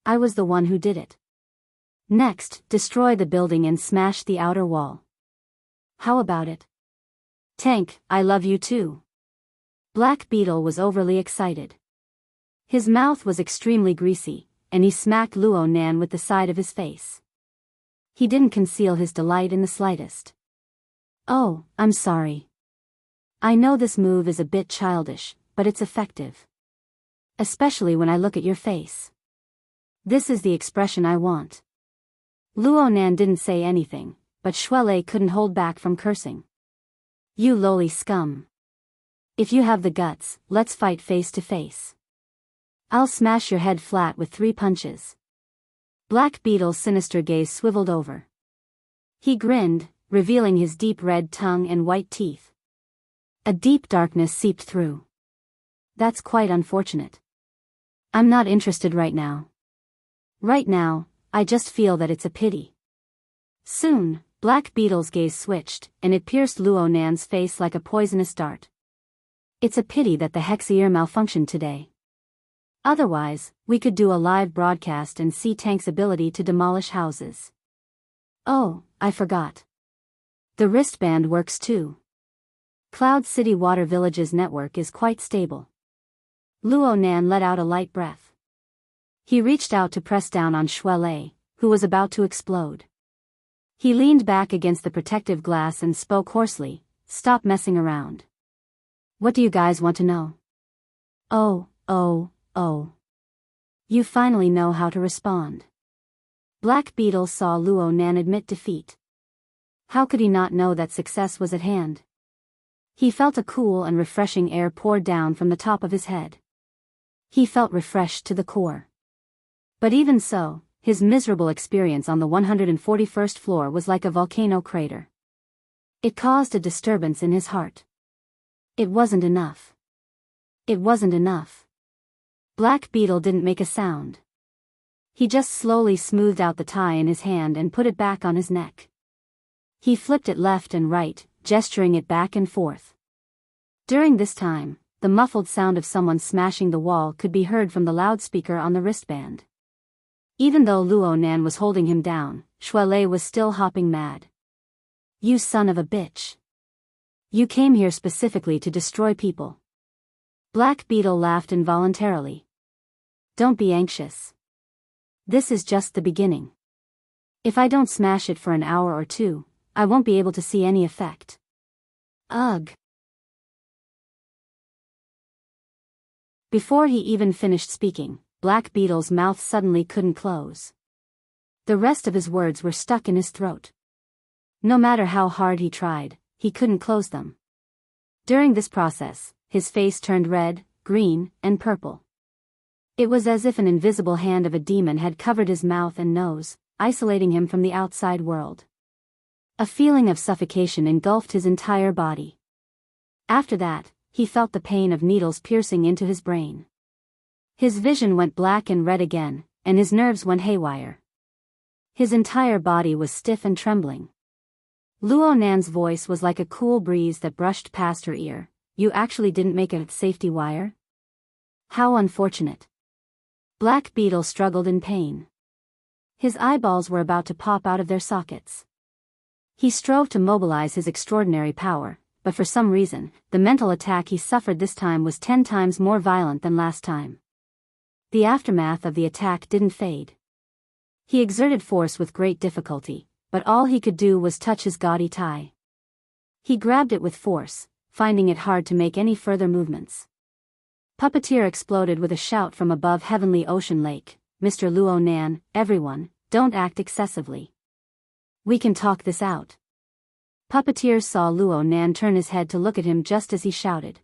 I was the one who did it. Next, destroy the building and smash the outer wall. How about it? Tank, I love you too. Black Beetle was overly excited. His mouth was extremely greasy, and he smacked Luo Nan with the side of his face. He didn't conceal his delight in the slightest. Oh, I'm sorry. I know this move is a bit childish, but it's effective. Especially when I look at your face. This is the expression I want. Luo Nan didn't say anything, but Shuelei couldn't hold back from cursing. You lowly scum. If you have the guts, let's fight face to face. I'll smash your head flat with 3 punches. Black Beetle's sinister gaze swiveled over. He grinned, revealing his deep red tongue and white teeth. A deep darkness seeped through. That's quite unfortunate. I'm not interested right now. Right now, I just feel that it's a pity. Soon, Black Beetle's gaze switched, and it pierced Luo Nan's face like a poisonous dart. It's a pity that the Hexier malfunctioned today. Otherwise, we could do a live broadcast and see Tank's ability to demolish houses. Oh, I forgot. The wristband works too. Cloud City Water Village's network is quite stable. Luo Nan let out a light breath. He reached out to press down on Shuelei, who was about to explode. He leaned back against the protective glass and spoke hoarsely, "Stop messing around. What do you guys want to know?" Oh. You finally know how to respond. Black Beetle saw Luo Nan admit defeat. How could he not know that success was at hand? He felt a cool and refreshing air pour down from the top of his head. He felt refreshed to the core. But even so, his miserable experience on the 141st floor was like a volcano crater. It caused a disturbance in his heart. It wasn't enough. It wasn't enough. Black Beetle didn't make a sound. He just slowly smoothed out the tie in his hand and put it back on his neck. He flipped it left and right, gesturing it back and forth. During this time, the muffled sound of someone smashing the wall could be heard from the loudspeaker on the wristband. Even though Luo Nan was holding him down, Shuelei was still hopping mad. You son of a bitch. You came here specifically to destroy people. Black Beetle laughed involuntarily. Don't be anxious. This is just the beginning. If I don't smash it for an hour or two, I won't be able to see any effect. Ugh. Before he even finished speaking, Black Beetle's mouth suddenly couldn't close. The rest of his words were stuck in his throat. No matter how hard he tried, he couldn't close them. During this process, his face turned red, green, and purple. It was as if an invisible hand of a demon had covered his mouth and nose, isolating him from the outside world. A feeling of suffocation engulfed his entire body. After that, he felt the pain of needles piercing into his brain. His vision went black and red again, and his nerves went haywire. His entire body was stiff and trembling. Luo Nan's voice was like a cool breeze that brushed past her ear. You actually didn't make a safety wire? How unfortunate. Black Beetle struggled in pain. His eyeballs were about to pop out of their sockets. He strove to mobilize his extraordinary power, but for some reason, the mental attack he suffered this time was 10 times more violent than last time. The aftermath of the attack didn't fade. He exerted force with great difficulty, but all he could do was touch his gaudy tie. He grabbed it with force, finding it hard to make any further movements. Puppeteer exploded with a shout from above Heavenly Ocean Lake. Mr. Luo Nan, everyone, don't act excessively. We can talk this out. Puppeteer saw Luo Nan turn his head to look at him just as he shouted.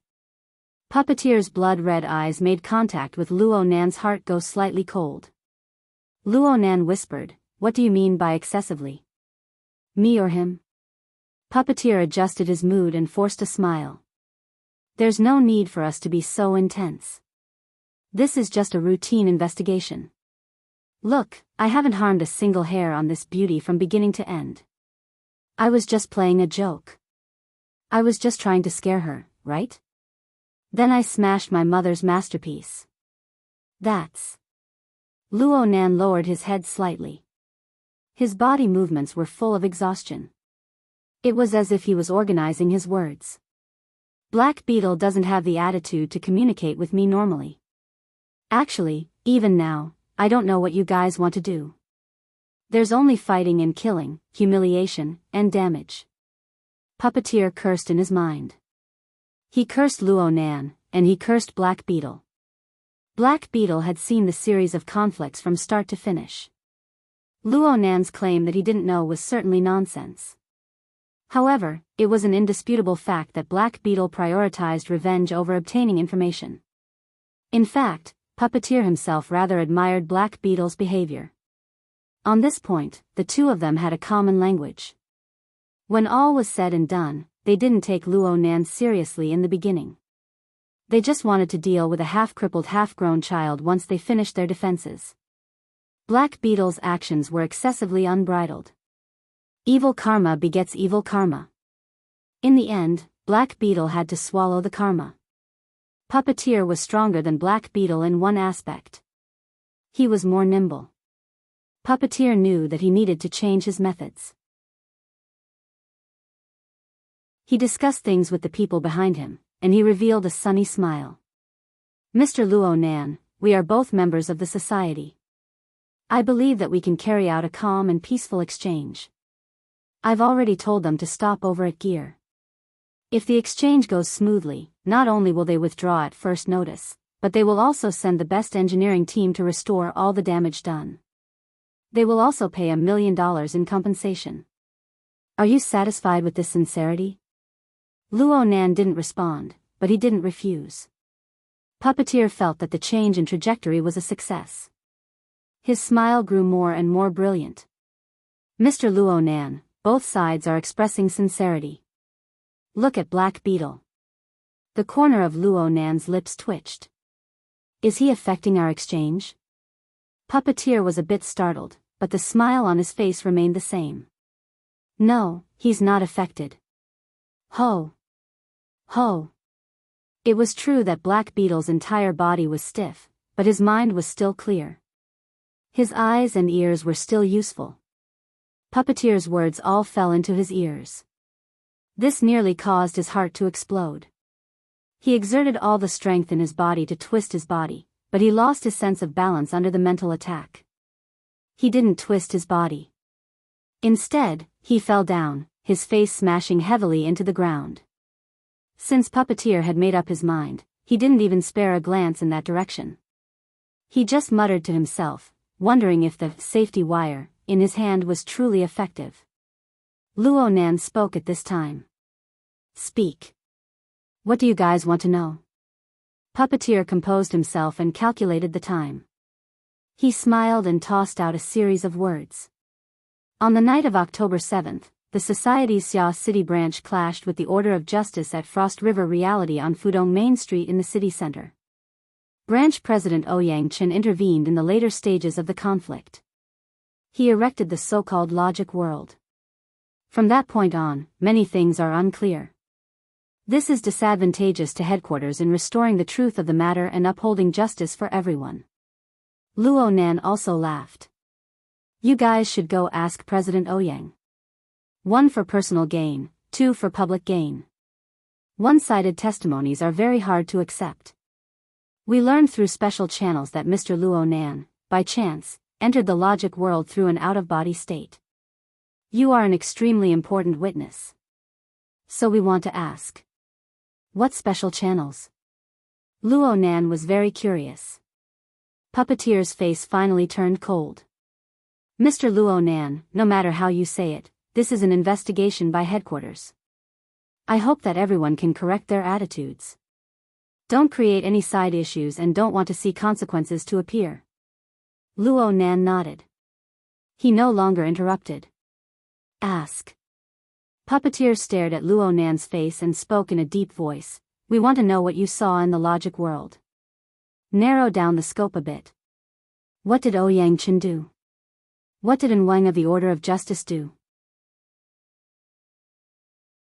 Puppeteer's blood-red eyes made contact with Luo Nan's heart go slightly cold. Luo Nan whispered, What do you mean by excessively? Me or him? Puppeteer adjusted his mood and forced a smile. There's no need for us to be so intense. This is just a routine investigation. Look, I haven't harmed a single hair on this beauty from beginning to end. I was just playing a joke. I was just trying to scare her, right? Then I smashed my mother's masterpiece. That's... Luo Nan lowered his head slightly. His body movements were full of exhaustion. It was as if he was organizing his words. Black Beetle doesn't have the attitude to communicate with me normally. Actually, even now, I don't know what you guys want to do. There's only fighting and killing, humiliation, and damage. Puppeteer cursed in his mind. He cursed Luo Nan, and he cursed Black Beetle. Black Beetle had seen the series of conflicts from start to finish. Luo Nan's claim that he didn't know was certainly nonsense. However, it was an indisputable fact that Black Beetle prioritized revenge over obtaining information. In fact, Puppeteer himself rather admired Black Beetle's behavior. On this point, the two of them had a common language. When all was said and done, they didn't take Luo Nan seriously in the beginning. They just wanted to deal with a half-crippled half-grown child once they finished their defenses. Black Beetle's actions were excessively unbridled. Evil karma begets evil karma. In the end, Black Beetle had to swallow the karma. Puppeteer was stronger than Black Beetle in one aspect. He was more nimble. Puppeteer knew that he needed to change his methods. He discussed things with the people behind him, and he revealed a sunny smile. Mr. Luo Nan, we are both members of the society. I believe that we can carry out a calm and peaceful exchange. I've already told them to stop over at Gear. If the exchange goes smoothly, not only will they withdraw at first notice, but they will also send the best engineering team to restore all the damage done. They will also pay $1 million in compensation. Are you satisfied with this sincerity? Luo Nan didn't respond, but he didn't refuse. Puppeteer felt that the change in trajectory was a success. His smile grew more and more brilliant. Mr. Luo Nan, both sides are expressing sincerity. Look at Black Beetle. The corner of Luo Nan's lips twitched. Is he affecting our exchange? Puppeteer was a bit startled, but the smile on his face remained the same. No, he's not affected. Ho! Ho! It was true that Black Beetle's entire body was stiff, but his mind was still clear. His eyes and ears were still useful. Puppeteer's words all fell into his ears. This nearly caused his heart to explode. He exerted all the strength in his body to twist his body, but he lost his sense of balance under the mental attack. He didn't twist his body. Instead, he fell down, his face smashing heavily into the ground. Since Puppeteer had made up his mind, he didn't even spare a glance in that direction. He just muttered to himself, wondering if the safety wire in his hand was truly effective. Luo Nan spoke at this time. Speak. What do you guys want to know? Puppeteer composed himself and calculated the time. He smiled and tossed out a series of words. On the night of October 7th, the Society's Xia City branch clashed with the Order of Justice at Frost River Reality on Fudong Main Street in the city center. Branch President Ouyang Chen intervened in the later stages of the conflict. He erected the so-called logic world. From that point on, many things are unclear. This is disadvantageous to headquarters in restoring the truth of the matter and upholding justice for everyone. Luo Nan also laughed. You guys should go ask President Ouyang. 1 for personal gain, 2 for public gain. One-sided testimonies are very hard to accept. We learned through special channels that Mr. Luo Nan, by chance, entered the logic world through an out-of-body state. You are an extremely important witness. So we want to ask. What special channels? Luo Nan was very curious. Puppeteer's face finally turned cold. Mr. Luo Nan, no matter how you say it, this is an investigation by headquarters. I hope that everyone can correct their attitudes. Don't create any side issues and don't want to see consequences to appear. Luo Nan nodded. He no longer interrupted. Ask. Puppeteer stared at Luo Nan's face and spoke in a deep voice. We want to know what you saw in the logic world. Narrow down the scope a bit. What did Ouyang Chen do? What did Wang of the Order of Justice do?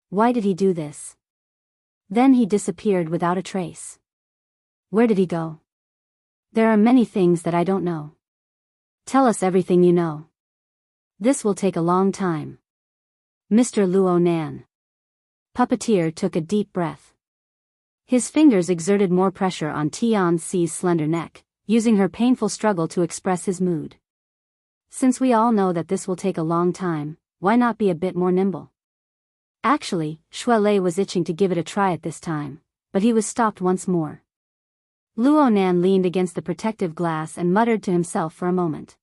Why did he do this? Then he disappeared without a trace. Where did he go? There are many things that I don't know. Tell us everything you know. This will take a long time. Mr. Luo Nan. Puppeteer took a deep breath. His fingers exerted more pressure on Tianxi's slender neck, using her painful struggle to express his mood. Since we all know that this will take a long time, why not be a bit more nimble? Actually, Shuelei was itching to give it a try at this time, but he was stopped once more. Luo Nan leaned against the protective glass and muttered to himself for a moment.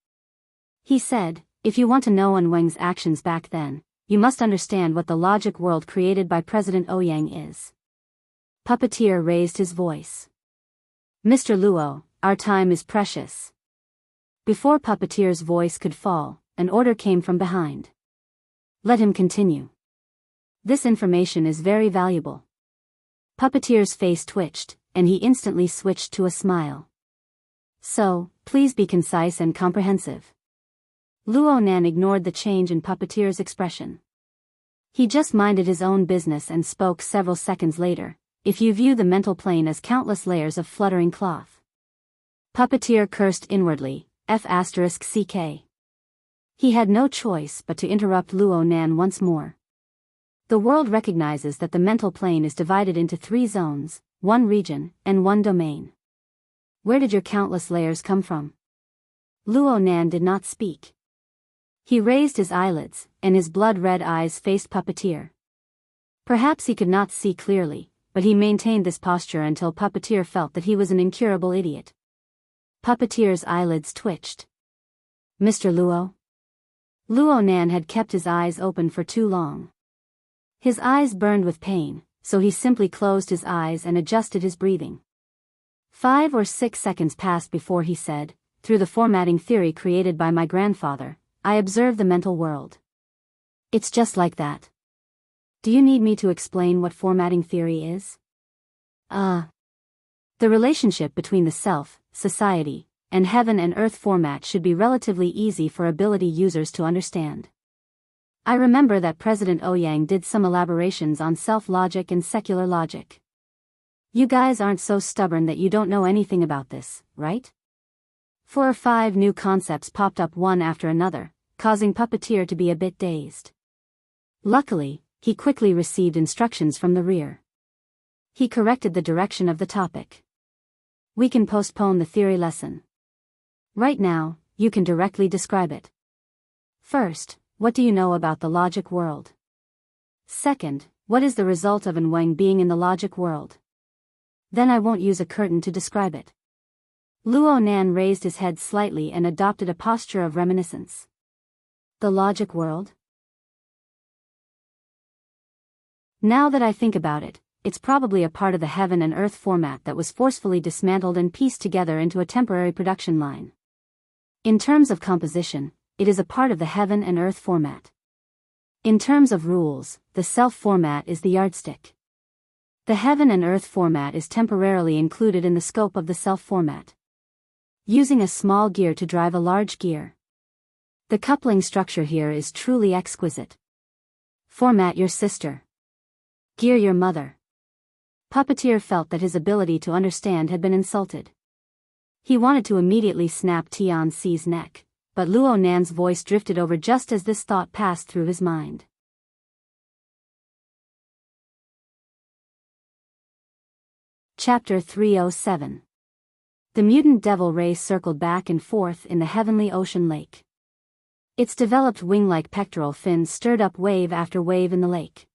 He said, if you want to know Wang's actions back then, you must understand what the logic world created by President Ouyang is. Puppeteer raised his voice. Mr. Luo, our time is precious. Before Puppeteer's voice could fall, an order came from behind. Let him continue. This information is very valuable. Puppeteer's face twitched, and he instantly switched to a smile. So, please be concise and comprehensive. Luo Nan ignored the change in Puppeteer's expression. He just minded his own business and spoke several seconds later. If you view the mental plane as countless layers of fluttering cloth. Puppeteer cursed inwardly, F***ck. He had no choice but to interrupt Luo Nan once more. The world recognizes that the mental plane is divided into 3 zones, 1 region, and 1 domain. Where did your countless layers come from? Luo Nan did not speak. He raised his eyelids, and his blood-red eyes faced Puppeteer. Perhaps he could not see clearly, but he maintained this posture until Puppeteer felt that he was an incurable idiot. Puppeteer's eyelids twitched. Mr. Luo? Luo Nan had kept his eyes open for too long. His eyes burned with pain, so he simply closed his eyes and adjusted his breathing. 5 or 6 seconds passed before he said, through the formatting theory created by my grandfather, I observe the mental world. It's just like that. Do you need me to explain what formatting theory is? The relationship between the self, society, and heaven and earth format should be relatively easy for ability users to understand. I remember that President Ouyang did some elaborations on self-logic and secular logic. You guys aren't so stubborn that you don't know anything about this, right? 4 or 5 new concepts popped up one after another, causing Puppeteer to be a bit dazed. Luckily, he quickly received instructions from the rear. He corrected the direction of the topic. We can postpone the theory lesson. Right now, you can directly describe it. First, what do you know about the logic world? Second, what is the result of Wang being in the logic world? Then I won't use a curtain to describe it. Luo Nan raised his head slightly and adopted a posture of reminiscence. The logic world? Now that I think about it, it's probably a part of the heaven and earth format that was forcefully dismantled and pieced together into a temporary production line. In terms of composition, it is a part of the heaven and earth format. In terms of rules, the self format is the yardstick. The heaven and earth format is temporarily included in the scope of the self format. Using a small gear to drive a large gear. The coupling structure here is truly exquisite. Format your sister. Gear your mother. Puppeteer felt that his ability to understand had been insulted. He wanted to immediately snap Tianxi's neck, but Luo Nan's voice drifted over just as this thought passed through his mind. Chapter 307. The mutant devil ray circled back and forth in the heavenly ocean lake. Its developed wing-like pectoral fins stirred up wave after wave in the lake.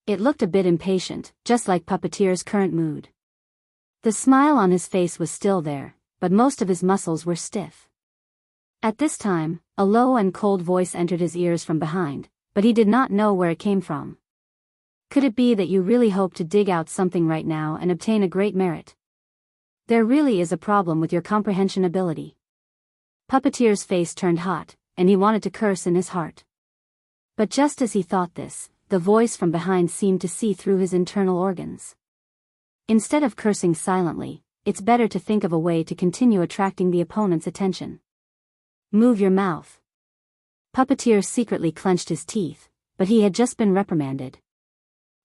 It looked a bit impatient, just like Puppeteer's current mood. The smile on his face was still there, but most of his muscles were stiff. At this time, a low and cold voice entered his ears from behind, but he did not know where it came from. Could it be that you really hope to dig out something right now and obtain a great merit? There really is a problem with your comprehension ability. Puppeteer's face turned hot, and he wanted to curse in his heart. But just as he thought this, the voice from behind seemed to see through his internal organs. Instead of cursing silently, it's better to think of a way to continue attracting the opponent's attention. Move your mouth. Puppeteer secretly clenched his teeth, but he had just been reprimanded.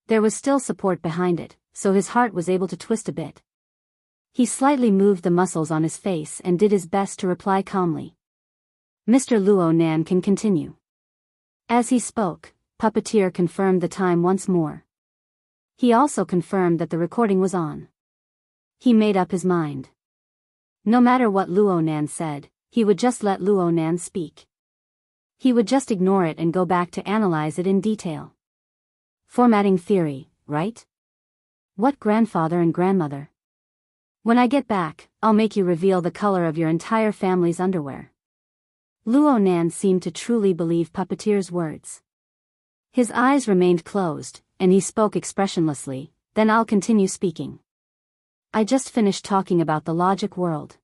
There was still support behind it, so his heart was able to twist a bit. He slightly moved the muscles on his face and did his best to reply calmly. Mr. Luo Nan can continue. As he spoke, Puppeteer confirmed the time once more. He also confirmed that the recording was on. He made up his mind. No matter what Luo Nan said, he would just let Luo Nan speak. He would just ignore it and go back to analyze it in detail. Formatting theory, right? What grandfather and grandmother? When I get back, I'll make you reveal the color of your entire family's underwear. Luo Nan seemed to truly believe Puppeteer's words. His eyes remained closed, and he spoke expressionlessly, then I'll continue speaking. I just finished talking about the logic world.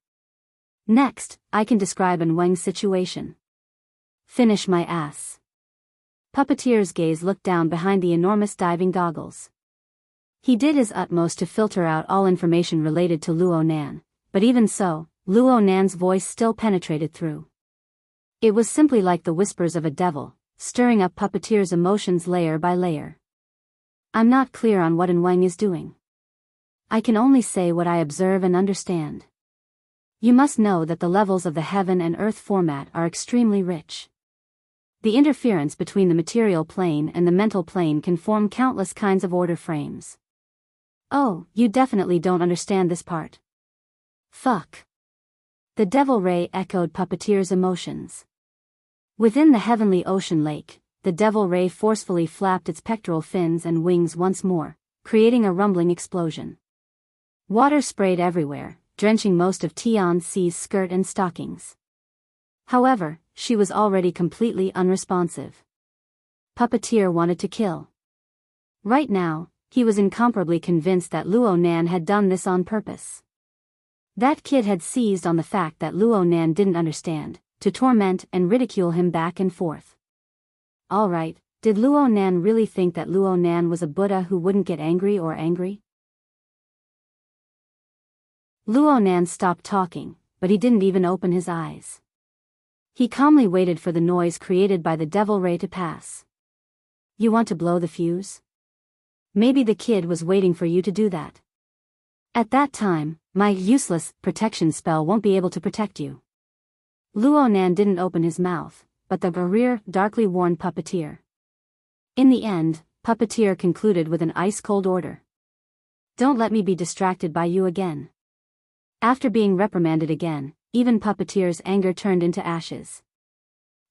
Next, I can describe Wang's situation. Finish my ass. Puppeteer's gaze looked down behind the enormous diving goggles. He did his utmost to filter out all information related to Luo Nan, but even so, Luo Nan's voice still penetrated through. It was simply like the whispers of a devil, stirring up Puppeteer's emotions layer by layer. I'm not clear on what Wang is doing. I can only say what I observe and understand. You must know that the levels of the heaven and earth format are extremely rich. The interference between the material plane and the mental plane can form countless kinds of order frames. Oh, you definitely don't understand this part. Fuck. The devil ray echoed Puppeteer's emotions. Within the heavenly ocean lake, the devil ray forcefully flapped its pectoral fins and wings once more, creating a rumbling explosion. Water sprayed everywhere, drenching most of Tianxi's skirt and stockings. However, she was already completely unresponsive. Puppeteer wanted to kill. Right now, he was incomparably convinced that Luo Nan had done this on purpose. That kid had seized on the fact that Luo Nan didn't understand, to torment and ridicule him back and forth. Alright, did Luo Nan really think that Luo Nan was a Buddha who wouldn't get angry or angry? Luo Nan stopped talking, but he didn't even open his eyes. He calmly waited for the noise created by the devil ray to pass. You want to blow the fuse? Maybe the kid was waiting for you to do that. At that time, my useless protection spell won't be able to protect you. Luo Nan didn't open his mouth, but the barrier darkly warned Puppeteer. In the end, Puppeteer concluded with an ice-cold order. Don't let me be distracted by you again. After being reprimanded again, even Puppeteer's anger turned into ashes.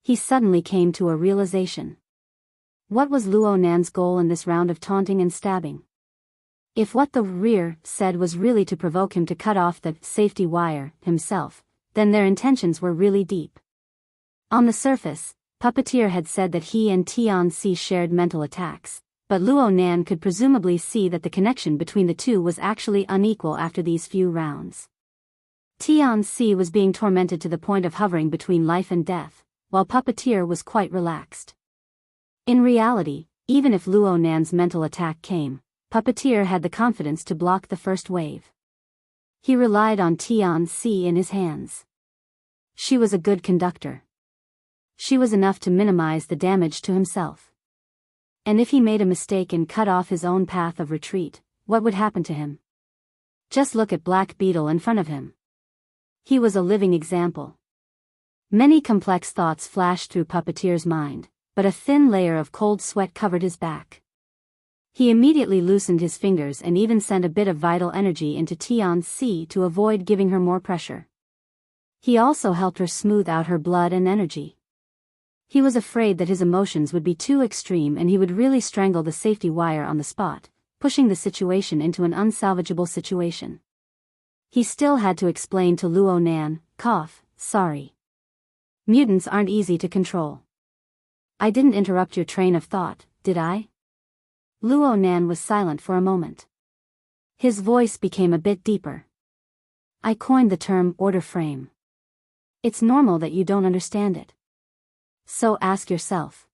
He suddenly came to a realization. What was Luo Nan's goal in this round of taunting and stabbing? If what the rear said was really to provoke him to cut off the safety wire himself, then their intentions were really deep. On the surface, Puppeteer had said that he and Tianxi shared mental attacks, but Luo Nan could presumably see that the connection between the two was actually unequal after these few rounds. Tianxi was being tormented to the point of hovering between life and death, while Puppeteer was quite relaxed. In reality, even if Luo Nan's mental attack came, Puppeteer had the confidence to block the first wave. He relied on Tianxi in his hands. She was a good conductor. She was enough to minimize the damage to himself. And if he made a mistake and cut off his own path of retreat, what would happen to him? Just look at Black Beetle in front of him. He was a living example. Many complex thoughts flashed through Puppeteer's mind, but a thin layer of cold sweat covered his back. He immediately loosened his fingers and even sent a bit of vital energy into Tianxi to avoid giving her more pressure. He also helped her smooth out her blood and energy. He was afraid that his emotions would be too extreme and he would really strangle the safety wire on the spot, pushing the situation into an unsalvageable situation. He still had to explain to Luo Nan, sorry. Mutants aren't easy to control. I didn't interrupt your train of thought, did I? Luo Nan was silent for a moment. His voice became a bit deeper. I coined the term order frame. It's normal that you don't understand it. So ask yourself.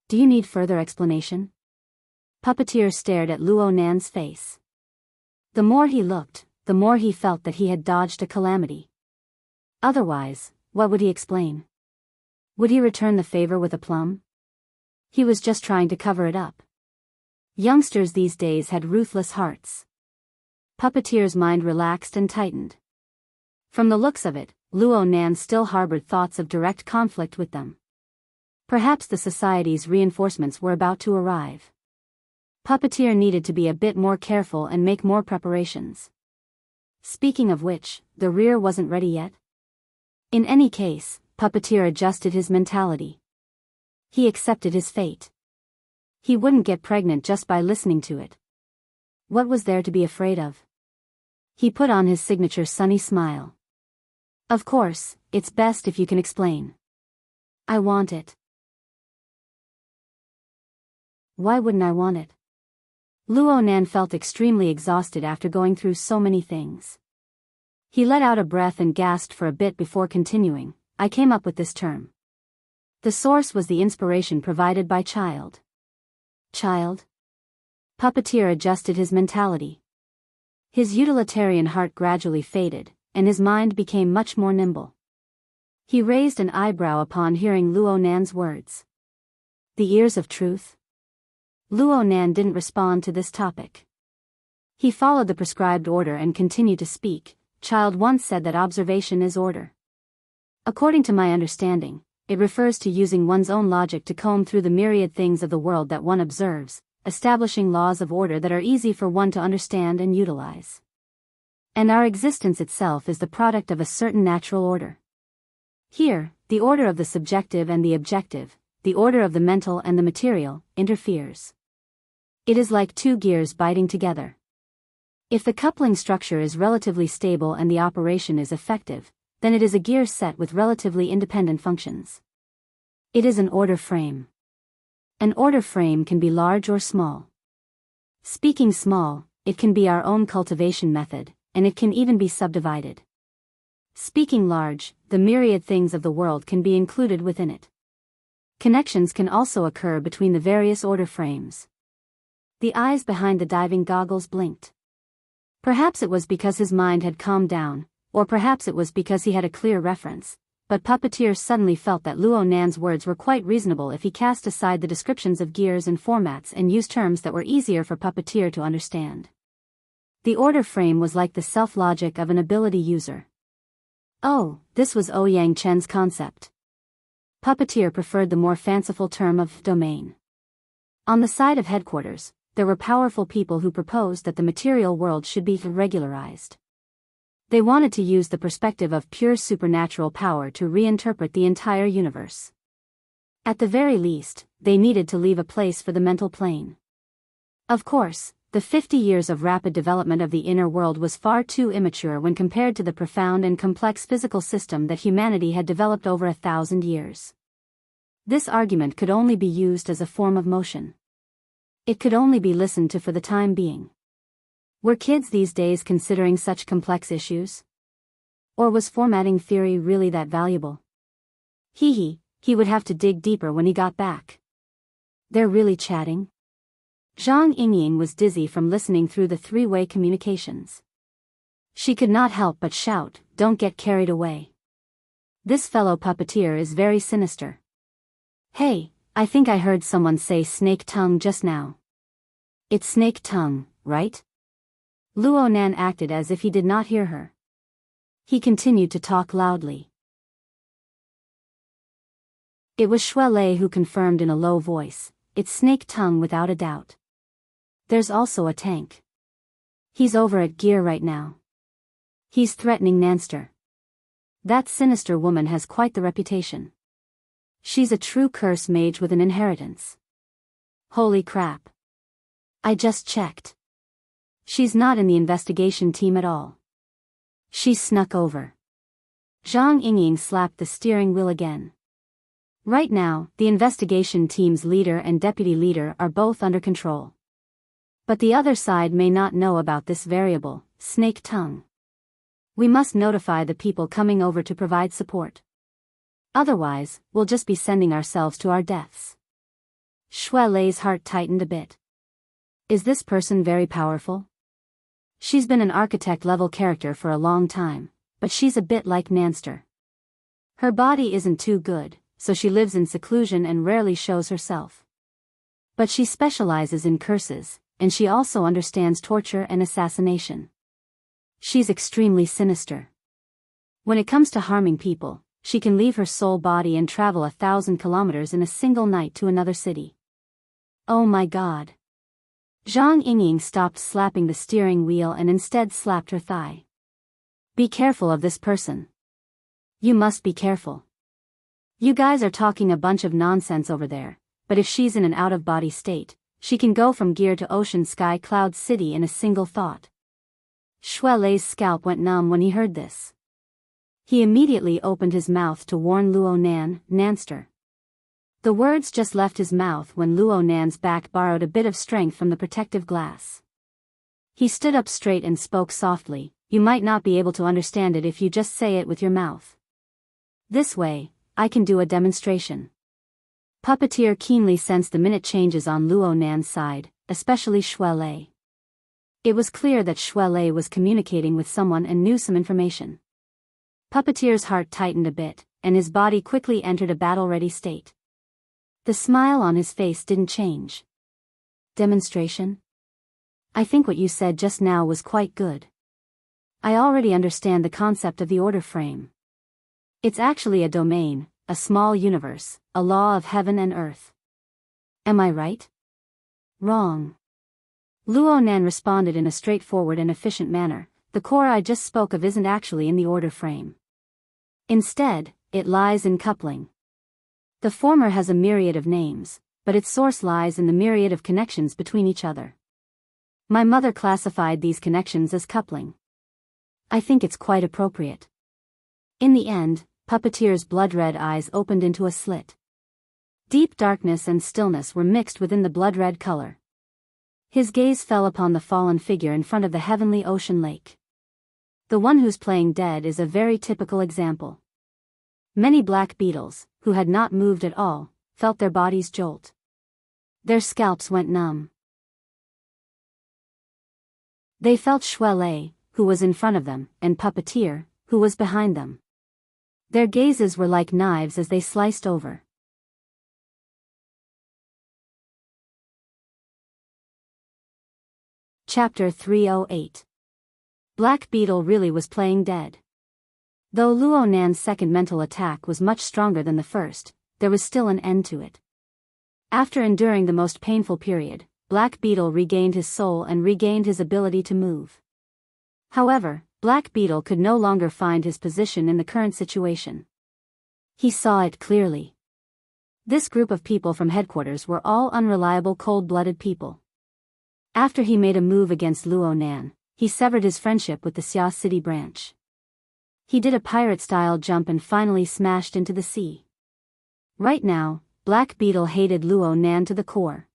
Do you need further explanation? Puppeteer stared at Luo Nan's face. The more he looked, the more he felt that he had dodged a calamity. Otherwise, what would he explain? Would he return the favor with aplomb? He was just trying to cover it up. Youngsters these days had ruthless hearts. Puppeteer's mind relaxed and tightened. From the looks of it, Luo Nan still harbored thoughts of direct conflict with them. Perhaps the society's reinforcements were about to arrive. Puppeteer needed to be a bit more careful and make more preparations. Speaking of which, the rear wasn't ready yet. In any case, Puppeteer adjusted his mentality. He accepted his fate. He wouldn't get pregnant just by listening to it. What was there to be afraid of? He put on his signature sunny smile. Of course, it's best if you can explain. I want it. Why wouldn't I want it? Luo Nan felt extremely exhausted after going through so many things. He let out a breath and gasped for a bit before continuing. I came up with this term. The source was the inspiration provided by Child. Child? Puppeteer adjusted his mentality. His utilitarian heart gradually faded, and his mind became much more nimble. He raised an eyebrow upon hearing Luo Nan's words. The ears of truth? Luo Nan didn't respond to this topic. He followed the prescribed order and continued to speak. Child once said that observation is order. According to my understanding, it refers to using one's own logic to comb through the myriad things of the world that one observes, establishing laws of order that are easy for one to understand and utilize. And our existence itself is the product of a certain natural order. Here, the order of the subjective and the objective, the order of the mental and the material, interferes. It is like two gears biting together. If the coupling structure is relatively stable and the operation is effective, then it is a gear set with relatively independent functions. It is an order frame. An order frame can be large or small. Speaking small, it can be our own cultivation method, and it can even be subdivided. Speaking large, the myriad things of the world can be included within it. Connections can also occur between the various order frames. The eyes behind the diving goggles blinked. Perhaps it was because his mind had calmed down, or perhaps it was because he had a clear reference, but Puppeteer suddenly felt that Luo Nan's words were quite reasonable if he cast aside the descriptions of gears and formats and used terms that were easier for Puppeteer to understand. The order frame was like the self-logic of an ability user. Oh, this was Ouyang Chen's concept. Puppeteer preferred the more fanciful term of domain. On the side of headquarters, there were powerful people who proposed that the material world should be regularized. They wanted to use the perspective of pure supernatural power to reinterpret the entire universe. At the very least, they needed to leave a place for the mental plane. Of course, the 50 years of rapid development of the inner world was far too immature when compared to the profound and complex physical system that humanity had developed over 1,000 years. This argument could only be used as a form of motion. It could only be listened to for the time being. Were kids these days considering such complex issues? Or was formatting theory really that valuable? He would have to dig deeper when he got back. They're really chatting? Zhang Yingying was dizzy from listening through the three-way communications. She could not help but shout, "Don't get carried away. This fellow Puppeteer is very sinister. Hey, I think I heard someone say snake tongue just now. It's snake tongue, right?" Luo Nan acted as if he did not hear her. He continued to talk loudly. It was Shui Lei who confirmed in a low voice, "It's snake tongue without a doubt. There's also a tank. He's over at Gear right now. He's threatening Nanster. That sinister woman has quite the reputation. She's a true curse mage with an inheritance. Holy crap. I just checked. She's not in the investigation team at all. She snuck over." Zhang Yingying slapped the steering wheel again. Right now, the investigation team's leader and deputy leader are both under control. But the other side may not know about this variable, snake tongue. We must notify the people coming over to provide support. Otherwise, we'll just be sending ourselves to our deaths. Shui Lei's heart tightened a bit. Is this person very powerful? She's been an architect-level character for a long time, but she's a bit like Nanster. Her body isn't too good, so she lives in seclusion and rarely shows herself. But she specializes in curses, and she also understands torture and assassination. She's extremely sinister. When it comes to harming people, she can leave her soul body and travel 1,000 kilometers in a single night to another city. Oh my god. Zhang Yingying stopped slapping the steering wheel and instead slapped her thigh. Be careful of this person. You must be careful. You guys are talking a bunch of nonsense over there, but if she's in an out-of-body state, she can go from Gear to Ocean Sky Cloud City in a single thought. Shui Lei's scalp went numb when he heard this. He immediately opened his mouth to warn Luo Nan, Nanster. The words just left his mouth when Luo Nan's back borrowed a bit of strength from the protective glass. He stood up straight and spoke softly, "You might not be able to understand it if you just say it with your mouth. This way, I can do a demonstration." Puppeteer keenly sensed the minute changes on Luo Nan's side, especially Shui Lei. It was clear that Shui Lei was communicating with someone and knew some information. Puppeteer's heart tightened a bit, and his body quickly entered a battle-ready state. The smile on his face didn't change. Demonstration? I think what you said just now was quite good. I already understand the concept of the order frame. It's actually a domain, a small universe, a law of heaven and earth. Am I right? Wrong. Luo Nan responded in a straightforward and efficient manner. The core I just spoke of isn't actually in the order frame. Instead, it lies in coupling. The former has a myriad of names, but its source lies in the myriad of connections between each other. My mother classified these connections as coupling. I think it's quite appropriate. In the end, Puppeteer's blood-red eyes opened into a slit. Deep darkness and stillness were mixed within the blood-red color. His gaze fell upon the fallen figure in front of the heavenly ocean lake. The one who's playing dead is a very typical example. Many black beetles, who had not moved at all, felt their bodies jolt. Their scalps went numb. They felt Shuele, who was in front of them, and Puppeteer, who was behind them. Their gazes were like knives as they sliced over. Chapter 308. Black Beetle really was playing dead. Though Luo Nan's second mental attack was much stronger than the first, there was still an end to it. After enduring the most painful period, Black Beetle regained his soul and regained his ability to move. However, Black Beetle could no longer find his position in the current situation. He saw it clearly. This group of people from headquarters were all unreliable cold-blooded people. After he made a move against Luo Nan, he severed his friendship with the Xia City branch. He did a pirate-style jump and finally smashed into the sea. Right now, Black Beetle hated Luo Nan to the core.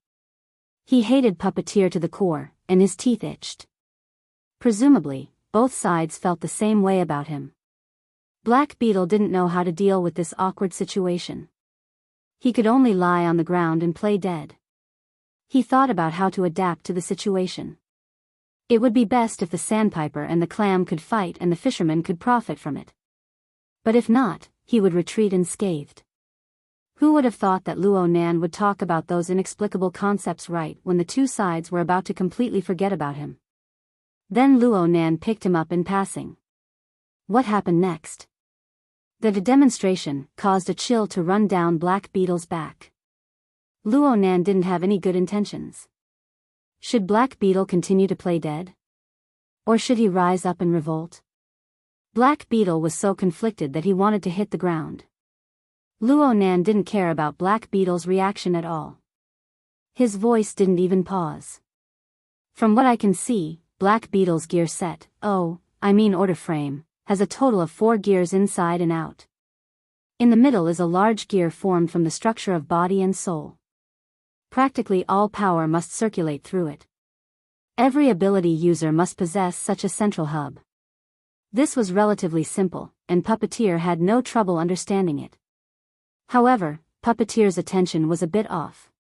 He hated Puppeteer to the core, and his teeth itched. Presumably, both sides felt the same way about him. Black Beetle didn't know how to deal with this awkward situation. He could only lie on the ground and play dead. He thought about how to adapt to the situation. It would be best if the sandpiper and the clam could fight and the fisherman could profit from it. But if not, he would retreat unscathed. Who would have thought that Luo Nan would talk about those inexplicable concepts right when the two sides were about to completely forget about him? Then Luo Nan picked him up in passing. What happened next? The demonstration caused a chill to run down Black Beetle's back. Luo Nan didn't have any good intentions. Should Black Beetle continue to play dead? Or should he rise up and revolt? Black Beetle was so conflicted that he wanted to hit the ground. Luo Nan didn't care about Black Beetle's reaction at all. His voice didn't even pause. From what I can see, Black Beetle's gear set, order frame, has a total of 4 gears inside and out. In the middle is a large gear formed from the structure of body and soul. Practically all power must circulate through it. Every ability user must possess such a central hub. This was relatively simple, and Puppeteer had no trouble understanding it. However, Puppeteer's attention was a bit off.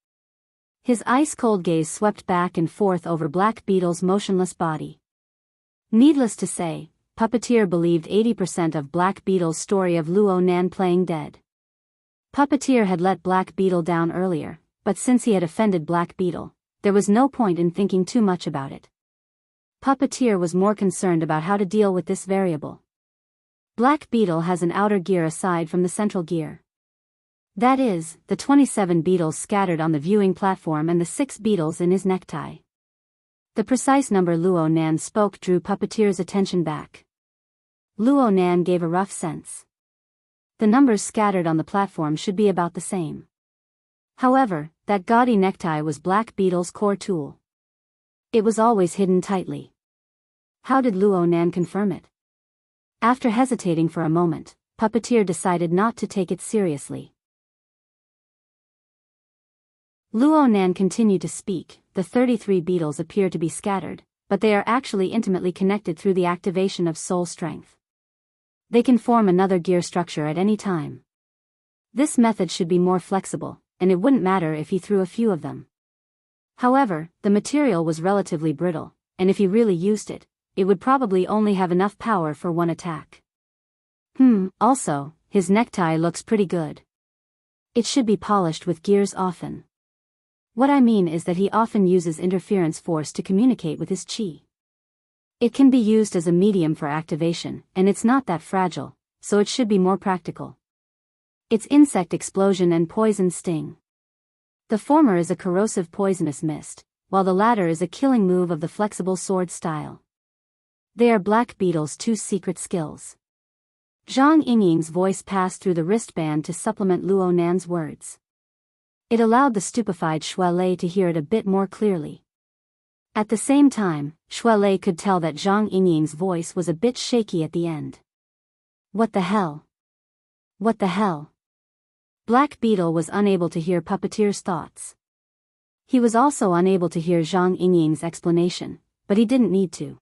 His ice-cold gaze swept back and forth over Black Beetle's motionless body. Needless to say, Puppeteer believed 80% of Black Beetle's story of Luo Nan playing dead. Puppeteer had let Black Beetle down earlier, but since he had offended Black Beetle, there was no point in thinking too much about it. Puppeteer was more concerned about how to deal with this variable. Black Beetle has an outer gear aside from the central gear. That is, the 27 beetles scattered on the viewing platform and the 6 beetles in his necktie. The precise number Luo Nan spoke drew Puppeteer's attention back. Luo Nan gave a rough sense. The numbers scattered on the platform should be about the same. However, that gaudy necktie was Black Beetle's core tool. It was always hidden tightly. How did Luo Nan confirm it? After hesitating for a moment, Puppeteer decided not to take it seriously. Luo Nan continued to speak. The 33 beetles appear to be scattered, but they are actually intimately connected through the activation of soul strength. They can form another gear structure at any time. This method should be more flexible, and it wouldn't matter if he threw a few of them. However, the material was relatively brittle, and if he really used it, it would probably only have enough power for one attack. Also, his necktie looks pretty good. It should be polished with gears often. What I mean is that he often uses interference force to communicate with his chi. It can be used as a medium for activation, and it's not that fragile, so it should be more practical. It's insect explosion and poison sting. The former is a corrosive poisonous mist, while the latter is a killing move of the flexible sword style. They are Black Beetle's two secret skills. Zhang Yingying's voice passed through the wristband to supplement Luo Nan's words. It allowed the stupefied Shuelei to hear it a bit more clearly. At the same time, Shuelei could tell that Zhang Yingying's voice was a bit shaky at the end. What the hell? What the hell? Black Beetle was unable to hear Puppeteer's thoughts. He was also unable to hear Zhang Yingying's explanation, but he didn't need to.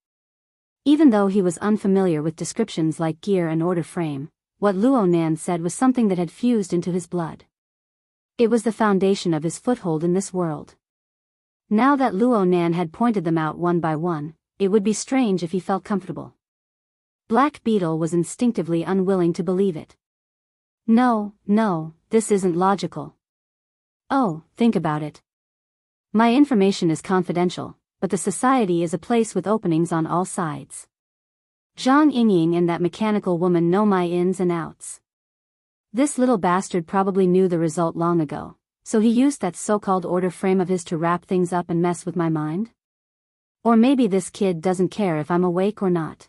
Even though he was unfamiliar with descriptions like gear and order frame, what Luo Nan said was something that had fused into his blood. It was the foundation of his foothold in this world. Now that Luo Nan had pointed them out one by one, it would be strange if he felt comfortable. Black Beetle was instinctively unwilling to believe it. No, this isn't logical. Oh, think about it. My information is confidential, but the society is a place with openings on all sides. Zhang Yingying and that mechanical woman know my ins and outs. This little bastard probably knew the result long ago, so he used that so-called order frame of his to wrap things up and mess with my mind? Or maybe this kid doesn't care if I'm awake or not.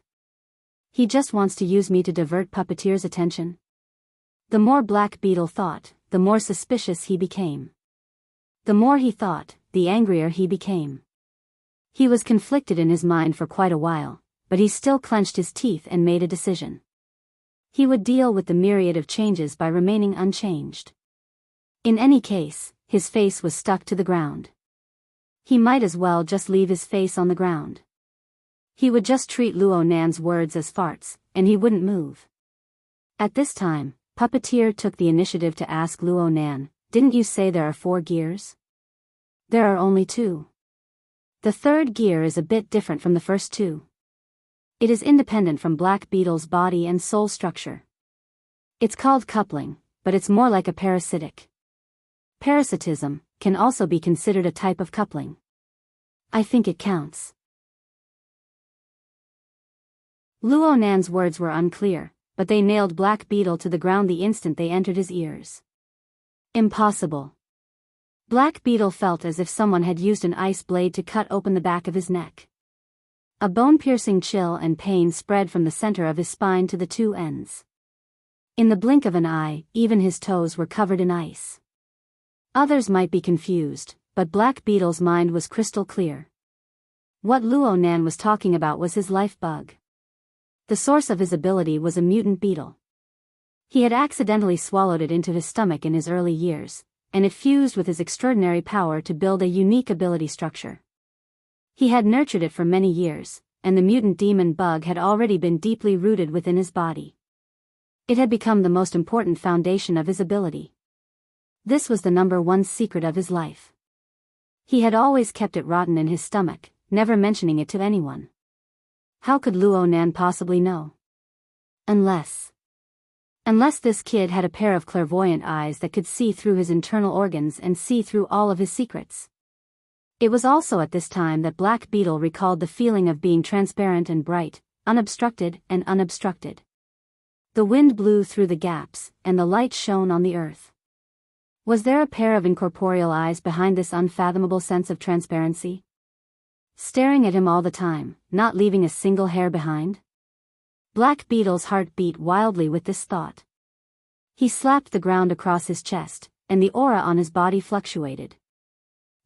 He just wants to use me to divert Puppeteer's attention. The more Black Beetle thought, the more suspicious he became. The more he thought, the angrier he became. He was conflicted in his mind for quite a while, but he still clenched his teeth and made a decision. He would deal with the myriad of changes by remaining unchanged. In any case, his face was stuck to the ground. He might as well just leave his face on the ground. He would just treat Luo Nan's words as farts, and he wouldn't move. At this time, Puppeteer took the initiative to ask Luo Nan, "Didn't you say there are 4 gears?" "There are only 2. The third gear is a bit different from the first 2. It is independent from Black Beetle's body and soul structure. It's called coupling, but it's more like a parasitic. Parasitism can also be considered a type of coupling. I think it counts." Luo Nan's words were unclear, but they nailed Black Beetle to the ground the instant they entered his ears. Impossible. Black Beetle felt as if someone had used an ice blade to cut open the back of his neck. A bone-piercing chill and pain spread from the center of his spine to the 2 ends. In the blink of an eye, even his toes were covered in ice. Others might be confused, but Black Beetle's mind was crystal clear. What Luo Nan was talking about was his life bug. The source of his ability was a mutant beetle. He had accidentally swallowed it into his stomach in his early years, and it fused with his extraordinary power to build a unique ability structure. He had nurtured it for many years, and the mutant demon bug had already been deeply rooted within his body. It had become the most important foundation of his ability. This was the #1 secret of his life. He had always kept it rotten in his stomach, never mentioning it to anyone. How could Luo Nan possibly know? Unless this kid had a pair of clairvoyant eyes that could see through his internal organs and see through all of his secrets. It was also at this time that Black Beetle recalled the feeling of being transparent and bright, unobstructed and unobstructed. The wind blew through the gaps, and the light shone on the earth. Was there a pair of incorporeal eyes behind this unfathomable sense of transparency? Staring at him all the time, not leaving a single hair behind? Black Beetle's heart beat wildly with this thought. He slapped the ground across his chest, and the aura on his body fluctuated.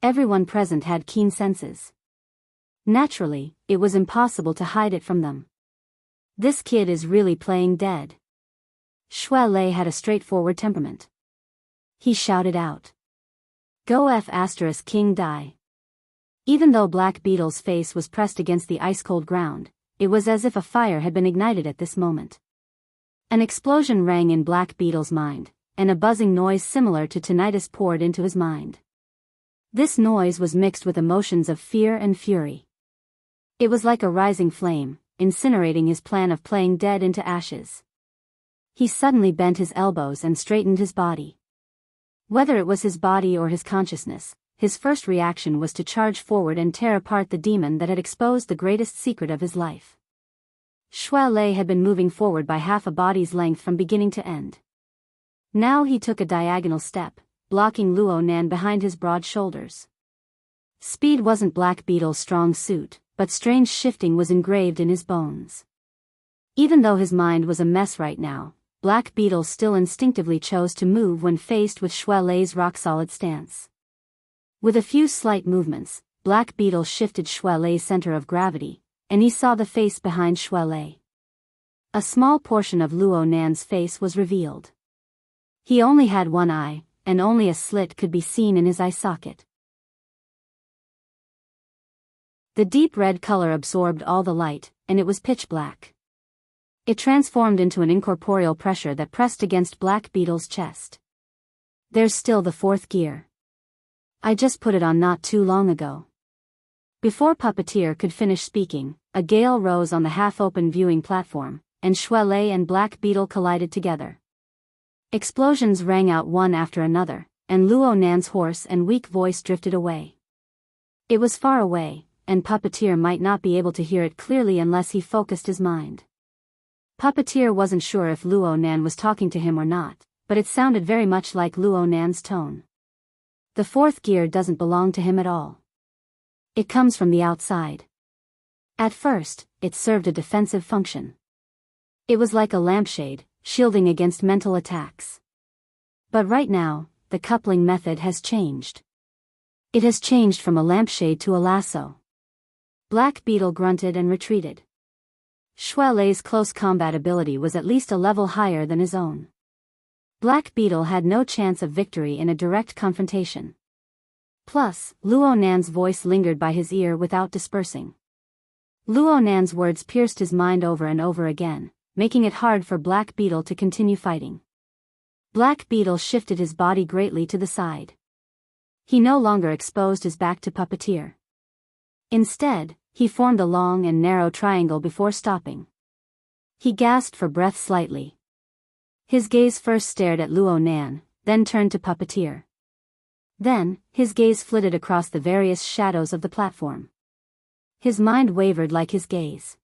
Everyone present had keen senses. Naturally, it was impossible to hide it from them. This kid is really playing dead. Shuelei had a straightforward temperament. He shouted out, "Go F*** King die." Even though Black Beetle's face was pressed against the ice-cold ground, it was as if a fire had been ignited at this moment. An explosion rang in Black Beetle's mind, and a buzzing noise similar to tinnitus poured into his mind. This noise was mixed with emotions of fear and fury. It was like a rising flame, incinerating his plan of playing dead into ashes. He suddenly bent his elbows and straightened his body. Whether it was his body or his consciousness, his first reaction was to charge forward and tear apart the demon that had exposed the greatest secret of his life. Shui Lei had been moving forward by half a body's length from beginning to end. Now he took a diagonal step, blocking Luo Nan behind his broad shoulders. Speed wasn't Black Beetle's strong suit, but strange shifting was engraved in his bones. Even though his mind was a mess right now, Black Beetle still instinctively chose to move when faced with Shui Lei's rock-solid stance. With a few slight movements, Black Beetle shifted Shui Lei's center of gravity, and he saw the face behind Shui Lei. A small portion of Luo Nan's face was revealed. He only had one eye, and only a slit could be seen in his eye socket. The deep red color absorbed all the light, and it was pitch black. It transformed into an incorporeal pressure that pressed against Black Beetle's chest. There's still the fourth gear. I just put it on not too long ago. Before Puppeteer could finish speaking, a gale rose on the half-open viewing platform, and Shui Lei and Black Beetle collided together. Explosions rang out one after another, and Luo Nan's hoarse and weak voice drifted away. It was far away, and Puppeteer might not be able to hear it clearly unless he focused his mind. Puppeteer wasn't sure if Luo Nan was talking to him or not, but it sounded very much like Luo Nan's tone. The fourth gear doesn't belong to him at all. It comes from the outside. At first, it served a defensive function. It was like a lampshade, shielding against mental attacks. But right now, the coupling method has changed. It has changed from a lampshade to a lasso. Black Beetle grunted and retreated. Shui Lei's close combat ability was at least a level higher than his own. Black Beetle had no chance of victory in a direct confrontation. Plus, Luo Nan's voice lingered by his ear without dispersing. Luo Nan's words pierced his mind over and over again, making it hard for Black Beetle to continue fighting. Black Beetle shifted his body greatly to the side. He no longer exposed his back to Puppeteer. Instead, he formed a long and narrow triangle before stopping. He gasped for breath slightly. His gaze first stared at Luo Nan, then turned to Puppeteer. Then, his gaze flitted across the various shadows of the platform. His mind wavered like his gaze.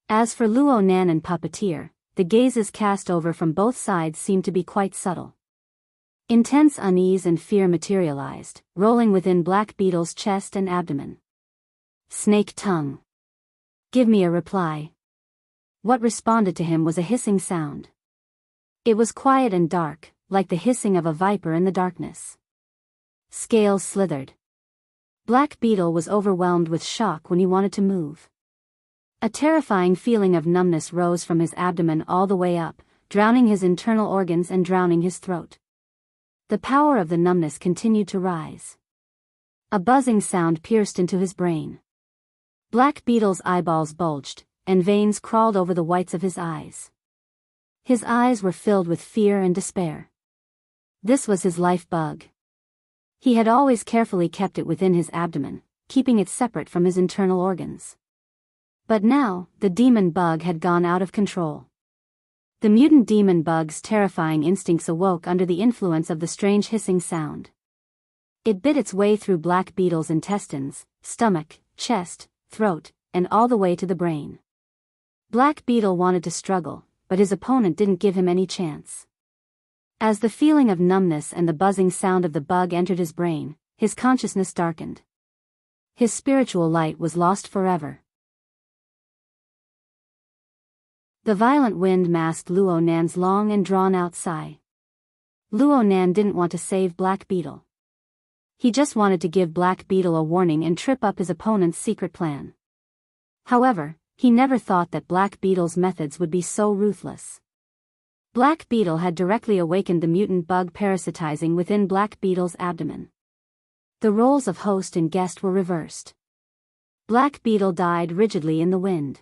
As for Luo Nan and Puppeteer, the gazes cast over from both sides seemed to be quite subtle. Intense unease and fear materialized, rolling within Black Beetle's chest and abdomen. Snake tongue. Give me a reply. What responded to him was a hissing sound. It was quiet and dark, like the hissing of a viper in the darkness. Scales slithered. Black Beetle was overwhelmed with shock when he wanted to move. A terrifying feeling of numbness rose from his abdomen all the way up, drowning his internal organs and drowning his throat. The power of the numbness continued to rise. A buzzing sound pierced into his brain. Black Beetle's eyeballs bulged, and veins crawled over the whites of his eyes. His eyes were filled with fear and despair. This was his life bug. He had always carefully kept it within his abdomen, keeping it separate from his internal organs. But now, the demon bug had gone out of control. The mutant demon bug's terrifying instincts awoke under the influence of the strange hissing sound. It bit its way through Black Beetle's intestines, stomach, chest, throat, and all the way to the brain. Black Beetle wanted to struggle, but his opponent didn't give him any chance. As the feeling of numbness and the buzzing sound of the bug entered his brain, his consciousness darkened. His spiritual light was lost forever. The violent wind masked Luo Nan's long and drawn-out sigh. Luo Nan didn't want to save Black Beetle. He just wanted to give Black Beetle a warning and trip up his opponent's secret plan. However, he never thought that Black Beetle's methods would be so ruthless. Black Beetle had directly awakened the mutant bug parasitizing within Black Beetle's abdomen. The roles of host and guest were reversed. Black Beetle died rigidly in the wind.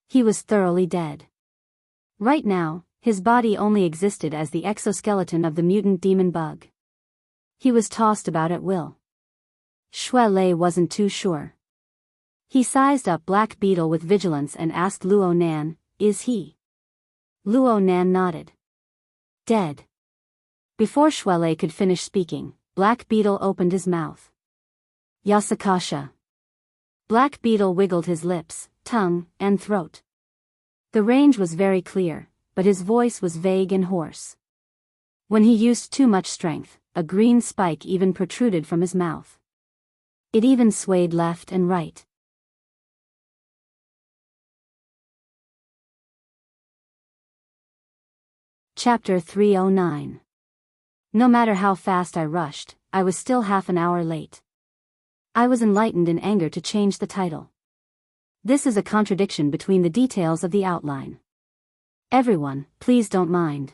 He was thoroughly dead. Right now, his body only existed as the exoskeleton of the mutant demon bug. He was tossed about at will. Shui Lei wasn't too sure. He sized up Black Beetle with vigilance and asked Luo Nan, "Is he?" Luo Nan nodded. Dead. Before Shuelei could finish speaking, Black Beetle opened his mouth. Yasakasha. Black Beetle wiggled his lips, tongue, and throat. The range was very clear, but his voice was vague and hoarse. When he used too much strength, a green spike even protruded from his mouth. It even swayed left and right. Chapter 309. No matter how fast I rushed, I was still half an hour late. I was enlightened in anger to change the title. This is a contradiction between the details of the outline. Everyone, please don't mind.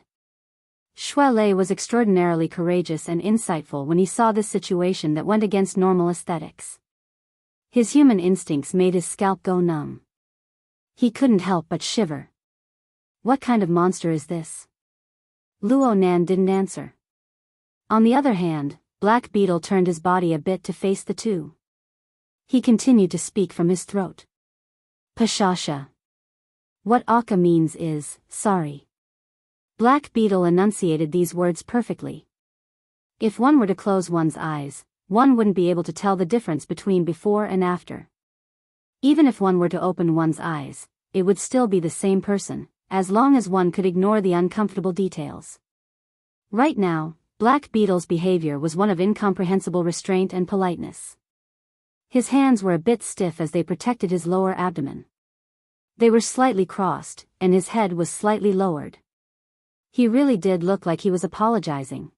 Shuelei was extraordinarily courageous and insightful when he saw this situation that went against normal aesthetics. His human instincts made his scalp go numb. He couldn't help but shiver. What kind of monster is this? Luo Nan didn't answer. On the other hand, Black Beetle turned his body a bit to face the two. He continued to speak from his throat. Pashasha. What Akka means is, sorry. Black Beetle enunciated these words perfectly. If one were to close one's eyes, one wouldn't be able to tell the difference between before and after. Even if one were to open one's eyes, it would still be the same person, as long as one could ignore the uncomfortable details. Right now, Black Beetle's behavior was one of incomprehensible restraint and politeness. His hands were a bit stiff as they protected his lower abdomen. They were slightly crossed, and his head was slightly lowered. He really did look like he was apologizing.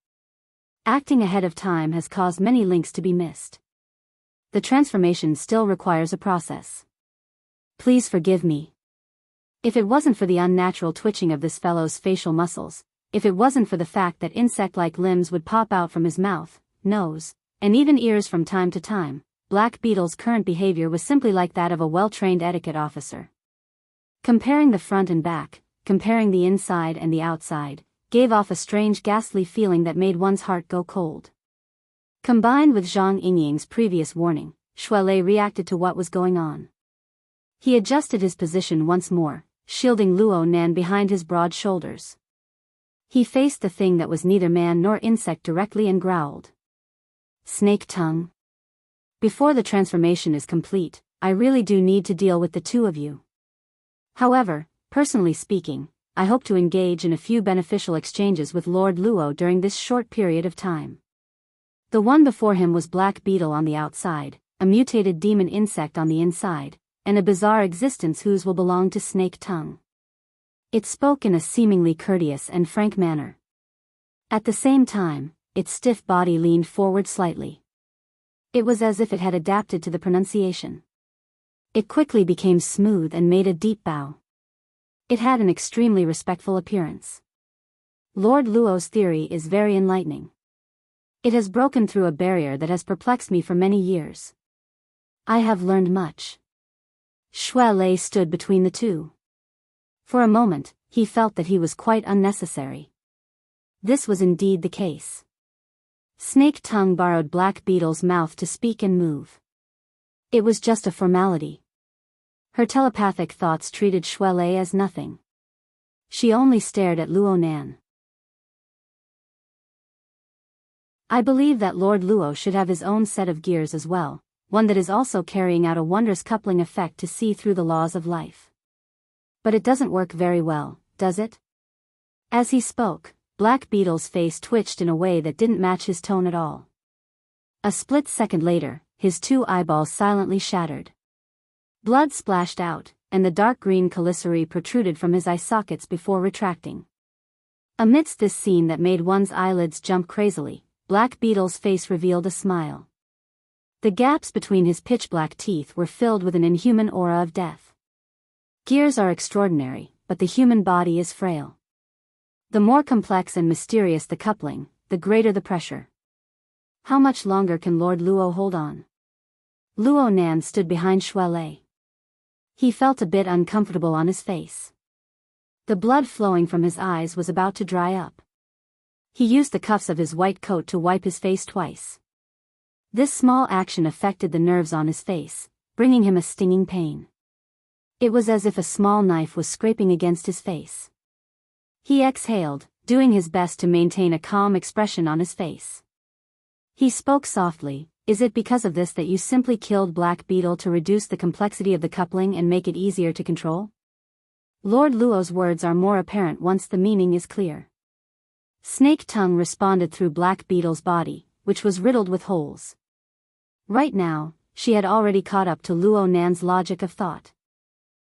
Acting ahead of time has caused many links to be missed. The transformation still requires a process. Please forgive me. If it wasn't for the unnatural twitching of this fellow's facial muscles, if it wasn't for the fact that insect-like limbs would pop out from his mouth, nose, and even ears from time to time, Black Beetle's current behavior was simply like that of a well-trained etiquette officer. Comparing the front and back, comparing the inside and the outside, gave off a strange ghastly feeling that made one's heart go cold. Combined with Zhang Yingying's previous warning, Shuelei reacted to what was going on. He adjusted his position once more, shielding Luo Nan behind his broad shoulders. He faced the thing that was neither man nor insect directly and growled. Snake tongue. Before the transformation is complete, I really do need to deal with the two of you. However, personally speaking, I hope to engage in a few beneficial exchanges with Lord Luo during this short period of time. The one before him was Black Beetle on the outside, a mutated demon insect on the inside, and a bizarre existence whose will belong to Snake Tongue. It spoke in a seemingly courteous and frank manner. At the same time, its stiff body leaned forward slightly. It was as if it had adapted to the pronunciation. It quickly became smooth and made a deep bow. It had an extremely respectful appearance. Lord Luo's theory is very enlightening. It has broken through a barrier that has perplexed me for many years. I have learned much. Shuelei stood between the two. For a moment, he felt that he was quite unnecessary. This was indeed the case. Snake Tongue borrowed Black Beetle's mouth to speak and move. It was just a formality. Her telepathic thoughts treated Shuelei as nothing. She only stared at Luo Nan. I believe that Lord Luo should have his own set of gears as well, one that is also carrying out a wondrous coupling effect to see through the laws of life. But it doesn't work very well, does it? As he spoke, Black Beetle's face twitched in a way that didn't match his tone at all. A split second later, his two eyeballs silently shattered. Blood splashed out, and the dark green calicary protruded from his eye sockets before retracting. Amidst this scene that made one's eyelids jump crazily, Black Beetle's face revealed a smile. The gaps between his pitch-black teeth were filled with an inhuman aura of death. Gears are extraordinary, but the human body is frail. The more complex and mysterious the coupling, the greater the pressure. How much longer can Lord Luo hold on? Luo Nan stood behind Shuelei. He felt a bit uncomfortable on his face. The blood flowing from his eyes was about to dry up. He used the cuffs of his white coat to wipe his face twice. This small action affected the nerves on his face, bringing him a stinging pain. It was as if a small knife was scraping against his face. He exhaled, doing his best to maintain a calm expression on his face. He spoke softly, "Is it because of this that you simply killed Black Beetle to reduce the complexity of the coupling and make it easier to control?" Lord Luo's words are more apparent once the meaning is clear. Snake Tongue responded through Black Beetle's body, which was riddled with holes. Right now, she had already caught up to Luo Nan's logic of thought.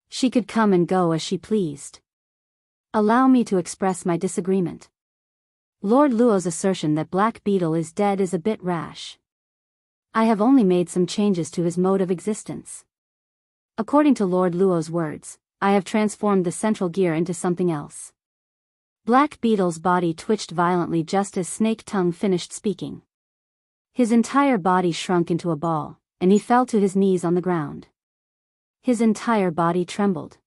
She could come and go as she pleased. "Allow me to express my disagreement. Lord Luo's assertion that Black Beetle is dead is a bit rash. I have only made some changes to his mode of existence. According to Lord Luo's words, I have transformed the central gear into something else." Black Beetle's body twitched violently just as Snake Tongue finished speaking. His entire body shrunk into a ball, and he fell to his knees on the ground. His entire body trembled.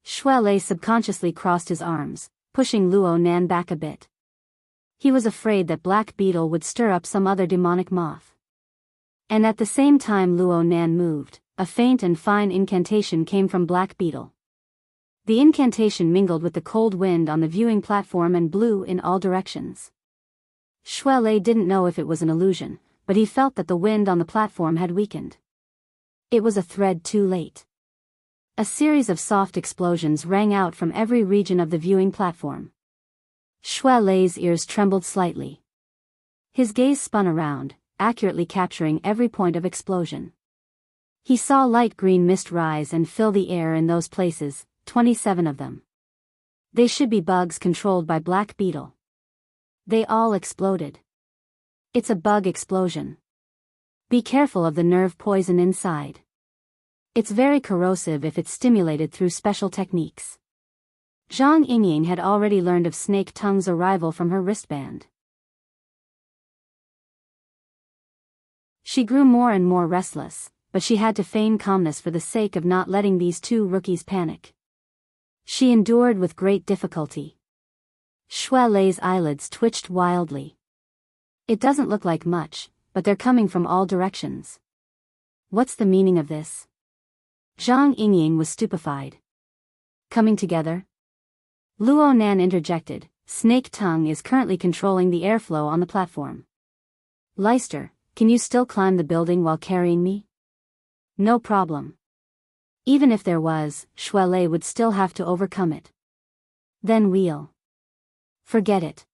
Shui Lei subconsciously crossed his arms, pushing Luo Nan back a bit. He was afraid that Black Beetle would stir up some other demonic moth. And at the same time Luo Nan moved, a faint and fine incantation came from Black Beetle. The incantation mingled with the cold wind on the viewing platform and blew in all directions. Shui Lei didn't know if it was an illusion, but he felt that the wind on the platform had weakened. It was a thread too late. A series of soft explosions rang out from every region of the viewing platform. Shui Lei's ears trembled slightly. His gaze spun around, accurately capturing every point of explosion. He saw light green mist rise and fill the air in those places, 27 of them. They should be bugs controlled by Black Beetle. They all exploded. It's a bug explosion. Be careful of the nerve poison inside. It's very corrosive if it's stimulated through special techniques. Zhang Yingying had already learned of Snake Tongue's arrival from her wristband. She grew more and more restless, but she had to feign calmness for the sake of not letting these two rookies panic. She endured with great difficulty. Shui Lei's eyelids twitched wildly. It doesn't look like much, but they're coming from all directions. What's the meaning of this? Zhang Yingying was stupefied. Coming together? Luo Nan interjected, Snake Tongue is currently controlling the airflow on the platform. Leicester, can you still climb the building while carrying me? No problem. Even if there was, Shui Lei would still have to overcome it. Then we'll. Forget it.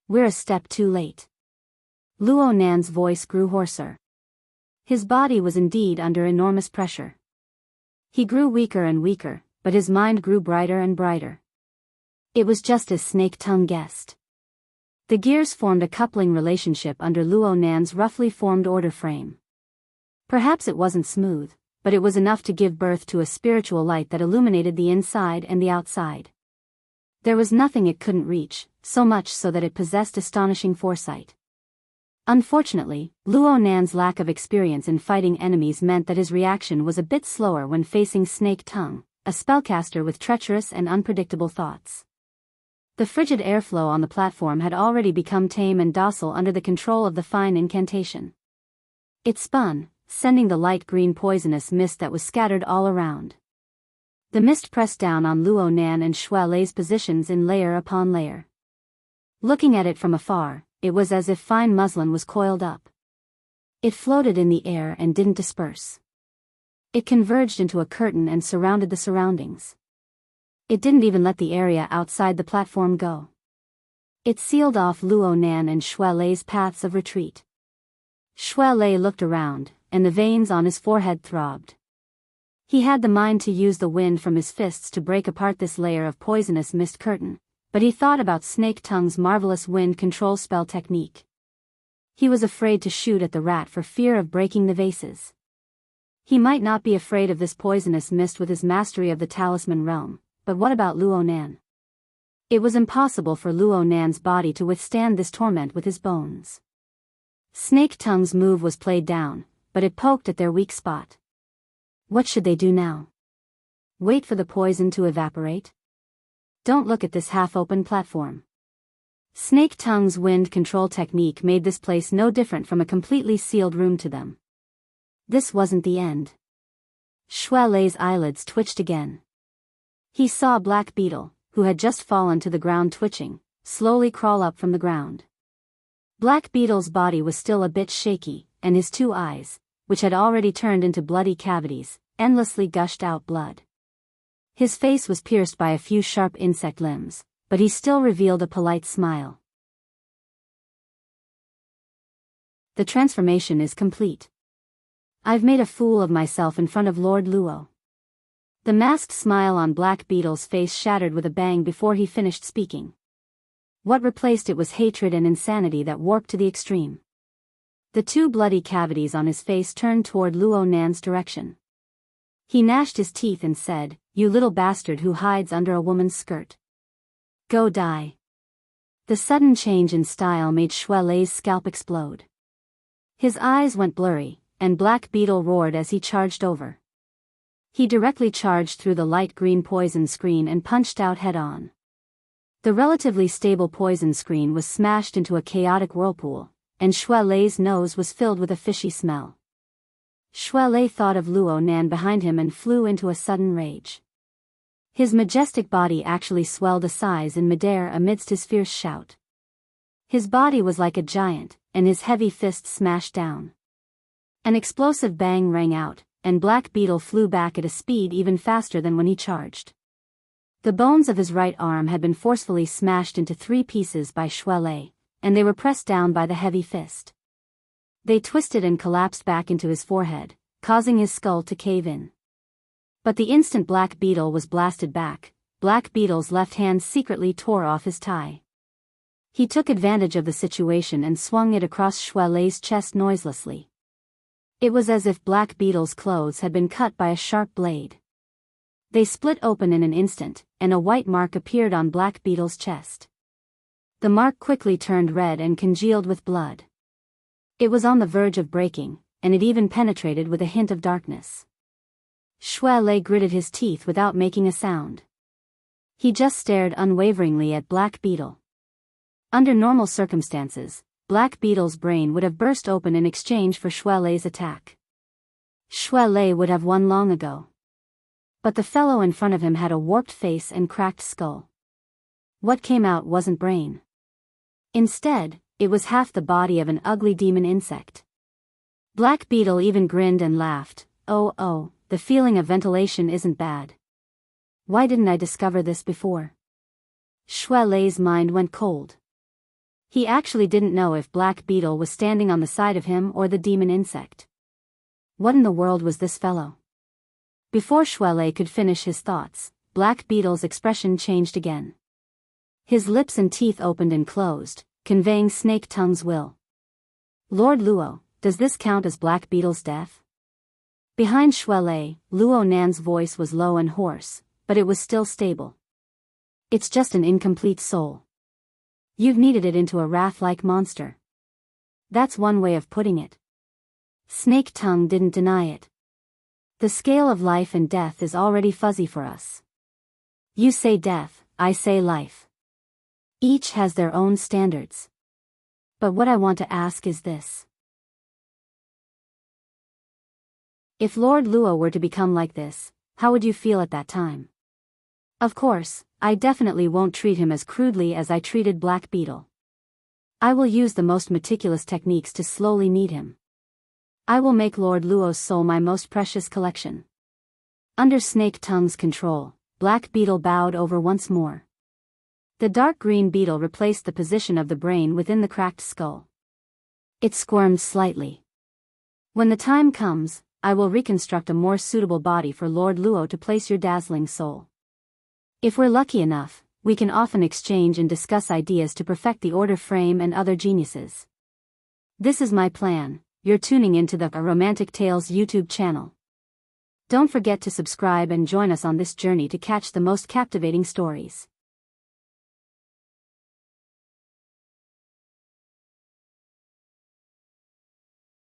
We're a step too late. Luo Nan's voice grew hoarser. His body was indeed under enormous pressure. He grew weaker and weaker, but his mind grew brighter and brighter. It was just as Snake Tongue guessed. The gears formed a coupling relationship under Luo Nan's roughly formed order frame. Perhaps it wasn't smooth, but it was enough to give birth to a spiritual light that illuminated the inside and the outside. There was nothing it couldn't reach, so much so that it possessed astonishing foresight. Unfortunately, Luo Nan's lack of experience in fighting enemies meant that his reaction was a bit slower when facing Snake Tongue, a spellcaster with treacherous and unpredictable thoughts. The frigid airflow on the platform had already become tame and docile under the control of the fine incantation. It spun, sending the light green poisonous mist that was scattered all around. The mist pressed down on Luo Nan and Shui Lei's positions in layer upon layer. Looking at it from afar, it was as if fine muslin was coiled up. It floated in the air and didn't disperse. It converged into a curtain and surrounded the surroundings. It didn't even let the area outside the platform go. It sealed off Luo Nan and Shui Lei's paths of retreat. Shui Lei looked around, and the veins on his forehead throbbed. He had the mind to use the wind from his fists to break apart this layer of poisonous mist curtain, but he thought about Snake Tongue's marvelous wind control spell technique. He was afraid to shoot at the rat for fear of breaking the vases. He might not be afraid of this poisonous mist with his mastery of the talisman realm, but what about Luo Nan? It was impossible for Luo Nan's body to withstand this torment with his bones. Snake Tongue's move was played down, but it poked at their weak spot. What should they do now? Wait for the poison to evaporate? Don't look at this half-open platform. Snake Tongue's wind control technique made this place no different from a completely sealed room to them. This wasn't the end. Shui Lei's eyelids twitched again. He saw Black Beetle, who had just fallen to the ground twitching, slowly crawl up from the ground. Black Beetle's body was still a bit shaky, and his two eyes, which had already turned into bloody cavities, endlessly gushed out blood. His face was pierced by a few sharp insect limbs, but he still revealed a polite smile. The transformation is complete. I've made a fool of myself in front of Lord Luo. The masked smile on Black Beetle's face shattered with a bang before he finished speaking. What replaced it was hatred and insanity that warped to the extreme. The two bloody cavities on his face turned toward Luo Nan's direction. He gnashed his teeth and said, "You little bastard who hides under a woman's skirt. Go die." The sudden change in style made Shui Lei's scalp explode. His eyes went blurry, and Black Beetle roared as he charged over. He directly charged through the light green poison screen and punched out head-on. The relatively stable poison screen was smashed into a chaotic whirlpool, and Shui Lei's nose was filled with a fishy smell. Shui Lei thought of Luo Nan behind him and flew into a sudden rage. His majestic body actually swelled a size in midair amidst his fierce shout. His body was like a giant, and his heavy fist smashed down. An explosive bang rang out, and Black Beetle flew back at a speed even faster than when he charged. The bones of his right arm had been forcefully smashed into 3 pieces by Shui Lei, and they were pressed down by the heavy fist. They twisted and collapsed back into his forehead, causing his skull to cave in. But the instant Black Beetle was blasted back, Black Beetle's left hand secretly tore off his tie. He took advantage of the situation and swung it across Shui Lei's chest noiselessly. It was as if Black Beetle's clothes had been cut by a sharp blade. They split open in an instant, and a white mark appeared on Black Beetle's chest. The mark quickly turned red and congealed with blood. It was on the verge of breaking, and it even penetrated with a hint of darkness. Shui Lei gritted his teeth without making a sound. He just stared unwaveringly at Black Beetle. Under normal circumstances, Black Beetle's brain would have burst open in exchange for Shui Lei's attack. Shui Lei would have won long ago. But the fellow in front of him had a warped face and cracked skull. What came out wasn't brain. Instead, it was half the body of an ugly demon insect. Black Beetle even grinned and laughed. Oh, the feeling of ventilation isn't bad. Why didn't I discover this before? Shui Lei's mind went cold. He actually didn't know if Black Beetle was standing on the side of him or the demon insect. What in the world was this fellow? Before Shui Lei could finish his thoughts, Black Beetle's expression changed again. His lips and teeth opened and closed, conveying Snake Tongue's will. Lord Luo, does this count as Black Beetle's death? Behind Shui Lei, Luo Nan's voice was low and hoarse, but it was still stable. It's just an incomplete soul. You've kneaded it into a wrath-like monster. That's one way of putting it. Snake Tongue didn't deny it. The scale of life and death is already fuzzy for us. You say death, I say life. Each has their own standards. But what I want to ask is this. If Lord Luo were to become like this, how would you feel at that time? Of course, I definitely won't treat him as crudely as I treated Black Beetle. I will use the most meticulous techniques to slowly knead him. I will make Lord Luo's soul my most precious collection. Under Snake Tongue's control, Black Beetle bowed over once more. The dark green beetle replaced the position of the brain within the cracked skull. It squirmed slightly. When the time comes, I will reconstruct a more suitable body for Lord Luo to place your dazzling soul. If we're lucky enough, we can often exchange and discuss ideas to perfect the order frame and other geniuses. This is my plan. You're tuning into the Romantic Tales YouTube channel. Don't forget to subscribe and join us on this journey to catch the most captivating stories.